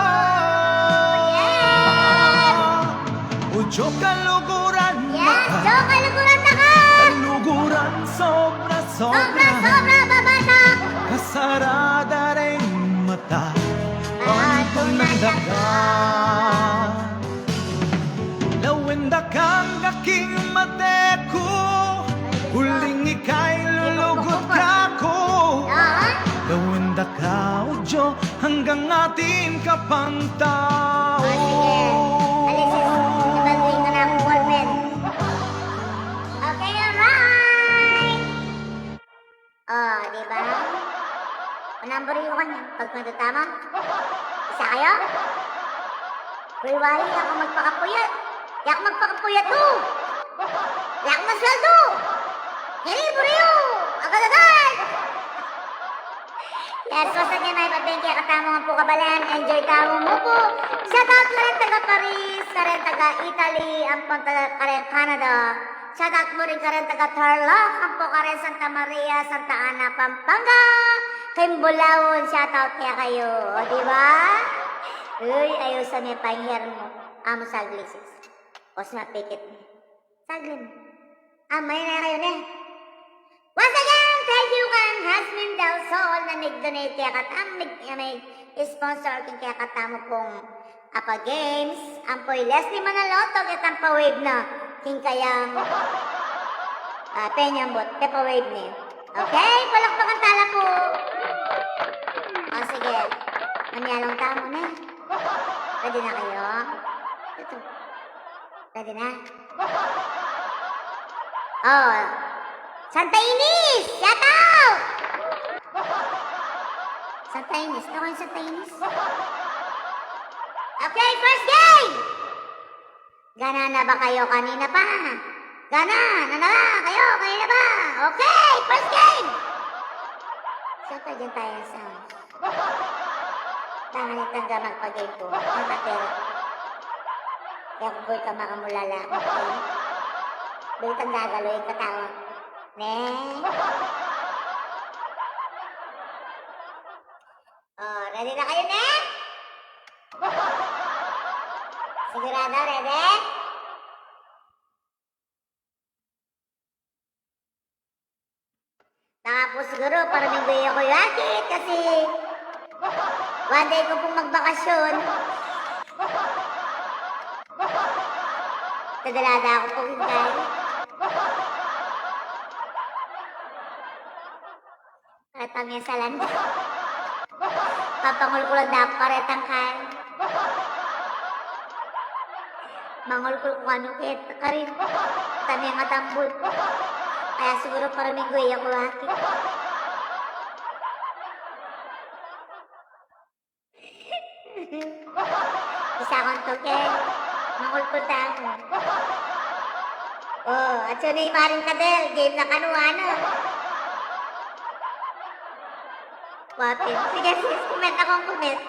Udyo kaluguran na Yes, ka, Joe, kaluguran na ka! kaluguran sobra-sobra. Sobra, babatak! Kasarada rin mata, pantong ng daga. Lawenda kang aking mateko, huling ika'y lulugot ka ko. Lawenda ka, Udyo, hanggang atin ka pang tao. Ibaluin ka na akong ballpen. Okay, alright! Oh, di ba? Manambari ko kanya. Pag matatama, isa kayo? Kulwari, ako magpakapuyat. Di ako magpakapuyat to. Di ako masweldo. Hilibriyo! Agad-agad! Yes, once again, may pagbengi. Katama nga po kabalan. Enjoy tao mo po. Shoutout ka rin taga Paris, ka rin taga Italy, ang po ka rin Canada. Shoutout mo rin ka rin taga Tarlac, ang po ka rin Santa Maria, Santa Ana, Pampanga. Kimbulawon, shoutout kaya kayo. O, di ba? Uy, ayusan niya pa yung hair mo. Amo sa glisis. O, smapikit mo. Saglim. May na kayo na. Once again, thank you kang Hasmin Del Sol na nag-donate kaya katam, may sponsor king kaya katamo pong apa games. Ampoy Leslie Manaloto kitang pa-wave na king kayang penyambot, pa-wave niya. Okay, palakpakan tala ko. O sige, mamiyalong tamo na. Ready na kayo? Ito. Ready na? Oh, Santa Ines! Shout out! Santa Ines. Ako yung Santa Ines. Okay, first game! Gana na ba kayo kanina pa? Gana na kayo kanina pa? Okay, first game! Siyempre dyan tayo sa... Tangalit ang gamang pag-game ko. Ang matero. Kaya kung boy ka makamulala. Okay? Boy kang gagalo yung katawag. Ne? Oh, ready na kayo, ne? Sigurado, ready? Baka po siguro parang may ako yakit kasi one day ko pong magbakasyon. Tadalada ako po, guys. Paretang yan sa landa. Papangul ko lang dapat paretang kan. Mangolkol ko ano kahit ka rin. Tami ang atambol. Kaya siguro paraming guay ako haki. Isa akong token. Mangolkol tayo. Oh, at so na yung maring kadel. Game na kanuana. Wapin. Sige, sis. Comment akong comment.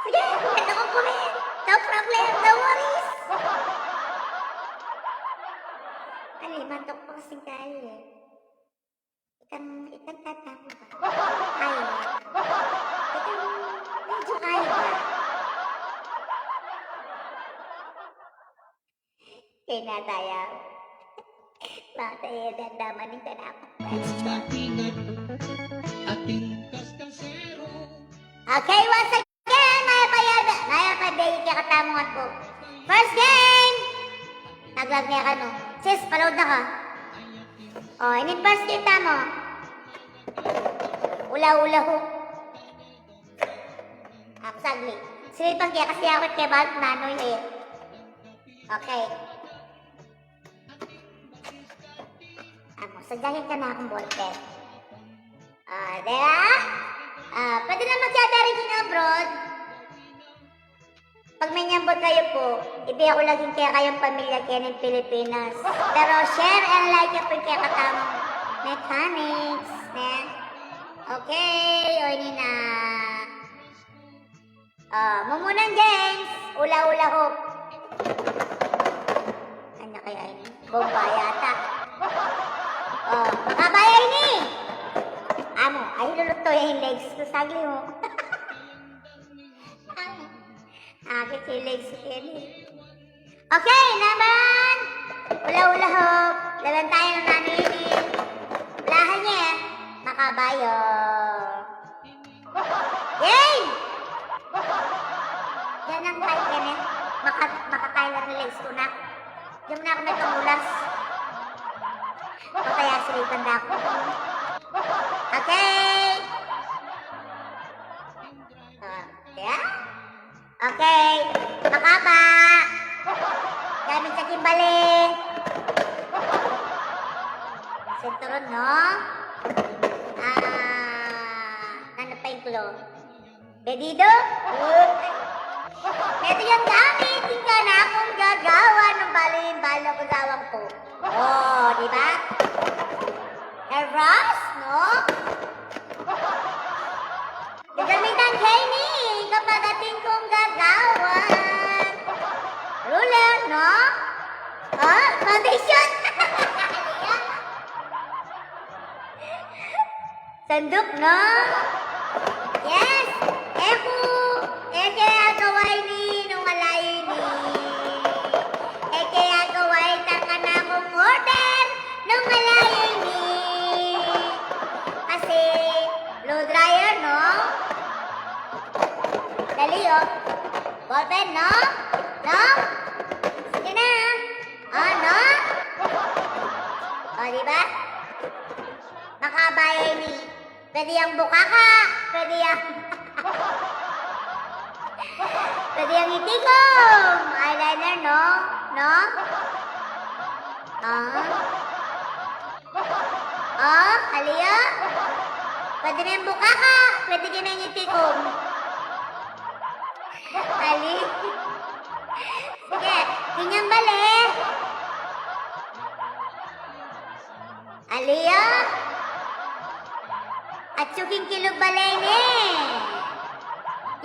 Sige, comment akong comment. No problem. No worries. Alimantok po kasing kayo eh. Ikang tatamo ba? Kaya. Ikang medyo kaya ba? Kaya na tayo. Bakit tayo dandamanin ka na ako? Okay, once again, Maya Paday, kaya katamungan ko. First game! Naglag niya ka, no? Sis, paload na ka. Oh, in first game tamo. Ula-ula ho. Sagli. Silipang kaya kasi ako kay Balt Nanoy eh. Okay. Sadyahin ka na akong ballpen. Diba? Pwede na magkadaring abroad. Pag may nyambot kayo po, ibiya ko laging kaya kayong pamilya kaya ng Pilipinas. Pero share and like yung kaya katamang mechanics. Okay, o ini na. Mumunan James, ula-ula ho. Ano kaya ini? Bomba yata. Kabayay ni! Amo, ay luluto yung legs ko. Sagli mo. Akit yung legs ko ni. Okay, naman! Ula-ula ho. Laban tayo ng naninin. Ulahan niya. Makabayo. Yay! Yan ang kahit ganit. Makakailan ng legs ko na. Diyan na ako may kamulas. O kaya silipan na ako. Okay. Yeah? Okay. Makaba. Gamit sa kimbali. Sinturon, no? Ano pa yung tulo? Bedido? Ito yung gamit. Hindi na akong gagawa ng balo ko sawang ko. Oh, di ba? Eros, no? Gagamitan kay ni kapag ating kong gagawan. Ruler, no? Foundation. Sandok, no? Yes. Kaya gaway ni nung alay ni. Kaya gaway taka na akong order nung alay ni. Kasi blow dryer, no? Dali, oh. Ballpen, no? No? Sige na. No? Diba? Makabayay ni. Pwede yung bukaka. Pwede yung... Pwede yung itigom. Eyeliner, no? No? Aliya? Pwede na yung bukaka. Pwede din na yung itigom. Ali? Sige, kanyang bali. Aliya? At suking kilog balay ni.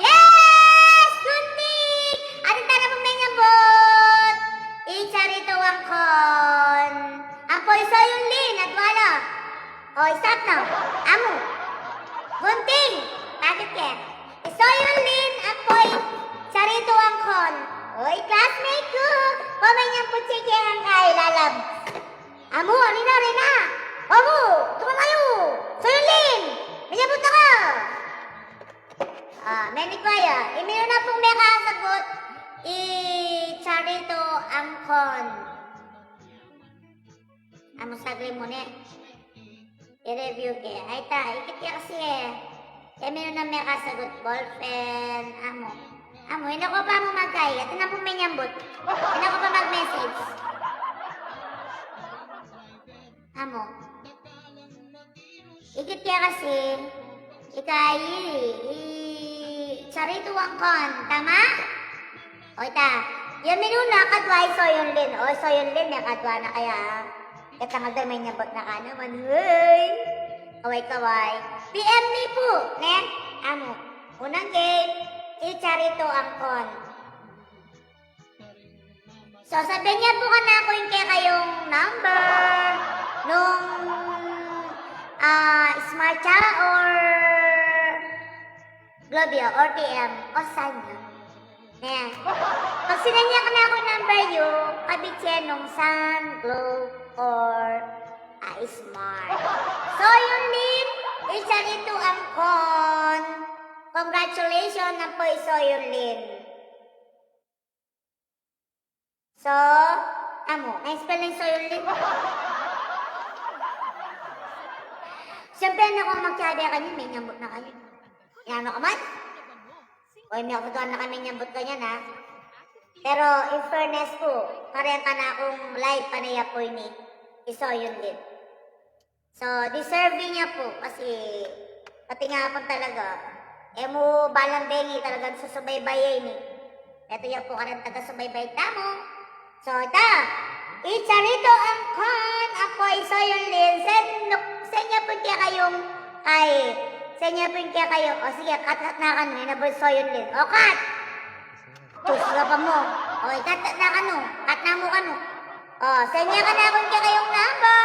Yes! Kuntik! Atin tara po may ngabot. Icharito ang kon. Ang poiso yung lin at wala. Stop na. Amo. Gunting. Bakit ka? Iso yung lin at poy. Charito ang kon. Classmate ko. Pamay niyang putsike ang kailalab. Amo, Rina. Amo, tukan kayo. So yung lin. Mayabot ako. Many kwaya. Meron na pong may kasagot. Charito ang kon. Amo sagli mo ne. I-review ke. Ay ta, ikit ka kasi eh. Meron na may kasagot. Ballpen. Amo. Amo, hindi ko pa mo magkaya. Ito na po may nyambot. Hindi ko pa mag-message. Amo. Ikit kaya kasi, sarito ang kon, tama? O ita, yung minuna, kadwa iso yung lin. O, iso yung lin, kadwa na kaya. Katangal doon may nyambot na ka naman. Hey! Kaway-kaway. PM me po, ne? Amo, unang game, charito ang kon. So, sabihin niya po ka na ako yung kaya kayong number nung Smart Cha or Globio or TM o Sanyo. Ayan. Pag sinanya ka na ako number yung kabitse nung Sun, Globe, or Smart. So, yung lead, isa nito ang con. Congratulations na po iso yung lead. So, amo, na-spelling so yung lead. Siyempre na kung magsabi ka niya, may nyambot na kayo. Yan ka man? O, may kaputuan na kami nyambot ka niyan, ha? Pero, in fairness po, parang ka na akong live panaya po ni iso yun din. So, deserving niya po kasi pati nga po talaga, mo balang bengi talagang susubaybayin eh. Ito yan po ka rin taga-subaybay tamo. So, ita, icharito ang kon, ako iso yun din. Senya po kaya kayong, senya po kaya kayo, o sige, kat na ka no, inabuso yun din. O, kat! Tusga pa mo. O, kat na ka no, kat na mo ka no. O, senya ka na kung kaya kayong number.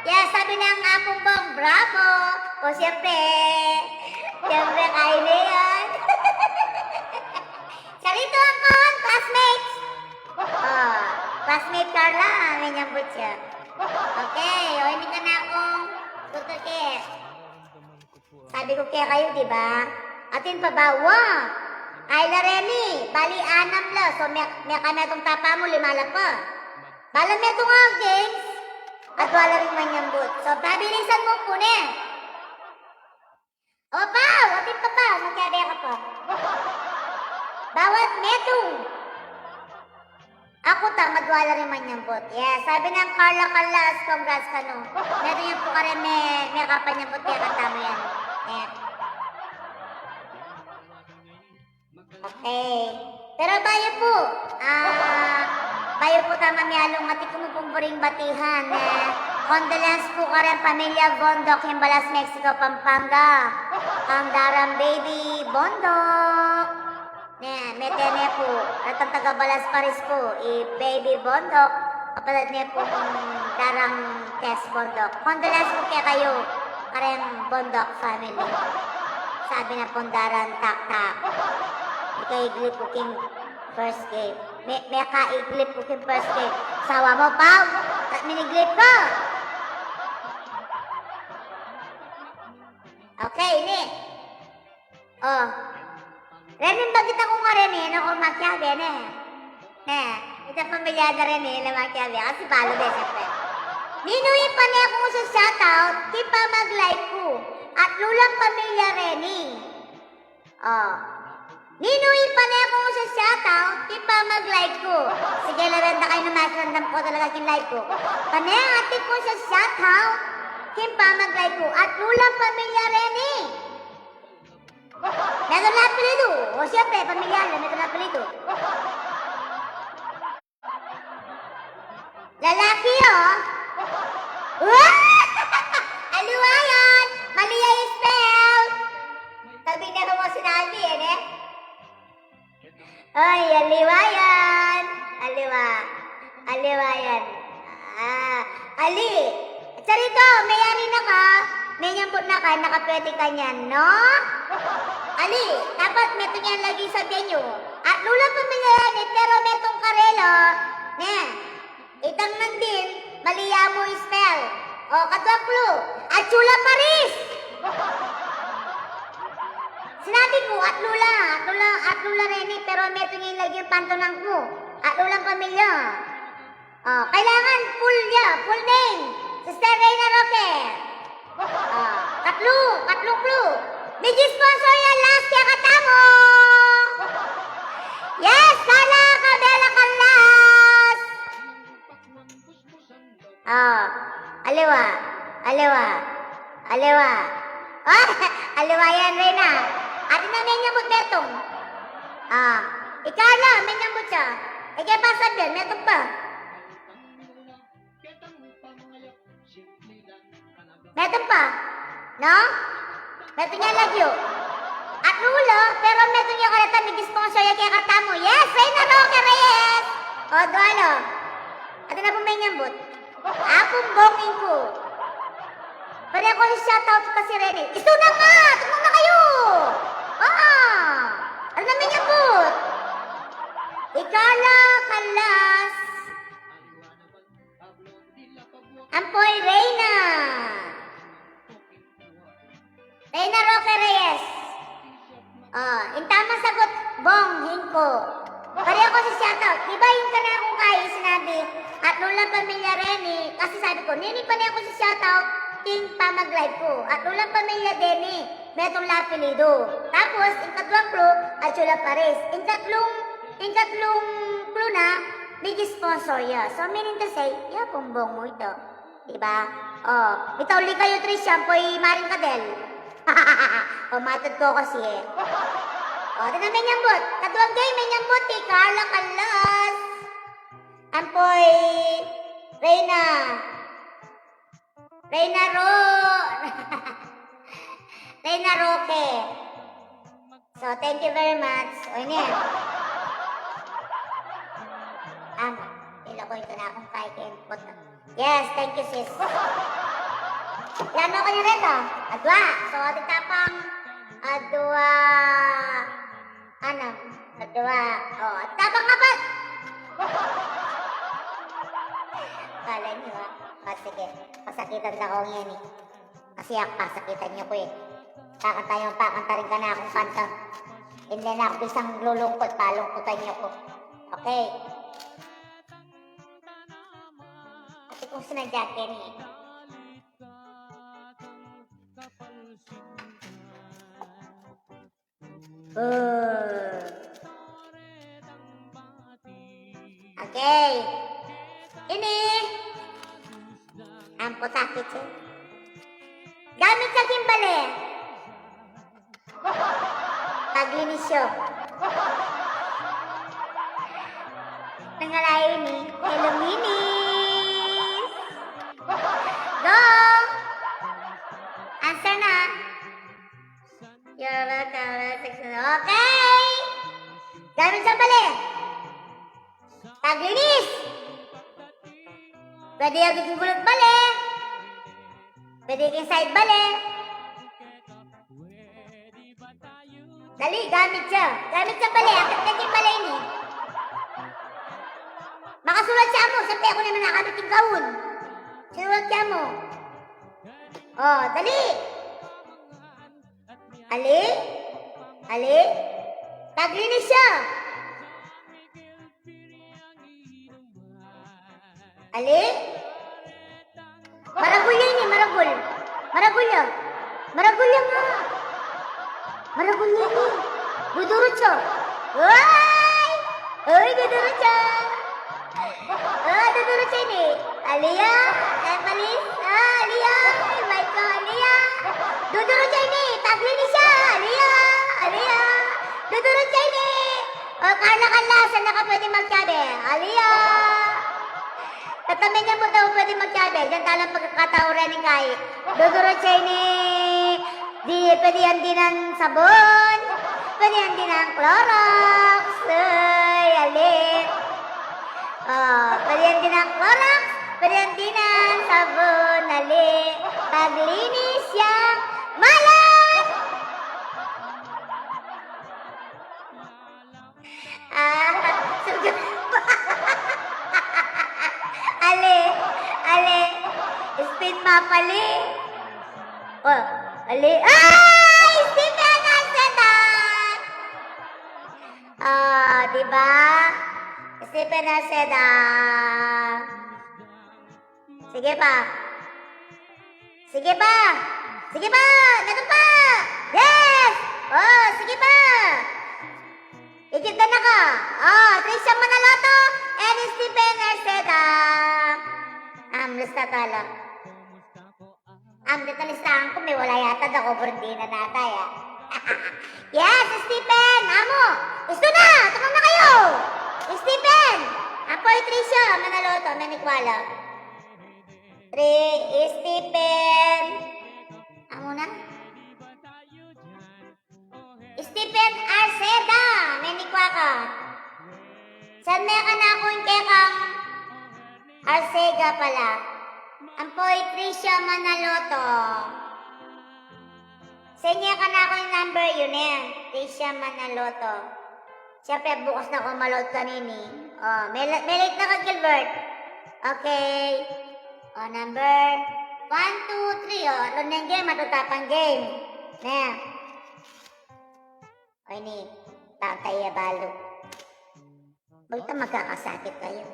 Yeah, sabi ng apong bong, bravo. O, siyempre kayo na yan. Charito ang kon, classmates. O, classmate Carla, may nyambot siya. Okay, o hindi ka na akong tutuki. Sabi ko kaya kayo, di ba? Atin pa ba? Wow! Ayla Remy, bali 6 la. So, may kami itong tapa mo, 5 la pa. Balang may itong games. At wala rin manyambot. So, pabilisan mo po na. O pa, atin pa ba? Magkada ka pa. Bawat metong. Ako madwala rin man yung bot. Yes, sabi ng Carla Calas, congrats ka no. Meron yan po ka rin may kapan yung bot kaya katama yan. Ayan. Okay. Pero bayo po, bayo po tama miyalong ati kumupumbring batihan. Condolence po ka rin pamilya Bondok, Himbalas, Mexico, Pampanga. Ang darang baby Bondok. Metene po, at ang taga-Balas Paris po, baby Bondok, kapatid niya po darang Tess Bondok. Condolence po kaya kayo, karen Bondok family. Sabi na po darang tak-tak. Ika-iglip po king first game. May ka-iglip po king first game. Sawa mo pa, at miniglip ko. Okay, ini. Oh. Renin bagit ako nga rin eh, ako magkyabi na eh. Ito pamilyada rin eh, na magkyabi. Kasi palo din, siyempre. Ninuwi pa niya ako sa shoutout, di pa mag-like ko. At lulang pamilya rin eh. Oh. Ninuwi pa niya ako sa shoutout, di pa mag-like ko. Sige, labenda kayo na masrandam ko talaga yung like ko. Panay ate ko sa shoutout, di pa mag-like ko. At lulang pamilya rin eh. Meron na apelido. O siyempre, pamilyar na meron na apelido. Lalaki, oh. Aliwayan! Mali yung spell! Sabi na mo sinabi, eh. Ay, aliwayan! Aliwayan. Ali! Sarito, mayari na ka. May nyambot na ka, nakapwede ka niyan, no? Ali, dapat meto niyan lagi sa benyo. At lulang pamilya yan, pero metong karelo. Itang man din, maliya mo spell. O, katwaklo, at chula Paris! Sinabi ko, at lula rin pero meto niyan lagi yung pantunang ko. At lulang pamilya. O, kailangan full name. Sister Reyna Roque. Katlong clue. May sponsor yan last kaya katamo. Yes, Carla Cabela Calas! Oh, aliwa, aliwa, aliwa. Oh, aliwa yan, Reyna. Ate na may nyambut betong. Ikarla, may nyambut siya. Kaya pa sabihin, metong pa. Metong pa. No? Metong niya lagyo. At rulo, pero metong niya kalata, may sponsor yung kaya kata mo. Yes, Reyna Roque Reyes! O, dualo. Ate na po may nyambut. Akong bonging ko. Pwede ako yung shoutout pa si Rene. Ito na nga! Tumong na kayo! Ano namin yung boot? Ikarla Calas. Ampoy Reyna. Reyna Roque Reyes. Yung tamang sagot, Bong Hingko. Pwede ako si shoutout. Diba yung kanina kong kayo sinabi, at Lola Pamilya Rene, kasi sabi ko, nini pa na ako si shoutout, ting pa mag-live ko. At Lola Pamilya Deni, metong lapilido. Tapos, yung katluang clue, at Chula Paris. Yung tatlong clue na, big sponsor ya. So, meaning to say, ya, pumbong mo ito. Diba? Ito uli kayo, Trisha, po'y Maring Kadel. Matod ko kasi eh. Tignan may nyambot. Katuwag gay, may nyambot eh. Carla Calas. Ampoy Reyna. Reyna Roque. So, thank you very much. O, yun yan. Ilo ko ito na akong kahit yes, thank you, sis. Lano ko niya rin, Adwa. So, tapang adwa. Adwa. Tapang kapat. Kala niyo, sige. Pasakitan sa kong yan, eh. Kasi pasakitan niyo ko, eh. Kakanta rin ka na akong kanta. Hindi na ako isang lulungkot, palungkutan niyo ko. Okay. Kasi kung sinadyak yan, eh. Okay. Ini ang putakit siya. Gamit sa kimbali. Paglinis siya. Nangalay ini. Hello, minis. Go! Answer na. You're welcome. Okay! Gamit sa bali. Paglinis. Pwede yung gigulot bali. Pwede yung side bali. Dali, gamit siya. Gamit sa bali. Akit na yung bali ini. Makasulat siya mo. Sabi ako naman nakamit yung kaun. Sinulat siya mo. Dali. Ali. Paglinis siya. Ali. Maragulya ini, maragul. Maragulya. Maragulya nga. Maragulya ini. Dudurot siya. Uy, dudurot siya. Dudurot siya ini. Alia. Emalis. Alia. Invite ko, Alia. Dudurot siya ini. Paglinis siya. Alia. Dudurot siya ini. Carla Calas, saan na ka pwede magsabi? Alia. Tatamin niya mo daw pwede magsabi. Diyan talang pagkakatao rin ng kahit. Dudurot siya ini. Pwede yan din ang sabon. Pwede yan din ang Clorox. Ay, alit. Pwede yan din ang Clorox. Pwede yan din ang sabon. Alit. Paglinis yang malat. Ale. Spin mapali. Ali. Ay! Stephen Acedan! Diba? Stephen Acedan. Sige pa. Meron pa! Yes! Sige pa! Ikit na ka. Trisha Manaloto and Stephen Arceda. Lista tala. Dito listahan ko, may wala yata na cover din na natay, Yes, Stephen! Amo! Gusto na! Tukong na kayo! Stephen! Apoy Trisha Manaloto, Manikwala. Stephen! Amo na? Stephen Arceda, Manikwaka. San may ka na akong kekang Arcega pala. Ampoy Trisha Manaloto. Senya ka na ako yung number yun Trisha Manaloto. Siyempre bukas na ako maload kanini. May late na ka Gilbert. Okay. Number 1, 2, 3. Ano na yung game? Matutapang game. Ni. Tantay ya balo. Bagta magkakasakit kayo.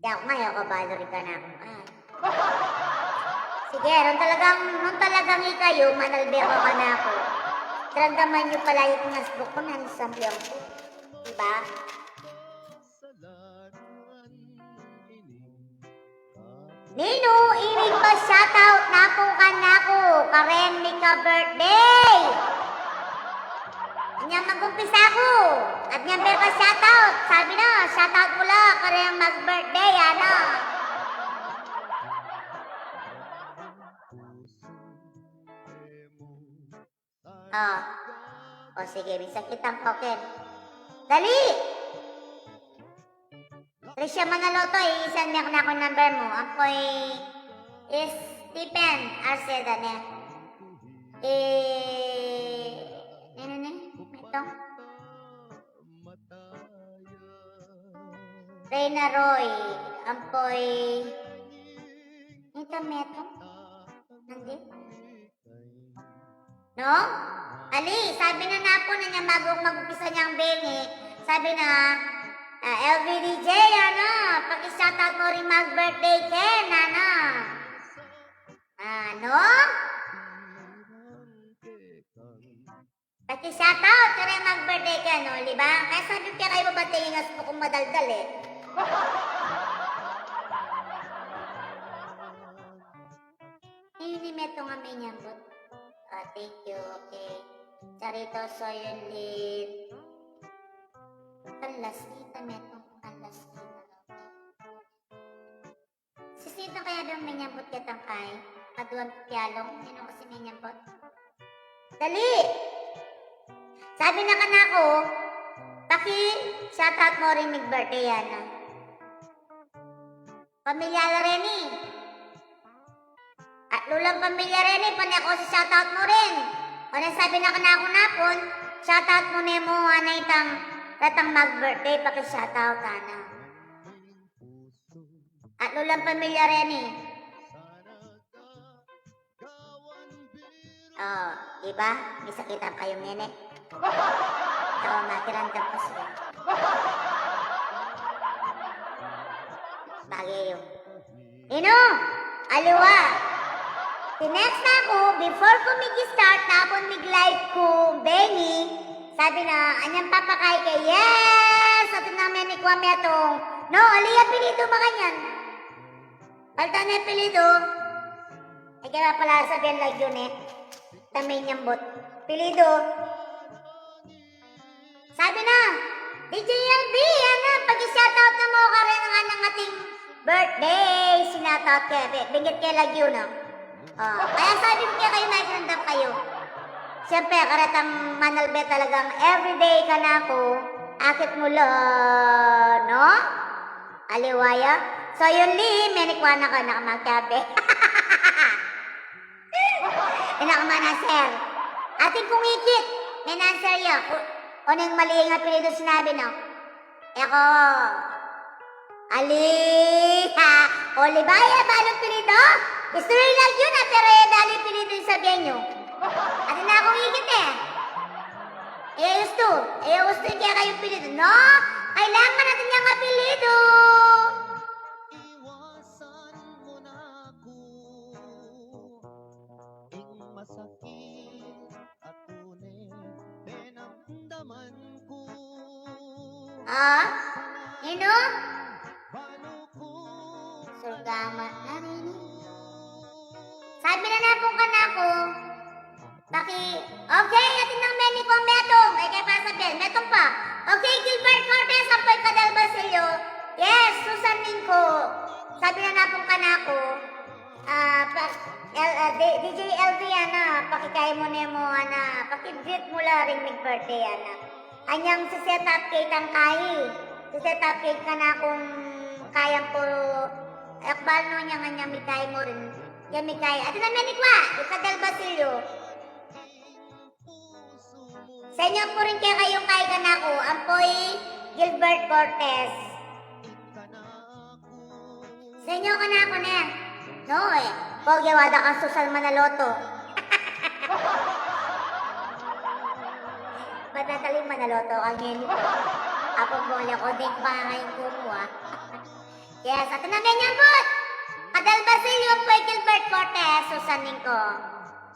Yak ngayon ko balo rin ka na ako. Sige, nung talagang ikayo, manalbe ako ka na ako. Taramdaman nyo pala yung nasbok ko na nisambiyan ko. Diba? Nino, inig pa shoutout na po ka na ako. Karen, may ka birthday. Kanya mag-umpisa ako. At niya may ka shoutout. Sabi na, shoutout mo lang. Karen mag-birthday, ano. Sige, bisa kitang pocket. Dali! Trisha Manaloto, iisan niya na ako number mo. Ako'y Stephen Arceda na. Ito. Reyna Roy. Ako'y ito, meto. Nandito. No? Ali, sabi na po na niya bago mag-upisa niyang bengi. Sabi na, LVDJ, ano, paki-shoutout mo rin mag-birthday Ken, ano? Ano? Paki-shoutout ka rin mag-birthday Ken, no, di ba? Kaya sabi ko kayo babatingin as po kung madaldal Meto nga may nyambot. Thank you, okay. Charito, Soyon, Lid. Kalas kita, Meto. Kalas kita. Sisita kaya daw may nyambot kitang kay? Kaduan Pialong. Sino kasi may nyambot? Dali! Sabi na ka na ako, shoutout mo rin mag-birthday yan. Pamilyala rin At lulang pamilya rin pani ako si shoutout mo rin. Kung sabi na ka na ako napon, shoutout mo na mo itang tatang mag-birthday paki-shoutout na. At lulang pamilya rin diba? May sakitan kayong nene. Makiramdam ko siya. Bagay yun. Aliwa! Next na ako, before ko mag-start, tapon mag-live ko, Benny, sabi na, anyang papakay kay, yes! At namin ni Kwame atong, no, aliya pilito makanyan. Palta na pilito. Ay kaya pala sabihan lang yun Tamay niyang bot. Pilito. Sabi na, DJ LB, pag-shoutout na mo ka rin ng ating birthday. Sinoutout kaya, bingit kaya lang yun, kaya sabi ko kaya kayo nakikiramdam kayo. Siyempre, karatang manalbe talagang everyday ka na ako. Akit mo lang, no? Aliwaya. So yun may nikwana ka na magkabe. Inakamana, sir. Ating kumikit. May answer yan. O nang mali nga pinito sinabi, no? Eko. O libaya, balong pinito? History lang yun pero dali pinito yung sabihin nyo. At na akong higit gusto kaya kayong pinito. No? Kailangan natin yung apelido. Iwasan mo na ako, ing masakit Ah? Nino? Surgama na rin. Sabi na pong kanako, okay, atin ng menu ko, metong. Ay, kaya para sabihin, metong pa. Okay, Gilbert Cortez, apoy Cadel Basilio. Yes, Susan Ninko. Sabi na pong kanako, DJ LV, pakikay mo na mo, pakibrit mo la ring birthday, Anyang si set up kay tang kayi. Si set up kay ka na kung kayang puro, akbal no niya nga mikay mo rin. Yan mikay. At na menikwa, Cadel Basilio. Sa inyo po rin kaya kayong kay ka na ko, ampoy Gilbert Cortez. Sa inyo ka na ako na. No eh. Pogyawada kang Susan Manaloto. Matataling Manaloto ang yun ko. Apong bola ko, din pa ngayon kumuha. Yes, at na ganyan po. Cadel Basilio po Gilbert Cortez, Susan Ninko.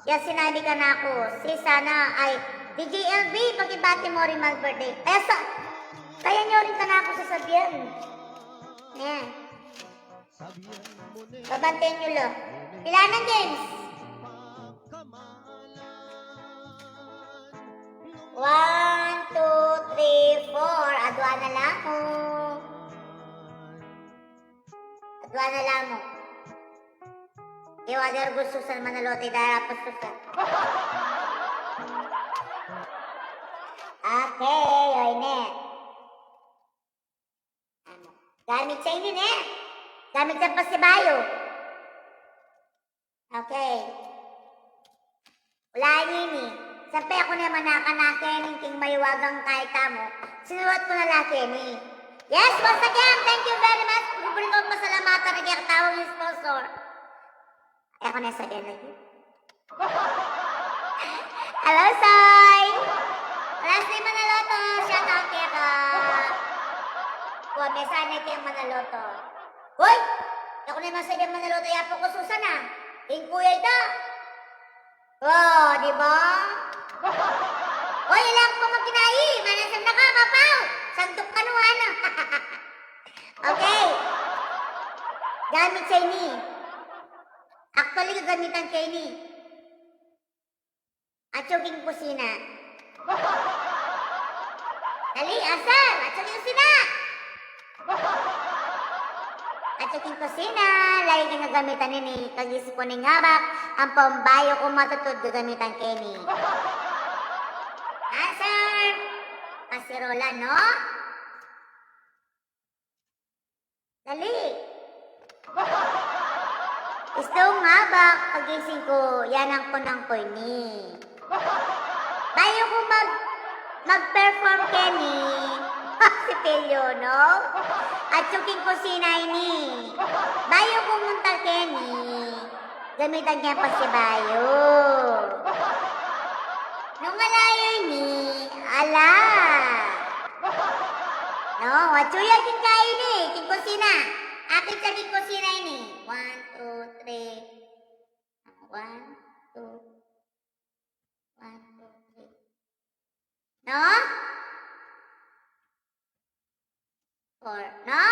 Yes, sinabi ka na ako. Si sana ay DJ LB, pagibati mo rin mag-birthday. Kaya nyo rin ka na ako sasabihan. Yan. Babantayin nyo lo. Pila na, James? 1, 2, 3, 4. Adwa na lang mo. Adwa na lang mo. Iwader gusto Susan Manalote dahil apos Susan. Okay, oy ne. Gamit sa ini ne. Gamit sa pasibayo. Okay. Wala ini. Sampai ako naman nakanakin king maywagang kahit mo. Sinuwat ko na laki ni. Yes, once again, thank you very much. Guburin ko pasalamatan na kaya katawag yung sponsor. Ay, ako na sa energy. Hello, Soy! Leslie Manaloto, shout out kaya ka. Kuha, may sanay kayong Manaloto. Hoy! Ako na yung masayang Manaloto, yapo ko Susan Yung kuya ito. Oh, di ba? Hoy, ilang po magkinahi. Manasam na ka, kapaw. Santok ka nuhan. Okay. Gamit sa ini. Actually, gagamitan kay ini. Atsuging kusina. Dali, asal. Atsuging kusina. Atsuging kusina. Lagi ginagamitan ini. Kagisi ko ni ngabak. Ang pambayo ko matutod gagamitan kay ini. Asal. Pasirola, no? Dali. Gusto nga ba, pagising ko, yan ang kunang ko ni. Bayo ko mag-perform keni, si Pelio, no? At suking kusina ini. Bayo ko muntal keni, gamitan niya pa si Bayo. Nung alayo ni, ala. No, watsuya king kain ni, king kusina. Akin sa king kusina ini. 1, 2, 3. 1, 2. 1, 2, 3. No? 4. No?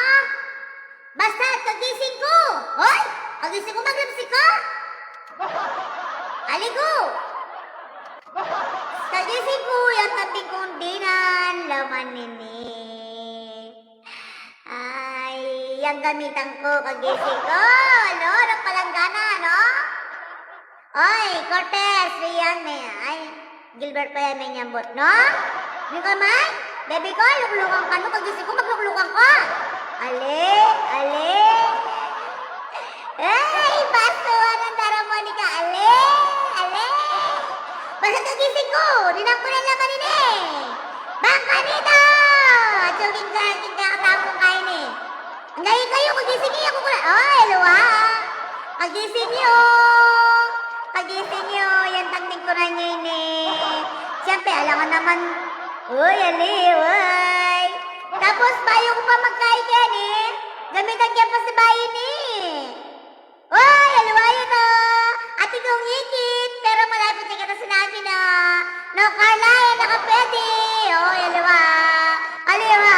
Basta, kagising ko. Hoy! Kagising ko, maglamsik ko. Aligo. Kagising ko, yung tabi kong dinan, laman nini. Ay, yung gamitan ko, kagising ko. No? Nagpalanggana, no? Oy, Cortez, Rian, may, ay, Gilbert pa yan may nyambot, no? Hindi ka man? Baby ko, luklukan ka, no? Kagising ko, magluklukan ka. Ale, ale. Ay, basuhan ng Tara Monica, ale, ale. Basta kagising ko, dinang ko na laman nini. Bangka dito! Tsuging kakatapong kain eh. Ngayon kayo, kagising niyo ako kula. Ay, luha. Kagising niyo. Kagising niyo. Yan tangting ko na niyo ini. Siyempre, alangan naman. Uy, ali, uy. Tapos, bayo ko pa magkain yan eh. Gamitan niya pa sa bayan eh. Uy, aluwayo to. At ikaw ngikit. Pero malapit na kita sinabi na. No, Carla, nakapwede. Uy, aluwa. Aliwa.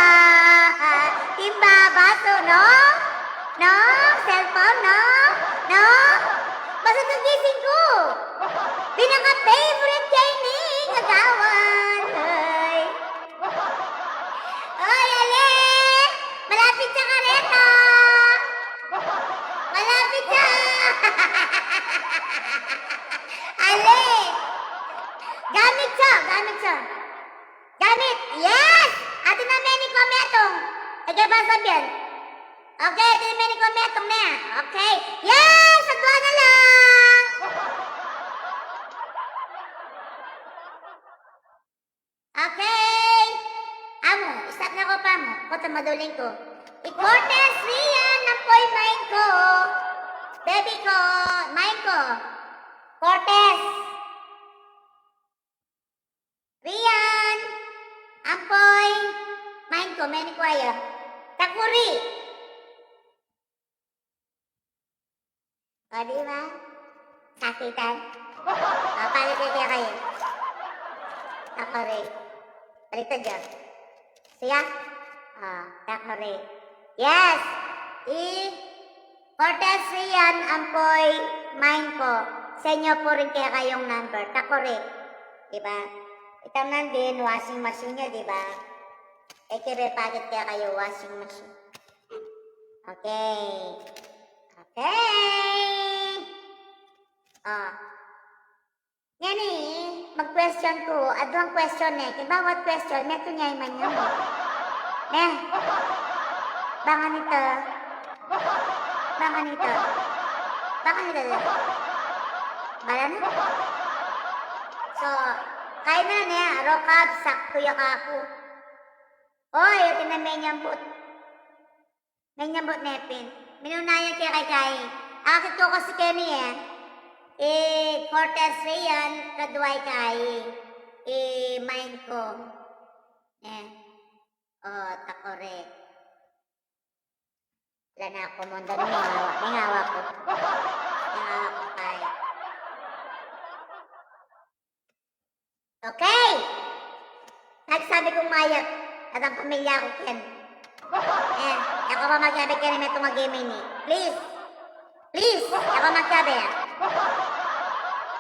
sabihan? Okay, tinimeni ko metong na. Okay. Yes! Sa dua na lang! Okay. Amo, start na ko pa mo. Kota maduling ko. I-Cortez Rian na po'y mind ko. Baby ko, mind ko. Cortez. Rian. Ampoy. Mind ko, may ko ayo. Takuri. O, di ba? Sakitan. O, palit kayo. Takuri. Baliktad dyan. Siya? Takuri. Yes! Cortez Rian, Ampoy, mind ko. Sa inyo po rin kaya kayong number. Takuri. Diba? Itang nandun, washing machine nyo, diba? Kire packet kaya kayo, washing machine. Okay. Okay. Yan mag-question ko. Adwang question bawat question, meto niya yung manyang mo. Bangan nito. Bala na? So, kaya na niya, rokab, sakto yung ako. Oy, ito na may nyambot. May nyambot nepin. Minunayan kaya kay. Akit ko kasi kami Cortez Rian, kaduay kay. Mind ko. Takore. Wala na ako mo. May hawa ko. Kaya. Okay! Nagsabi kong mayak at ang pamilya ko Ken. Ako pa magsabi ka rin itong mag-game ni. Please! Ako magsabi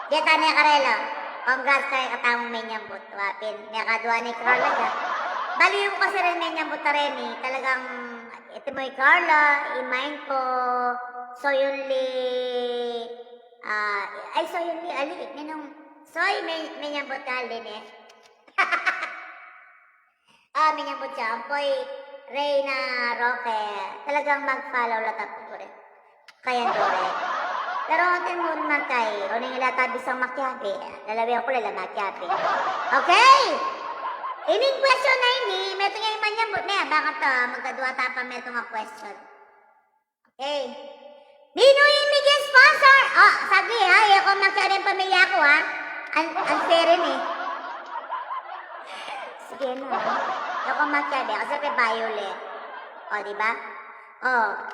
Dita niya karelo. Congrats kayo katamong may nyambot. Wapin. Niya kadua ni Carla ka. Baliw ko kasi rin may nyambot na rin Talagang ito mo Carla, i-mind ko. Soyunli. Soyunli. Ali. Ninong. Soy, may nyambot ka din may nyambot siya. Ampoy, Reyna Roque. Talagang mag-follow lahat ko rin. Kaya rin. Pero ang mo naman kay, o nang ilatabi sa makyabi. Lalawi ako lala makyabi. Okay? Ining question na may ito nga yung manyambot na Bakit magkadua tapa may ito nga question. Okay. Nino yung bigyan sponsor? Sabi ako magkyabi yung pamilya ko Unfair rin Sige na. Ako magkyabi. Kasi may violet. Diba?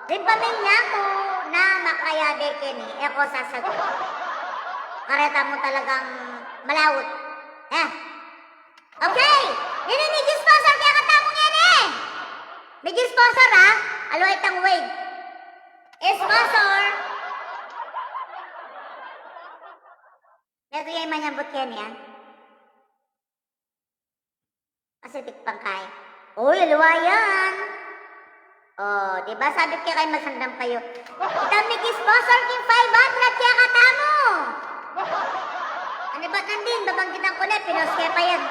Rin pamilya ko na makayabe ako sasagot. Kareta mo talagang malawot. Okay! Nini, may sponsor kaya katamong yan May sponsor Alo itang wave. Sponsor! Ito yung manyambot yan Kasi tikpang kay. Aluwa yan! diba? Sabi kaya kayo masandam kayo. Ito may sponsor yung 500 kaya katamo. Ano ba't nandin? Babanggitan ko na. Pinos kaya pa yan.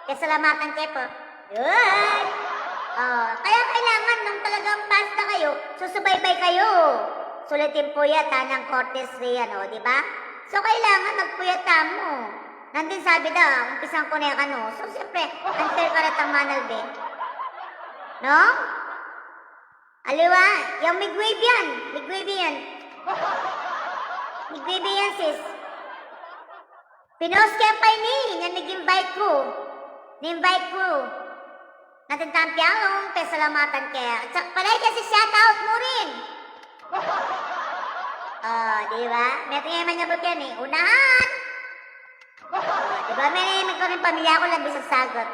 Kaya salamatan kayo po. Good! Kaya kailangan nung talagang basta kayo, susubaybay kayo. Sulitin po yata ng Cortez Rian, diba? So kailangan magpuyata mo. Nandun sabi daw, umpisang ko na yung So siyempre, unfair ka rin ang manal din. No? Aliwa, yung migwave yan. Migwave yan, sis. Pinos kaya pa yung nag-invite ko. Ni-invite ko. Natintampiang kaya salamatan kaya. At palay kasi shoutout mo rin. Diba? May tingin niya yan Unahan. Diba? May ko rin pamilya ko lang sa sagot.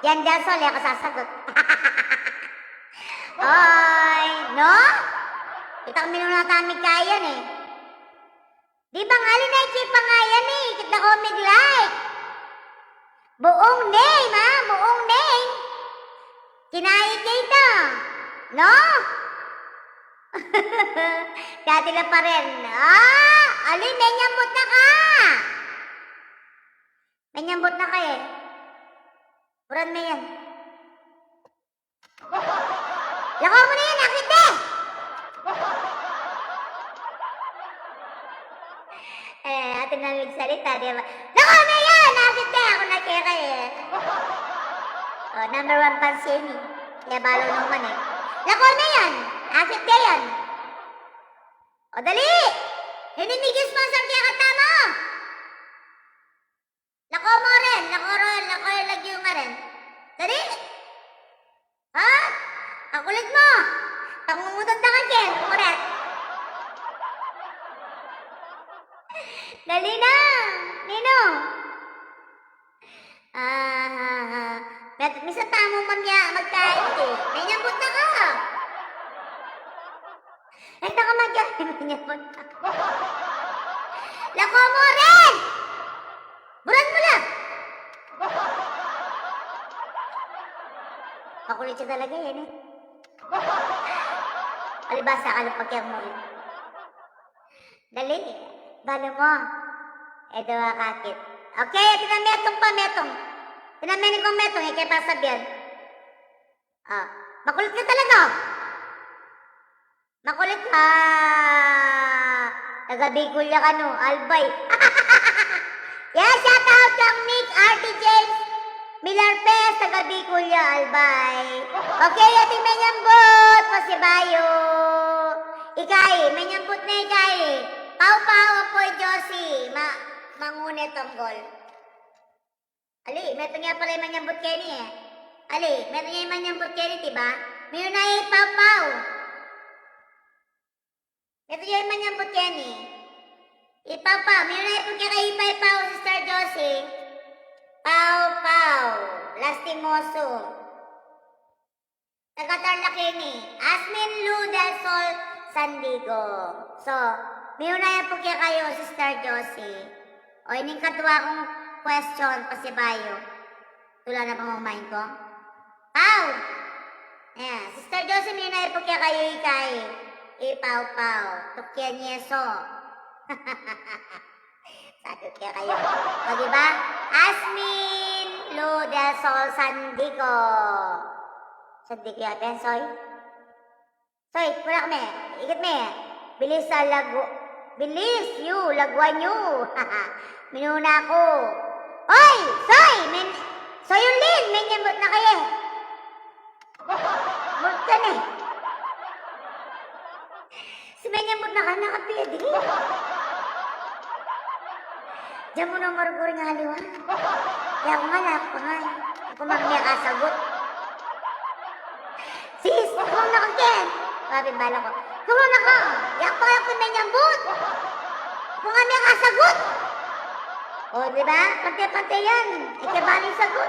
Yan dyan sol, ako sasagot. No? Itang minunatamig kaya Di ba nga na ikipa nga yan Kita ko mig-like. Buong name buong name. Kinayit kita. No? Dati lang pa rin. Alin, may nyambot na ka. May nyambot na ka Buran mo yan. Lako mo na yan, akit eh! Atin na magsalita, di ba? Lako na yan, akit eh! Ako nakeka eh. Oh, number 1 fan si Amy. Kaya balo naman eh. Lako na yan! Akit ka yan! O, dali! Hinimigis sponsor kaya katama! Lako mo rin! Lako lagi mo rin. Dali! Ha? Ang kulit mo! Pangungutod na ka, Ken. Correct. Dali na! Nino! Misa tamo mamya magkait eh. May nyambot na ka! Ay, naka magkait. May nyambot na ka. Lako mo rin! Buran mo lang! Makulit siya talaga yan eh. Palibasa ka lang pagkiyang mo rin. Dali, balo mo. Edo kakit. Okay, tinametong pa, metong. Tinamenin kong metong, ikay pasabihan. Makulit ka talaga. Makulit ka. Tagabigol ka no, albay. Yes, shout out kang Nick, RT James, Miller Pes, tagabigol ya, albay. Okay, ating menyambot, pasibayo. Ikay, menyambot na ikay. Pau-pau, apoy Josie. Mangunit ang gol. Ali, meron nga pala yung menyambot kayo ni eh. Ali, meron nga yung menyambot kayo ni, diba? Mayroon na yung pau-pau. Meron nga yung menyambot kayo ni. Ipau-pau, mayroon na yung kaya ipau-pau, Sister Josie. Pau-pau, lastimoso. Taga-Tarlac-Kini. Asmin Lu del Sol, Sandigo. So, mayroon na yan po kaya kayo, Sister Josie. O, ining katwa kong question, pasibayo. Tula na pang umain ko. Pau! Ayan, Sister Josie, mayroon na yan po kaya kayo ikay. Ipau-pau. Tukyan yeso. Sagot kaya kayo. O, diba? Asmin Lu del Sol, Sandigo. Sandigo yatin, Soy? Soy, pula kami. Ikit me. Bilis sa Bilis, lagwan nyo. Minuna ako. Hoy! Soy! Soy yung Lin! May nyambot na kayo. Mult ka na eh. Si may nyambot na ka, nakapili. Diyan mo na marugor nga haliwa. Kaya ako nga na, ako nga. Ako magmaya kasagot. Sis, ako na ka, Ken. Kapit bala ko. Ako na ka. Yak pa ako may nyambot. Ako nga may kasagot. O, diba? Pante-pante yan. Ikabaling sagot.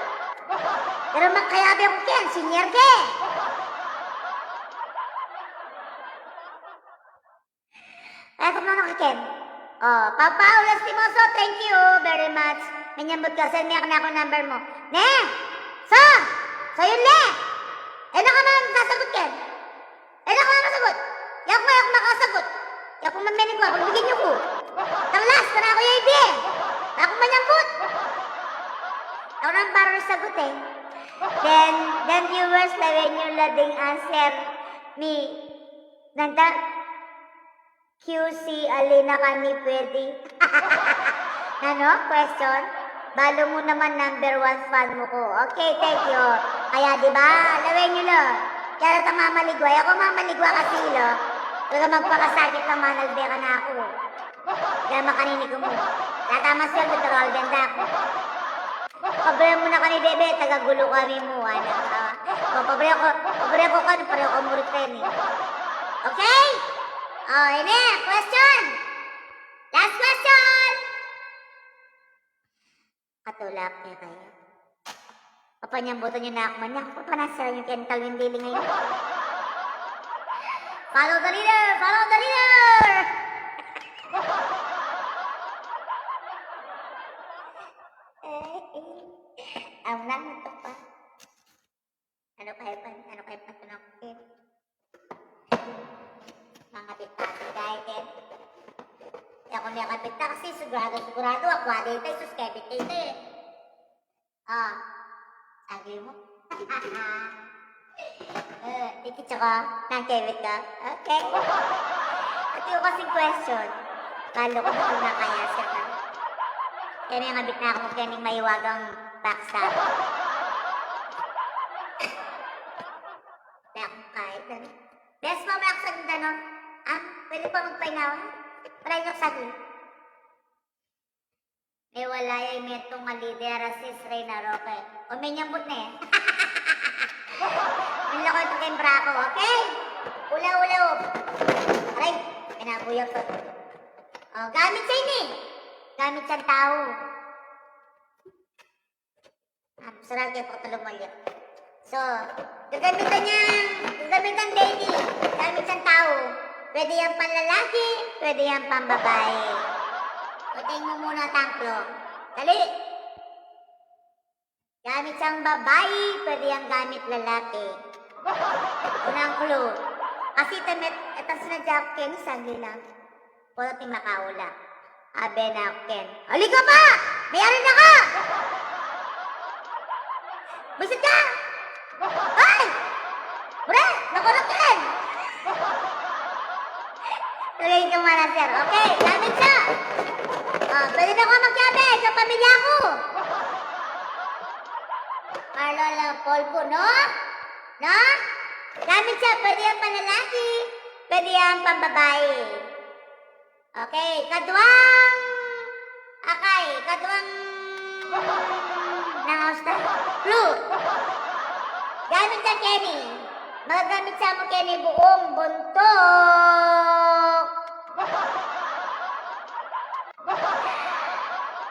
Pero magkayabi ako, Ken. Senior ke. Ay, ako na ka, Ken. Oh, Papa Lastimoso, thank you very much. Menyambut ka, send me ako na ako number mo. Ne! So yun ne! Eh, na ka naman nasagot, Ken. Eh, na ka naman nasagot. Yak mo, yak makasagot. Yak mo mamenin ko, pagbigyan niyo ko. Tanglas, ka na ako yung ibi. Ako manyambut. Ako naman parang sagot eh. Then viewers, lawin nyo lading answer me. Nanda, QC, alina kami pwede. Ano? Question? Balo mo naman number 1 fan mo ko. Okay, thank you. Kaya diba, lawin nyo lo. Kaya ta mamaligwa. Ako mamaligwa kasi lo. Kaya magpakasakit naman, nagbeka na ako. Kaya makaninig ko mo. Tatama siya, tutural ganda ako. Pabraya mo na ka ni Bebe, tagagulo kami mo. Pabraya ko ka, pareho ko murit kayo ni. Okay? Oh, ini, question. Last question. Katulak niya kayo. Papanyambutan niyo na ako man niya. Papanasara niyo kaya talwindili ngayon. Follow the leader! Follow the leader! Ang nang ito pa. Ano kayo pa tunakin? Mga pitati dahil din. Kaya kung niya kapita kasi sigurado ako aday tayo subscribe tayo eh. Sagli mo. Ikitsa ka? Nang-kevit ka? Okay. At yung kasing question, kalo ko na nakayasa ka. Kaya may ngabit na ako kaya may maiwagang backstab. Kaya akong kahit ano. Best mo malak sa ganda, pwede pa magpainawa? Maray nyo sagli. May wala yung metong malidera sis Reyna Roque. O may nyambot na eh. Manila ko ito kayong brako, okay? Ula-ula o. Aray, pinabuyag ko. O, gamit sa ini. Gamit sa tao. Sarang kayo po talumalya. So, gagamitan daily. Gamit sa tao. Pwede yan panlalaki, pwede yan pambabae. Patayin mo muna tangklo. Dali! Gamit siyang babae, pwede yung gamit lalaki. Unang clue. Kasi etas na Jacken, sagli lang. Wala ting makaula. Abe na Ken. Halika pa! Mayroon na ka! Bisit ka! Ay! Bre! Nakulog Ken! Tuloy ka muna, sir. Okay, gamit siya. Pwede na ako magkabe sa pamilya ko. Marlola Polpo, no? No? Gamit siya, pwede yung panlalaki, pwede yung pambabae. Okay, kadwang nangosta. Clue. Gamit siya, Kenny. Magagamit siya mo, Kenny, buong buntok.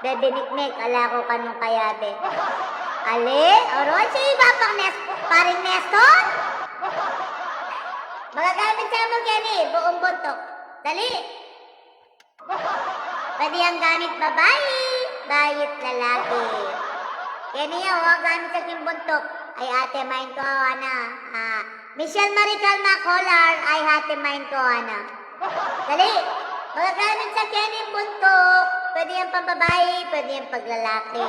Bebe Mikmek, ala ko kanong kayabe. Ale, oron siya iba pang paring Nestor? Magagamit siya mo, Kenny, buong buntok. Dali. Pwede yung gamit babae, bayit lalaki. Kenny, gamit sa aking buntok. Ay ate, main ko, Michelle Marical Macolar, ay ate, main ko, Dali. Magagamit sa Kenny buntok. Pwede yung pambabae, pwede yung paglalaki.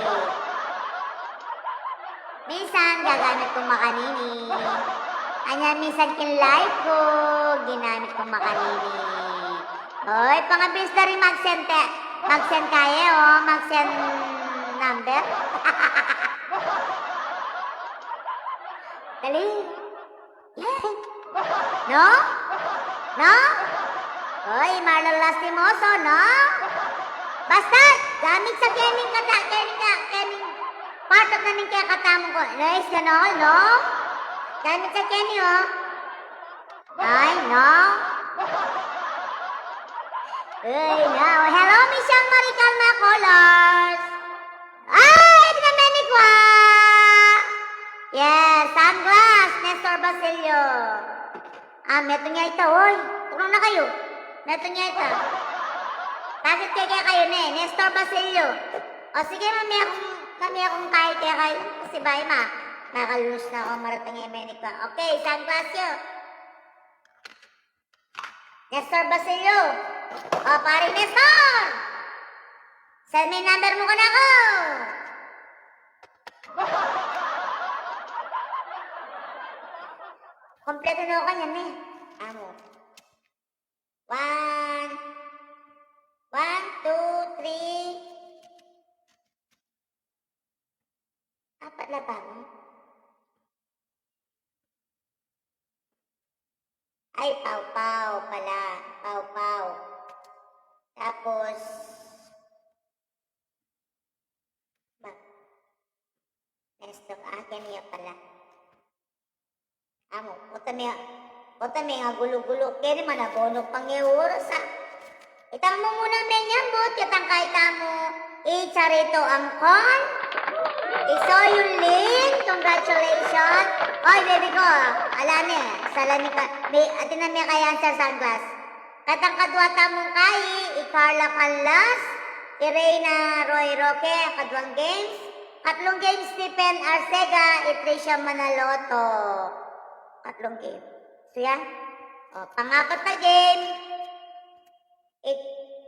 Minsan, gagamit kong makanini. Anya, minsan kinlive ko, ginamit kong makanini. Oy, pangabilis na rin mag-send kayo, mag-send number. Dali. Yeah. No? No? Oy, Marlon Lastimoso, no? Basta, gamit sa Kening part of namin kaya katamo ko. Nice, gano'n, no? Gamit sa Kenny, oh. Ay, no? Ay, no. Hello, Michelle Marical Macolors. Ay, ito na Menikwa. Yes, sunglass, Nestor Basilio. Meto niya ito, oy. Tulong na kayo. Meto niya ito. Bakit kaya kayo na Nestor Basilio. O sige, kami akong kahit kaya kayo. Kasi ba, nakalunus na ako marating yung Menikwa. Okay, sunglass yun. Nestor Basilio. O, pare Nestor. Send me number mo ka na ako. Kompleto na ako kanyan eh. Amo. 1, 2, 3. Apat na ba mo? Ay, pau-pau pala. Pau-pau. Tapos, Nestor, akin niya pala. Amo, puta may nga gulo-gulo. Kaya naman nagonok pang oras ha. Itang mo muna may nyambot. Kitang kahit mo i-charito ang con. I-saw yung link. Congratulations. Oy, baby ko. Alane, salami ka. Atin na may kayan sa sunglass. Katang kadwata mong kayi. I-Carla Canlas. I-Reyna Roy Roque. Kadwang games. Katlong games, Stephen Arcega. I-Tricia Manaloto. Tatlong game. So yan. O, pangapat na game.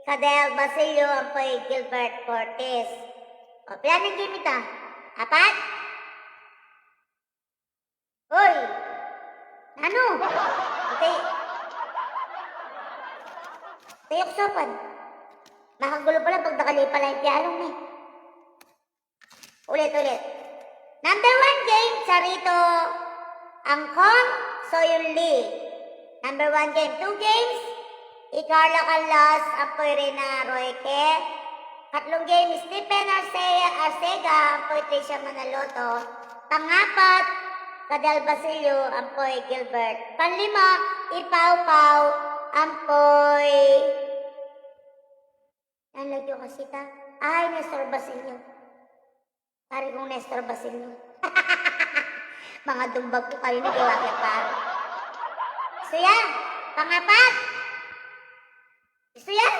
Cadel Basilio ang po Gilbert Cortez. O, pilan ng game ito? Apat? Uy! Okay. Tayok sopan. Makagulo pala pag nakalipa lang yung piyalong eh. Ulit. Number 1 game, Charito Angkong, Soyun Lee. Number 1 game. 2 games, Icarla Calas, Apoy Rina Royke. 3 game, Stephen Arcega, Apoy Tricia Manaloto. Pang-4, Cadel Basilio, Ampoy Gilbert. Pang-5, Ipaw Pau, Ampoy... Ang lagyo kasi ta? Ay, Nestor Basilio. Pari kong Nestor Basilio. Mga dumbag ko kayo na giwakit pari. So yan, pang-4. So yan,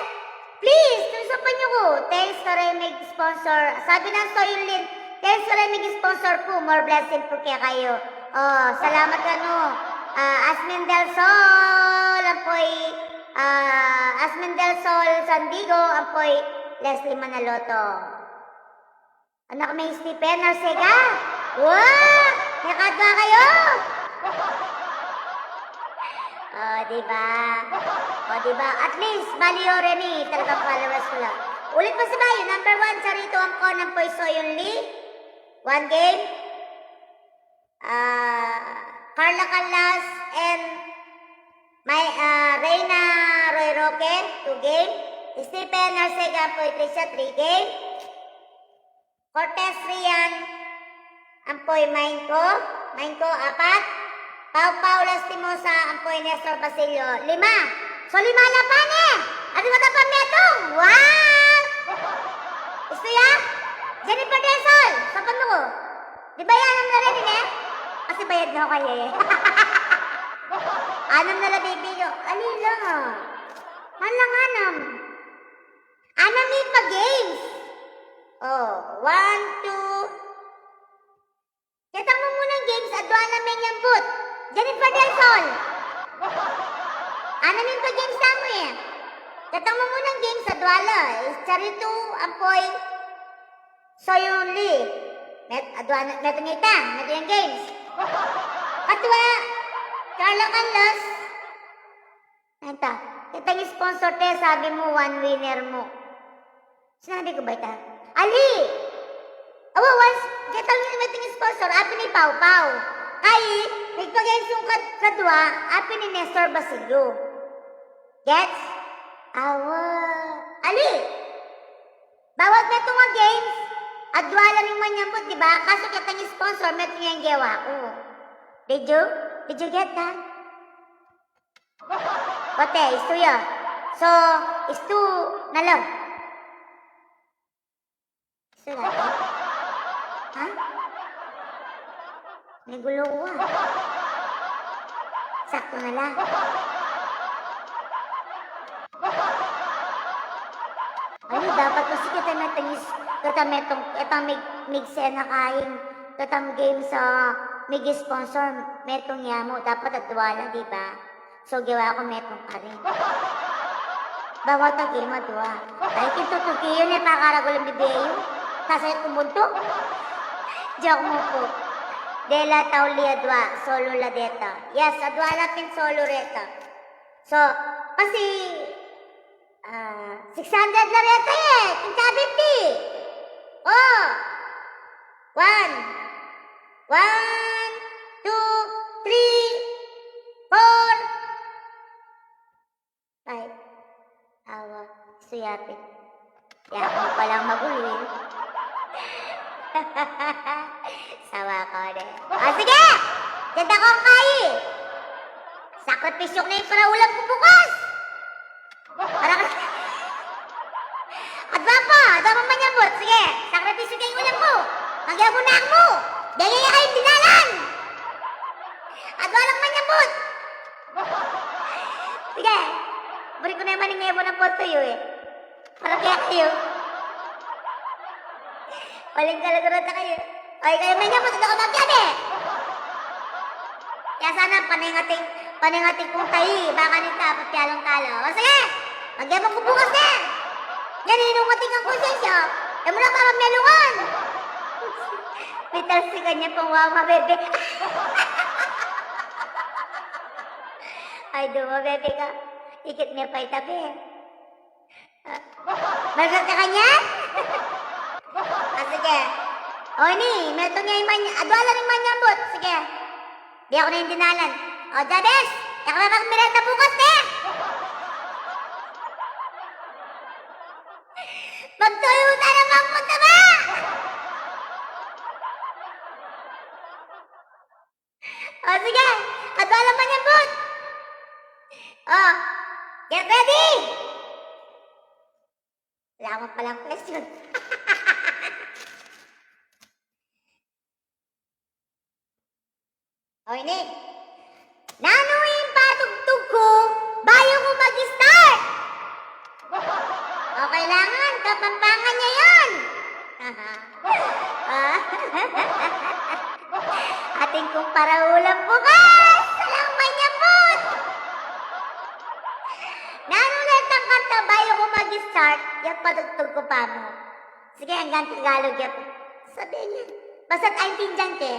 please, tusupan niyo ko. Thanks to Remig sponsor. Sabi ng Soyulin, thanks to Remig sponsor po. More blessing po kaya kayo. Oh, salamat ka no. Asmin Del Sol, apoy, Asmin Del Sol Sandigo, apoy, Leslie Manaloto. Anak may Stephen Arcega. Wow! Nakadwa kayo! diba? At least, Baliore ni, talagang followers ko lang. Ulit pa sa bayo, number 1, Charito Angkon ng Poy Soyun Lee. 1 game. Carla Calas and Reyna Roy Roque, 2 game. Stephen Arcega Poy Tricia, 3 game. Cortez Rian Ampoy Mainko, 4. Pau Lastimosa Ampoy Nestor Basilio, 5. So 5 na pa ni. Ano ba ito pa metong? Wow! Gusto ya? Jennifer Del Sol, sapan mo ko. Di ba yan ang narinig eh? Kasi bayad na ako kayo eh. Anam na la baby ko. Alila. Malang anam. Anam ni pa games. Oh, 1, 2. Katang mo munang games, adwa namin yung boot. Jennifer Del Sol. Ano min pa games na mo eh? Katang mo munang games, adwa la. Charito, Ampoy, Soyun Lee. Meto yung games. Katwa, Carla Canlas. Ito, kitang sponsor te, sabi mo, 1 winner mo. Sinabi ko ba ito? Ali! Awa, once, kitang yung sponsor, api ni Pau Pau. Ay, nagpag-games yung kadwa, api ni Nestor Basilio. Gets? Awa. Ali! Bawat na itong mga games, adwa lang yung manyambot, di ba? Kaso kitang sponsor, meto yung gawa ko. Did you get that? Ote, isto yun. So, isto na lang. Isto na lang. Ha? Nagulo ko ah. Sakto na lang. Ano, dapat kasi kita metangis, itang migse na kain, itang game sa mig-sponsor, metong yamo, dapat adwala, di ba? So, gawa ko metong ka rin. Bawat na game, adwa. Ay, kintutuki yun eh, pakaragulang bibiyo. Kasayat kumbunto. Joke mo po. Dela tauli adwa, solo la deta. Yes, adwa natin solo reta. So, kasi, 600 na reta eh. Kinta 50. Oh. 1, 2, 3, 4, 5. Awa, suyapit. Kaya ako palang magulo eh. Sawa ko rin. Sige! Ganda kong kayi! Sakripisyok na yung paraulam ko bukas! Para ka... Adwa pa manyambot. Sige, sakripisyok na yung ulam ko. Hanggang mo na mo! Dahil kayo dinalan! Adwa lang manyambot! Sige, buri ko na yung maningebo ng posto yun eh. Para kaya kayo. Waling kalagurot na kayo. Ay, kayo may nyambot, hindi ako magyan eh. Kaya sana paningating kong tayi. Baka nita, patyalong talo. O sige, magyabang ko bukas na. Yan, inumating ang konsensya. E mo na para melungan. May talsikan niya pang wawa, bebe. Ay, dumo, bebe ka. Ikit niya pa itabi. Marunong ka kanya? Sige. O, ni, meron niya yung manya. Adwala ng manyambot. Sige. Di ako na yung dinalan. O, Jabes! Di ako na magmiranda bukas, te! Magtuyuta na bang punta ba? O, sige. Adwala manyambot. O, get ready! Wala mo palang question. O, ini. Nanuin patugtog ko bayo ko mag-start. O, kailangan kapampangan niya yan. Ating kong paraulang bukas. Salang manyambot. Nanulat ang kanta bayo ko mag-start. Yung patugtog ko pa mo. Sige, hanggang Tagalog yan. Sabihin niya. Basta't aintindihan ke.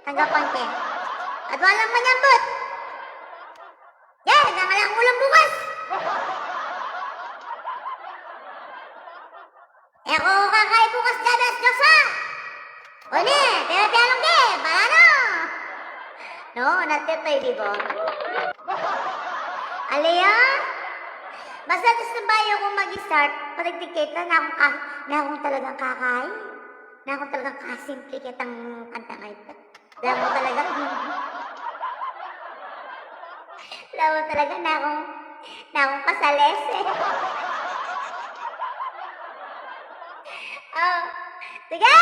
Tanggapan ke. At walang manyambot. Yan, hanggang lang ulang bukas. Eko kakay bukas Jabes Josa. O ne, pinapiyalong ke. Para no. No, natitoy di ba? Alaya? Basta gusto bayo kung mag-start, patigtikit na akong talagang kakain. Na akong talagang kasimple kitang kanta ngayon. Alam mo talaga, na akong kasales eh. Oh, sige!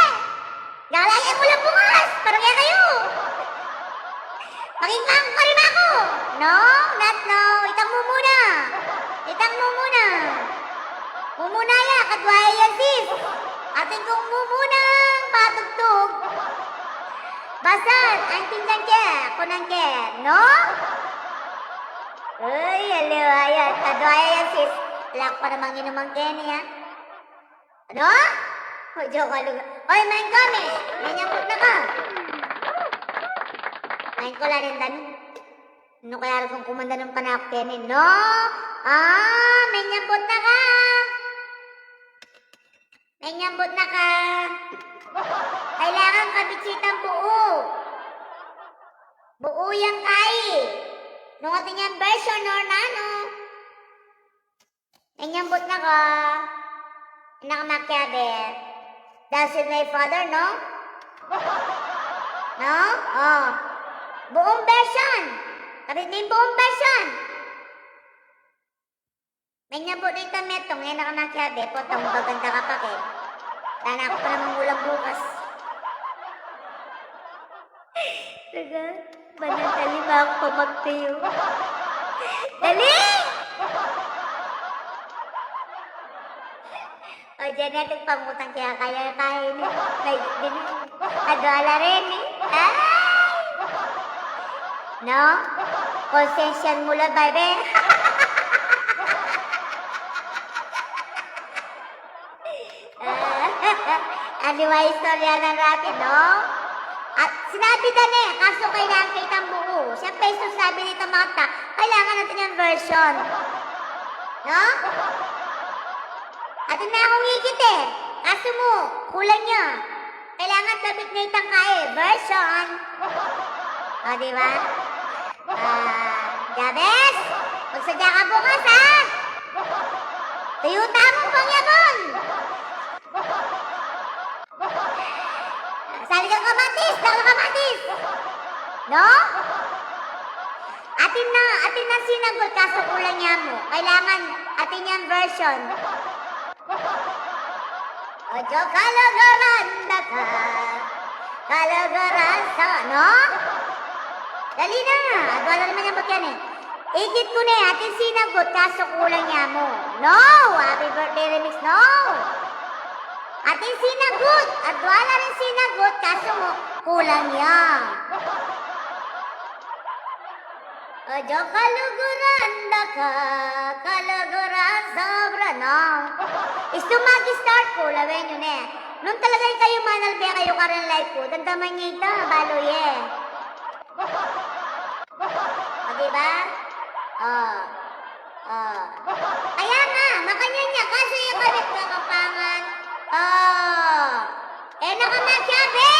Galangin mo lang bukas! Parang kaya kayo! Maging pang pa rin ako! No, not no. Itang mo muna. Mumuna ya, kadwaya yan sis. Ating kong mumunang patugtog. Basan, ang tingnan ke, kunang ke, no? Uy, aliwayan, kadwaya yan sis. Lak pa namang inumang ke niya. Ano? O, joke ka lugar. Oy, main kami. May nyapot na ka. Main ko lang rin dani. Ano kaya kung kumanda ng panak kenin? No? May nyambot na ka. May nyambot na ka. Kailangan kabitsitang buo. Buo yung kay. Nung ating yung version or nano. May nyambot na ka. Nakamakyabe. That's with my father, no? No? Oh. Buong version. Kapit na yung buong version. May nyambot na ito metong. Ngayon nakamakyabe. Potong baganda ka pa kay. Sana ako pa namang ulang bukas. Taga, manatali ba ako pa magtayo? Dali! O, dyan natin pangutang kaya kain eh. Adwala rin eh. Ay! No? Konsensyan mula, baby. Anyway, istorya ng rapid, no? At sinabi na eh, kaso kailangan kitang buo. Siyempre, sabi nito mga ta, kailangan natin yung version. No? At na akong higit eh. Kaso mo, kulang niya. Kailangan labit na itang kaya. Version. O, diba? Jabes, magsadya ka bukas, ha? Tuyuta mo pang yabon. Sali kang kamatis, dala kamatis. No? Atin na sinagot, kaso kulang niya mo. Kailangan atin yung version. Ojo kalagaran na ka, kalagaran sa, no? Dali na, wala naman yung bagyan eh. Ikit ko na eh, atin sinagot, kaso kulang niya mo. No! Happy birthday remix, no! Atin sinagot, at wala rin sinagot, kaso mo, kulang niya. Ojo kaluguran na ka, kaluguran sobra, no? Isto mag-start ko, lawin nyo na eh. Nung talaga kayo manalbiya kayo ka rin live ko, dandaman niya ito, baloy eh. O diba? Kaya nga, makanya niya kasi yung kabit ka kapangan. Nakamatyabe!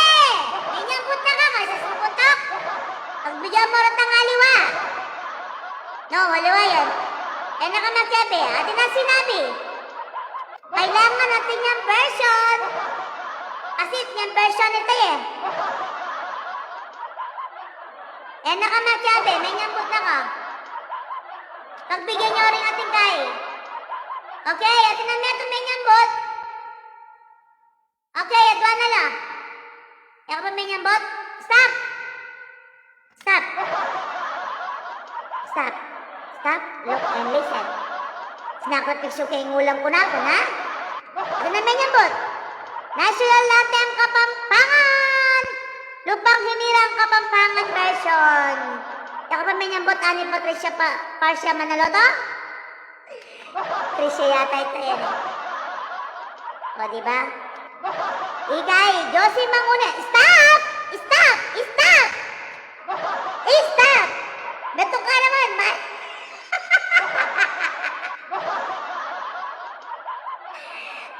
Ninyambut na ka kasi suputok. Pagbigyan mo rin ng aliwa. No, aliwa yan. Nakamatyabe, atin na sinabi. Kailangan natin yung version. Kasi yung version ito eh. Nakamatyabe, may nyambut na ka. Pagbigyan nyo rin ating kay. Okay, atin na meto may nyambut. Okay, adwa na lang. Kaya pa may nyambut. Stop! Stop! Stop! Stop, look and listen. Sinakripisyo kayong ulam ko na ako, ha? Atin na may nyambut. National Anthem Kapampangan! Lupang Hinirang Kapampangan version. Kaya pa may nyambut, Ani Patricia Parcia Manaloto? Patricia yata ito yan. O, diba? Ikay, Josie Mangune. Stop! Stop! Stop! Stop! Beto ka naman, ma.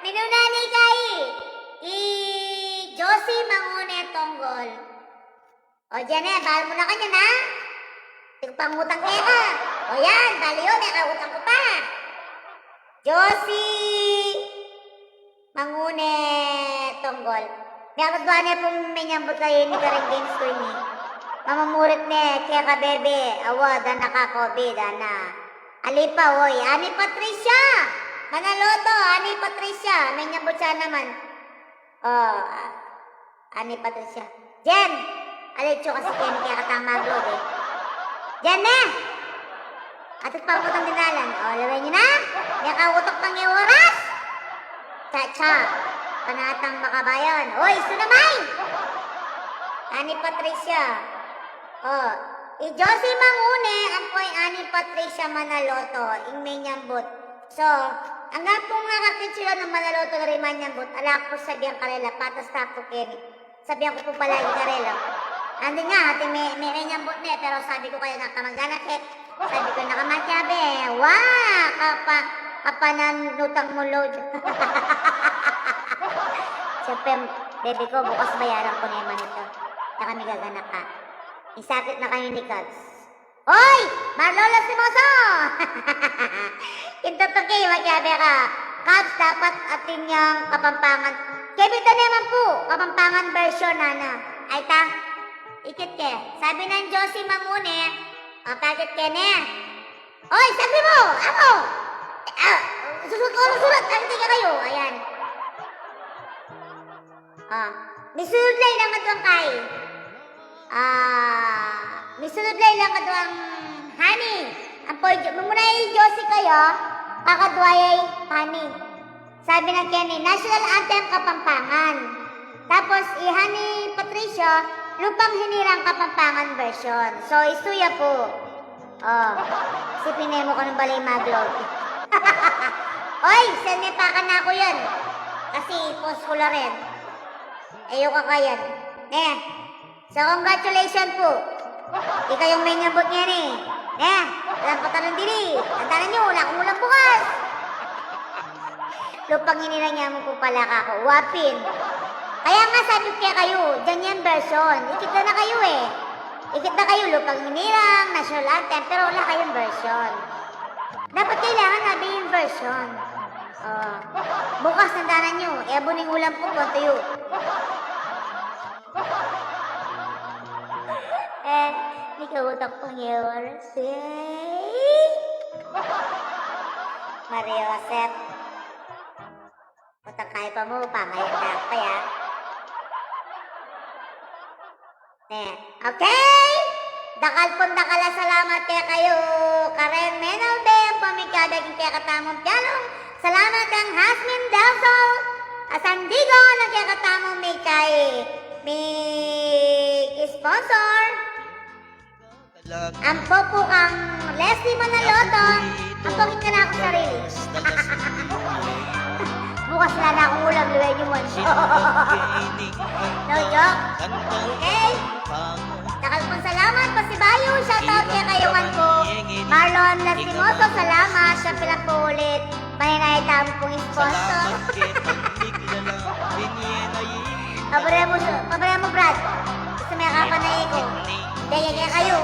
Minunani kay Josie Mangune Tonggol. O, dyan eh, bahal mo na kanya na. Pangutang kaya ka. O yan, bali yun, may kautang ko pa. Josie Mangune Tonggol. May akadwa niya pong may nyambot kayo ni Karen Games ko ni. Mamamurit ni kaya ka bebe. Awa, dana ka COVID, dana. Alipa, oy. Ani Patricia. Manaloto, Ani Patricia. May nyambot siya naman. Ani Patricia. Jen. Alitso kasi kaya katang maglod eh. Diyan na! Atit pa utang dinalan. O, laway nyo na. May kautok pang yung oras. Cha-cha. Panatang makabayan. Oy, sunamay! Ani Patricia. O, Josie Mangune, ang po'y Ani Patricia Manaloto. Ing may nyambot. So, ang nga pong nakakitsila ng Manaloto na rin manyambot, alak po sabihan karela, patas tapo Kenny. Sabihan ko po palagi karela. Andi nga, ate may nyambot na pero sabi ko kayo nakamagana kek. Sabi ko nakamatyabe. Wah! Kapananutang mo load. Siyempre, baby ko, bukas bayaran ko na yung manito. Na kami gaganak ka. Isakit na kayo ni Cubs. Hoy! Marlolo Simoso! Ito to kayo, matyabe ka. Cubs, dapat atin yung Kapampangan. Kebita naman po, Kapampangan version, nana. Ay ta? Ikit ke. Sabi ng Josie Mangune, pakit ke ne. Oy, sabi mo! Ako! Susunod. Tanti ka kayo. Ayan. Misuludlay lang kadwang kay. Misuludlay lang kadwang honey. Ang poy, mamunay Josie kayo, kakadwayay honey. Sabi ng Kenny, National Anthem Kapampangan. Tapos, Honey Patricia, Lupang Hinirang Kapampangan version. So, isuya po. Sipinay mo ko ng balay maglog. Oy, sanipakan na ako yan. Kasi post ko na rin. Ayoko ka yan. So congratulations po. Ikaw yung may nyambot niyan eh. Walang patanong dili. Tantanan nyo, wala akong ulang bukas. Lupang hinirang niya mo po pala kako. Wapin. Kaya nga sabi kaya kayo, dyan yan version. Ikit na kayo eh. Ikit na kayo, lupang hinirang, national anthem, pero wala kayong version. Dapat kailangan nabi yung version. Bukas nandanan nyo, abuning ulam po po tuyo. Hindi ka utak pang yours. Maria Josep. Utak kaya pa mo, pangayak na pa ya. Okay? Dakal pun dakala salamat kaya kayo. Karen Menalde, pamikadaging kaya katamong pianong. Salamat kang Hasmin Delso. Asandigo na kaya katamong may kay. May sponsor. Ang popo kang Leslie Manaloto. Ang pangit ka na ako sarili. Bukas na na akong ulam, luway niyo mo. No joke. Okay? Takal pong salamat po si Bayo. Shoutout kaya kayo man po. Marlon Lastimoso, salamat sa pilang po ulit. Maninaytang pong sponsor. Salamat kita, hindi kilala. Paborya mo, Brad. Gusto may kapanay ko. Daya kayo.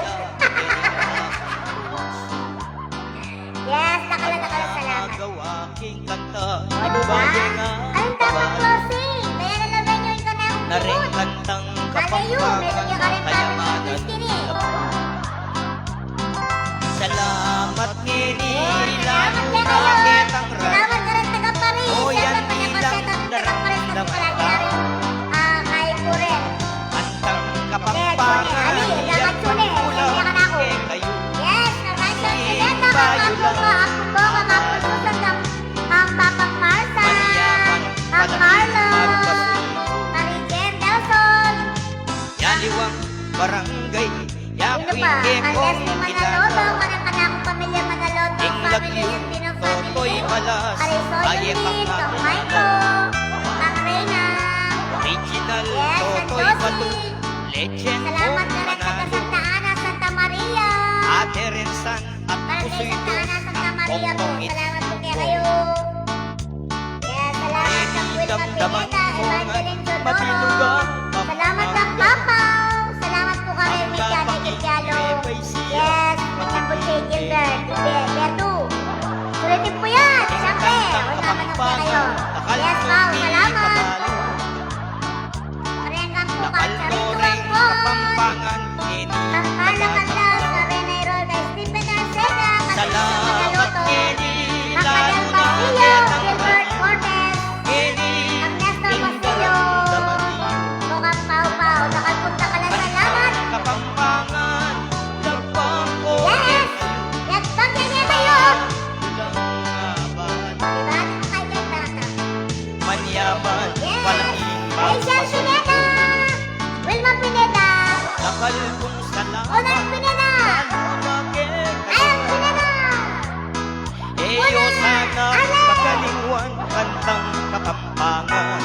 Yes, takala, salamat. Aking kanta. O, diba? Anong tamang closing? Kaya nalaman nyo yung kanang Naring tune. kantang Malayo, meron yung karin tamang kayamanan. Christine eh. Salamat ngini, lalo Salamat na kayo. kitang Salamat ka rin taga-Paris. O, yan Siyempre, bilang panyakonseta ng taga-Paris na palagi na rin. Kay Purel. Kantang Ali, kapampangan. dapat yun eh. Sasya ka na ako. Kayo, Yes, narasyon si Beta, ang Bunga, mapususan ang Papang Marsa, ang Carlo, Marijen Delson, yaliwang barangay. sino pa? Ang Leslie Manaloto, kanang-kanang pamilya Manaloto, Ing family lagyo, and Pino totoy family, malas. Arisoy Aye Unit, pang ang Maiko, ang Reyna, Original, yes, ang totoy balo. Josie. Legend o Salamat na rin taga manalo. Santa Ana, Santa Maria. Ate Rensan at Para kay puso'y Santa ko. Ana, Santa Maria po. Pongpongit. Salamat po kayo. Kaya salamat sa Queen Damdaman Mapineta, mo Evangeline nga, Chodoro. mabinugan. Salamat sa Papaw. Salamat po kay Mika Negialo. Yes, mga po kay Gilbert. Beto. Sulitin po yan. Siyempre. Wala naman po kayo. Yes, Pao. Salamat. Parehang po ka. Sarituan po. Kapampangan ngini. Ang Carla Canlas, sa Renay Roll, kay Stephen Arcega, Salamat ngini, Macadel lalo na Pastillo, kitang Gilbert Cortez, ngini. ang Nestor Pastillo, Bukang Pau Pau, nakapunta ka lang, salamat. Kapampangan, lagpang ko. Yes! Let's talk niya tayo! Langaban, Diba? Kaya bata. manyaman, Yes! walang Rachel Pineda! Wilma Pineda! Nakal kong salamat. Unang Pineda! Ayang Pineda! Eyo sana Ale! pagkalingwan kantang kapampangan.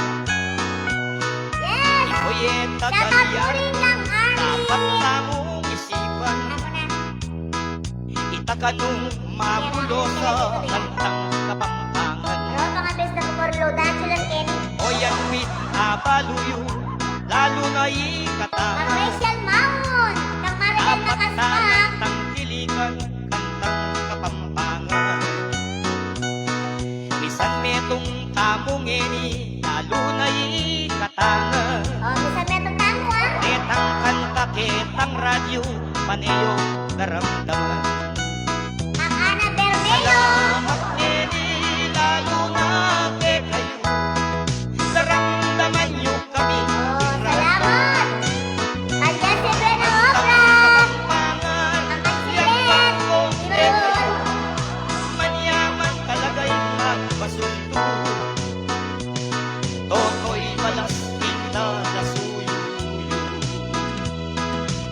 Yes! Ipoyeta Shout out kaya po rin ng dapat Army! na mong isipan. Ako na. Itakanong magulo sa kantang kapampangan. Ano pa nga best na kumorlo? Dacho lang, Kenny. O yan mit abaluyo, lalo na Ang ikatama. Rachel Maun! Ng Maribel Dapat na Nakaspak! tangkilikan kantang kapampangan. Bisan metong tamong eni, lalo na ikatanga. O, bisa metong tango ah! Ketang kanta, ketang radyo, paneyo daramdaman. Ang Ana Bermeo! Salamat eni, lalo na kay kayo. Daramdaman nyo kami. Oh, salamat! Andiyan si Breno Obra! Kapampangan, Ang Kansilet! yan ko, Yun! manyaman talaga'y magpasunto. Toto'y malas, inalasuyo.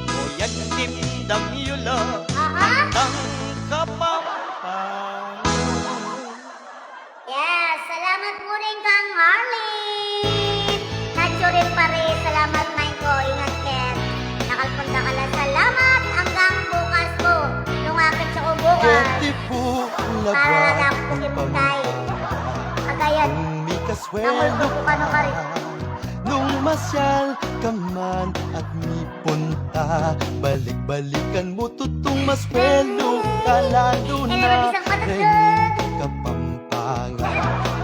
O yan dimdam yula, Aha! ang kapampangan. Yes, salamat po rin kang Harley! Nacho rin pa rin, salamat Maiko, ingat Ken. Nakalpunta ka lang, salamat hanggang bukas po. Lumapit sa bukas. Para lang po kimutay. Kagayan, May namulto kaswelo ko kano ka rin. nung masyal ka man at may punta. Balik-balikan mo tutong maswelo ka lalo Eh, na mabisang patatag. Rening Kapampangan.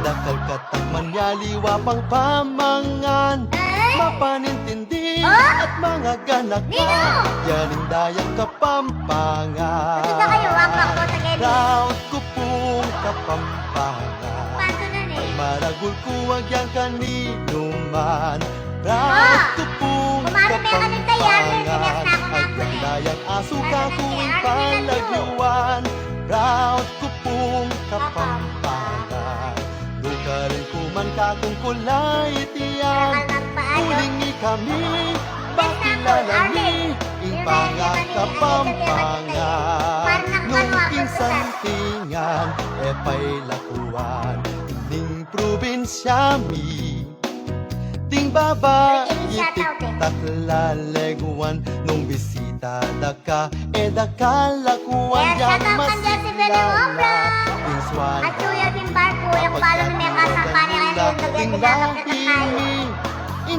Dakal katakman yaliwa pang pamangan. Eh? Mapanintindi Oh? at mga ganak Nino! Yaning dayang Kapampangan. Ano ba kayo? Waka po sa Kenny. Proud ko pong Kapampangan. Paano nun eh? Maragul ko wag yan kanino man. Ah! Proud ko pong Kumaro may kanong tayanan, sinas na ako At ng yung dayang aso ka Ano na kuwing si Arnie palagyuan. Proud ko pong Kapampangan. Luka rin kuman ka kung kulay tiyan. Bakal ng paano? Hulingi kami, bakilala ni Ing pangakapampangan. Nung kinsantingan, epay lakuan. Ning probinsya mi, Ding baba, Shoutout eh. itik-tak laleguan nung bisita daka, dakalakuan Kaya yang shoutout kan dyan si Beneng Obra. Pinswan, At Kuya Bimbarko, yung palo na may kasampanya kayo yung nagdadagap na tayo.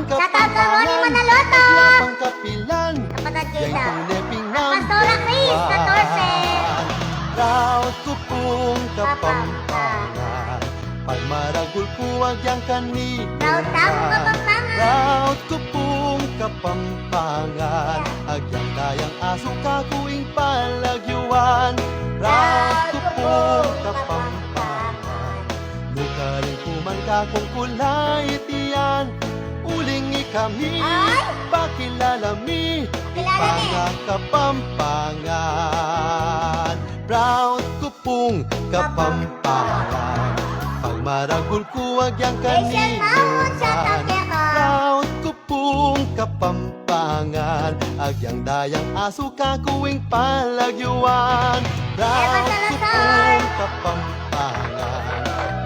Shoutout sa Ronnie Manaloto. Pangkapilan, Kapatid yang kita. tuneping At Pastora Chris, 14. Raut ko pong kapampangan, pagmaragul ko agyang kanina. Raut tamo Kapampangan. Raut ko pong kapampangan, agyang dayang aso kakuing palagyuan. Raut ko pong kapampangan, lugaring kuman kakong kulay tiyan. Ulingi kami, Ay! pakilala mi, Kilala ni. kapampangan. Proud ko pong kapampangan, pagmaragul ko agyang Rachel Mahon, shoutout kaninuan. kaya ka. Proud ko pong kapampangan, agyang dayang aso kakuing palagyuan. Proud ko pong kapampangan,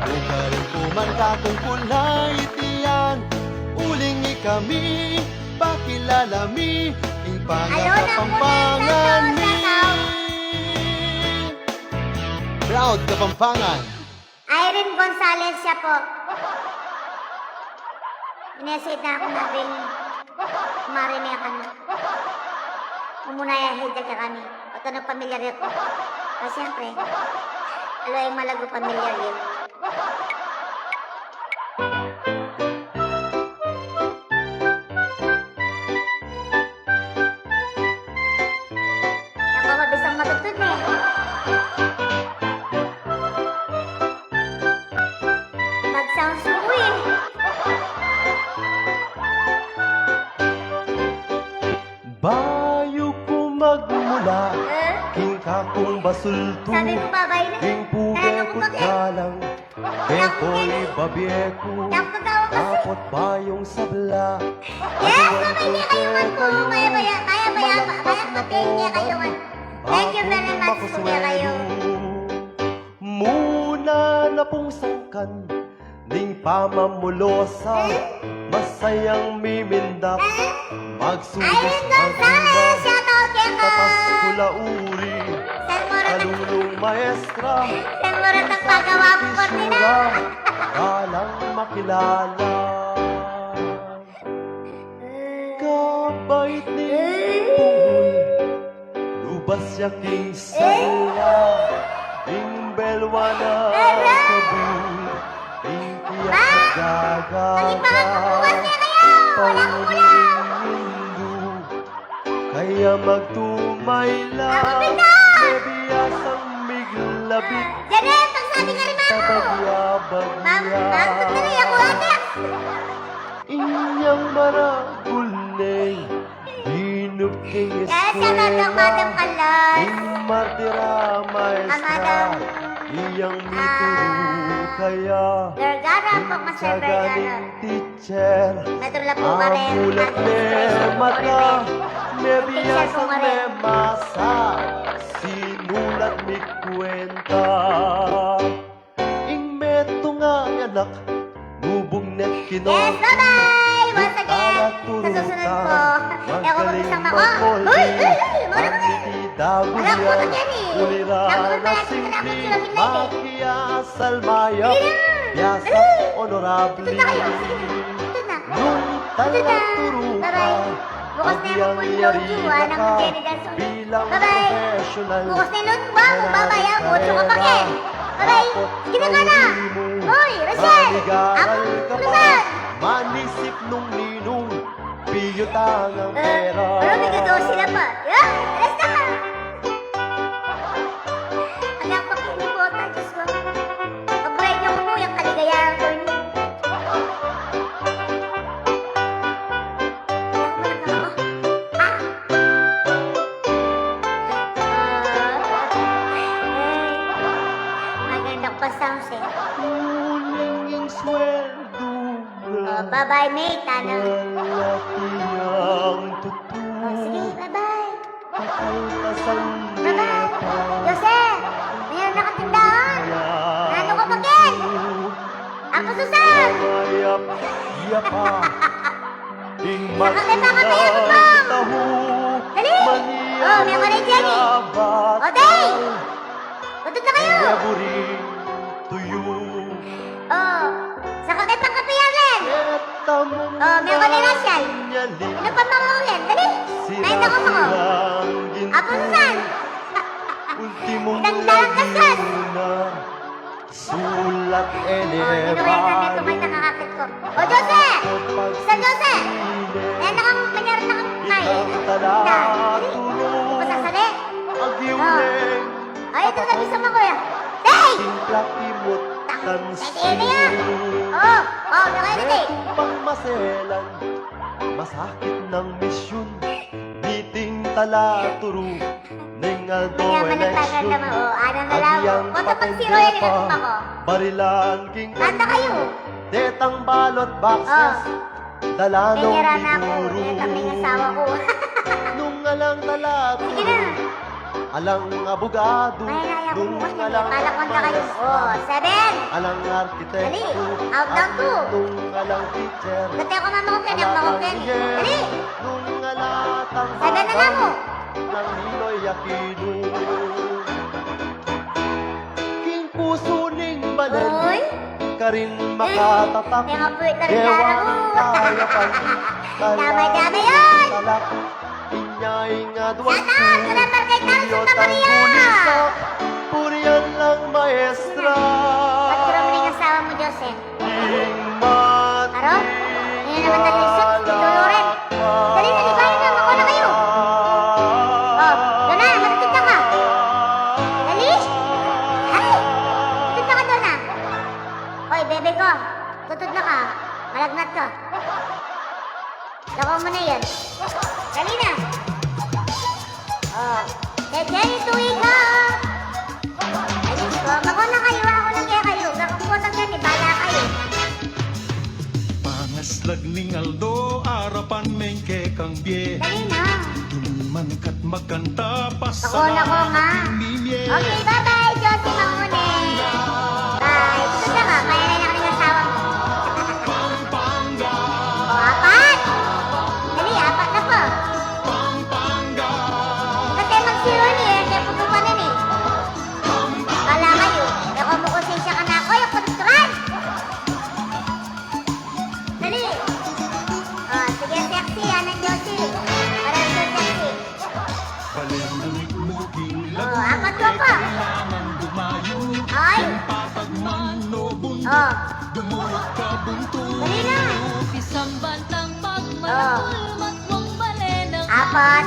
lugaring kuman kakong kulay tiyan. Ulingi kami, pakilala mi, ing pangkapampangan mi. Proud Kapampangan. Irene Gonzalez siya po. Inesit na ako nabing marinig ka na. Umunaya hidya ka kami. Pagka nagpamilyar ko. O siyempre, alo yung malago pamilyar yun. Ako mabisang matutun eh. Mag-sounds ko eh. Bayo ko magmula, Eh? king kakong basulto, Sabi mo babay na. king puge Ano ko mo bakit? galang, bekoy babieko, Napagawa kasi. tapot bayong sabla. Yes, okay, hindi kayo man po. Kaya kayo man. Thank you very much po kaya kayo. Muna na pong sangkan, ning pamamulosa, masayang mimindak, magsugas Irene Gonzalez, shoutout kaya ka. tapas kulauri, San Morat ang kalulong maestra, paggawa ko ko nila. walang makilala. Kabait ni Pungoy, lubas yaking sala, imbelwa na kabul, ingkiyak Maging gagaga, pangakukuwas niya kayo. Wala ko kulang. Mundo, kaya magtumay lang, Ako bigla. bebiyasang miglabit, Janet, pagsabi ka rin ako. tabagya-bagya. Bakit tuloy ako ate? Inyang maragulay, hinup king Yes, shoutout kang Madam Kalay. ing martira maestra, Madam. iyang mituro kaya, Vergara po, Master Vergara. tsaganing teacher, Madula po ka rin. amulat me mata, me biyasang me masa, sinulat mi kwenta. Ing meto nga anak, bubog net Yes, kinot, bye-bye! Once again, sa susunod po. Ewan ko isang ako. Uy! Muna ko Alam ko na yan eh. Ulira Nakuha na pa natin simple, na sila pinay eh. makia salmaya, yasa honorable. Ito na kayo. Ito na. Nung talaturo ka, Bye-bye. Bukas na yung mag-load you ng Jenny Delson. bilang Bye-bye. professional. Bukas na yung load ba? Kung babaya, 8 ka pa kin. Bye-bye. Sige na ka na. Hoy, Rachel. Ako, Luzan. Manisip nung ninong, piyutang ang pera. Pero may gagawa sila pa. Yeah, alas na. Hanggang pakinipota, Diyos ko. Pag-break niyo ko po yung kaligayahan ko niyo. Magandang pa-sounds eh. Huling sweldo na Bye-bye, mate. Ano? malatiyang tutu. Sige, bye-bye. Kakaltasan Bye-bye. Joseph, mayroon na katindahan. Ano ka pa, Ken? Ako, Susan. Mayap, yapa, Sakate pa ka tayo mo! Dali! Oh, may kulay dyan eh! O, day! Tutod na kayo! Oh, sakate pa ka Len! Oh, may kulay Rachel! Ano pa mga ulit? Dali! Nahin ako mo! Apo Susan! Itang kasas! Sulat Oh, sino kaya na may nakakakit ko? O, Jose! Sa Jose! Ayan na kang nangyari na kang may. Dali! Pasasali! Oh! Ay, ito na bisa mo kuya! Day! Tay na yan! Oh! Oh, may kaya day! Pangmaselan, masakit ng misyon, biting tala turu, nengaldo Kaya managtagal naman, oh, ano na lang. Koto pag zero yan, inatpa ko. barilan king Kanta kayo! detang balot boxes, dalanong Kanyara na ako, biguro, inataming asawa ko. nung alang tala Sige na! alang abogado, Mahinaya ko nung bukas na alang pala kontra kayo. Oh, 7! alang arkitekto, Dali, out down two. nung alang teacher, Dati ako mamakukin, ang makukin. Dali! nung alatang 7 na lang mo! ng Niloy Aquino. King puso ning banan, Uy! ka rin makatatak, May mapuwit na rin Ewang dara kaya pang Damay-damay yun! talak, inyay nga duwag Shout out! Salamat kay Carlos Santa Maria! puriyan lang maestra. Ba't ko naman yung asawa mo, Joseph? King mati Aro? Ngayon naman nag-isip, si Loren. Dali na, libayan na, makuha na kayo. Oh, doon na, matutod na ka. Dali! Ay! Tutod na ka doon na. Hoy, bebe ko, tutod na ka. Malagnat ka. Lakaw mo na yan. Dali na. Oh, Jenny, tuwi ka. Ayun ko, makuha na kayo. Ako lang kaya kayo. Kakaputang yan, ibala kayo. Pangaslag ning Aldo, arapan mengke kang bie. Dali na. Duman kat magkanta Ako, pasalamat nako nga. mimye. Okay, bye-bye, Josie Mangune. Bye. Tutod na ka, kaya na lang yung asawa mo. Pampanga, O, apat. Dali, apat na po. Pampanga, Kasi mag-zero niya, kaya pupupanin eh. Kala kayo, kaya kung makonsensya ka na ako, yung kututuran. Dali. O, sige, sexy, anong Josie. Parang so sexy. palenduit muging O, apat ko pa. kailangan dumayo. Ay. Patagman no bunto, O, dumulog ka bunto. dali na. Isang bantang Oh. pagmalakul, matmong balenang Apat.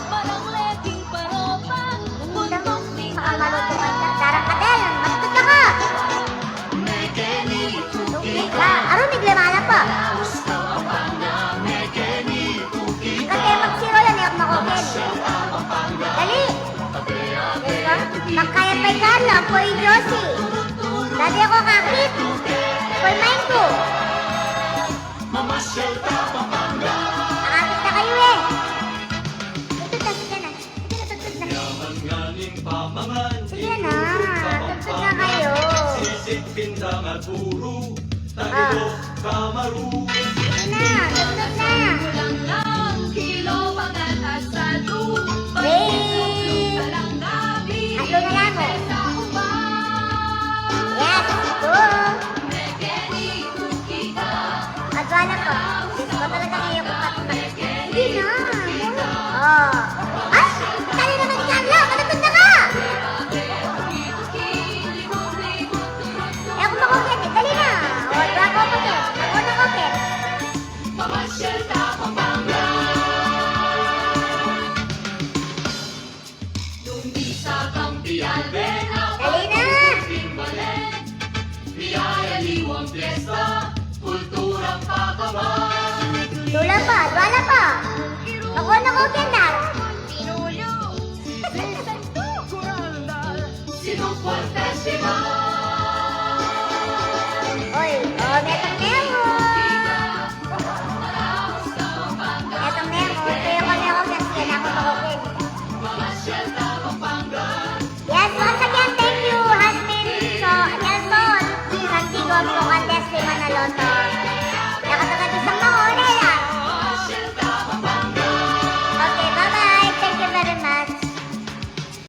parang leking paropa, puntong Makamaluto ka na. Darang kadel, matutod na ka. Tugig ka. Aro, naglamala pa. Kasi mag-zero yan, yung makukin. Dali. Diba? Magkaya pa Carlo, po yung Josie. Dati ako kakit. Po'y mind ko. Nakakit na kayo eh. Tutod na, sige na. Sige na, tutod na. Sige na, tutod na kayo. Sige na, tutod na. lang lang, kilo pangan asado, Wait. lang gabi, Atlo na lang oh. sa uban. Yes, go. Mekeni, kukita, Agwala ko. Gusto ko talaga ngayon kung patutag. Hindi na. Oh. Ay! Tali naman si Carlo. Matutod na ka. Eh, ako makukit eh. Dali na. O, draw ko pa to. Ako nakukit. mamasyal ka Pampanga. Nung isa kang pialben, ako Dali na. timbalen, biyaya liwang fiesta, kulturang pakaman. Lula pa. Agwala pa. Ako nakukit na. Sinupol Festival.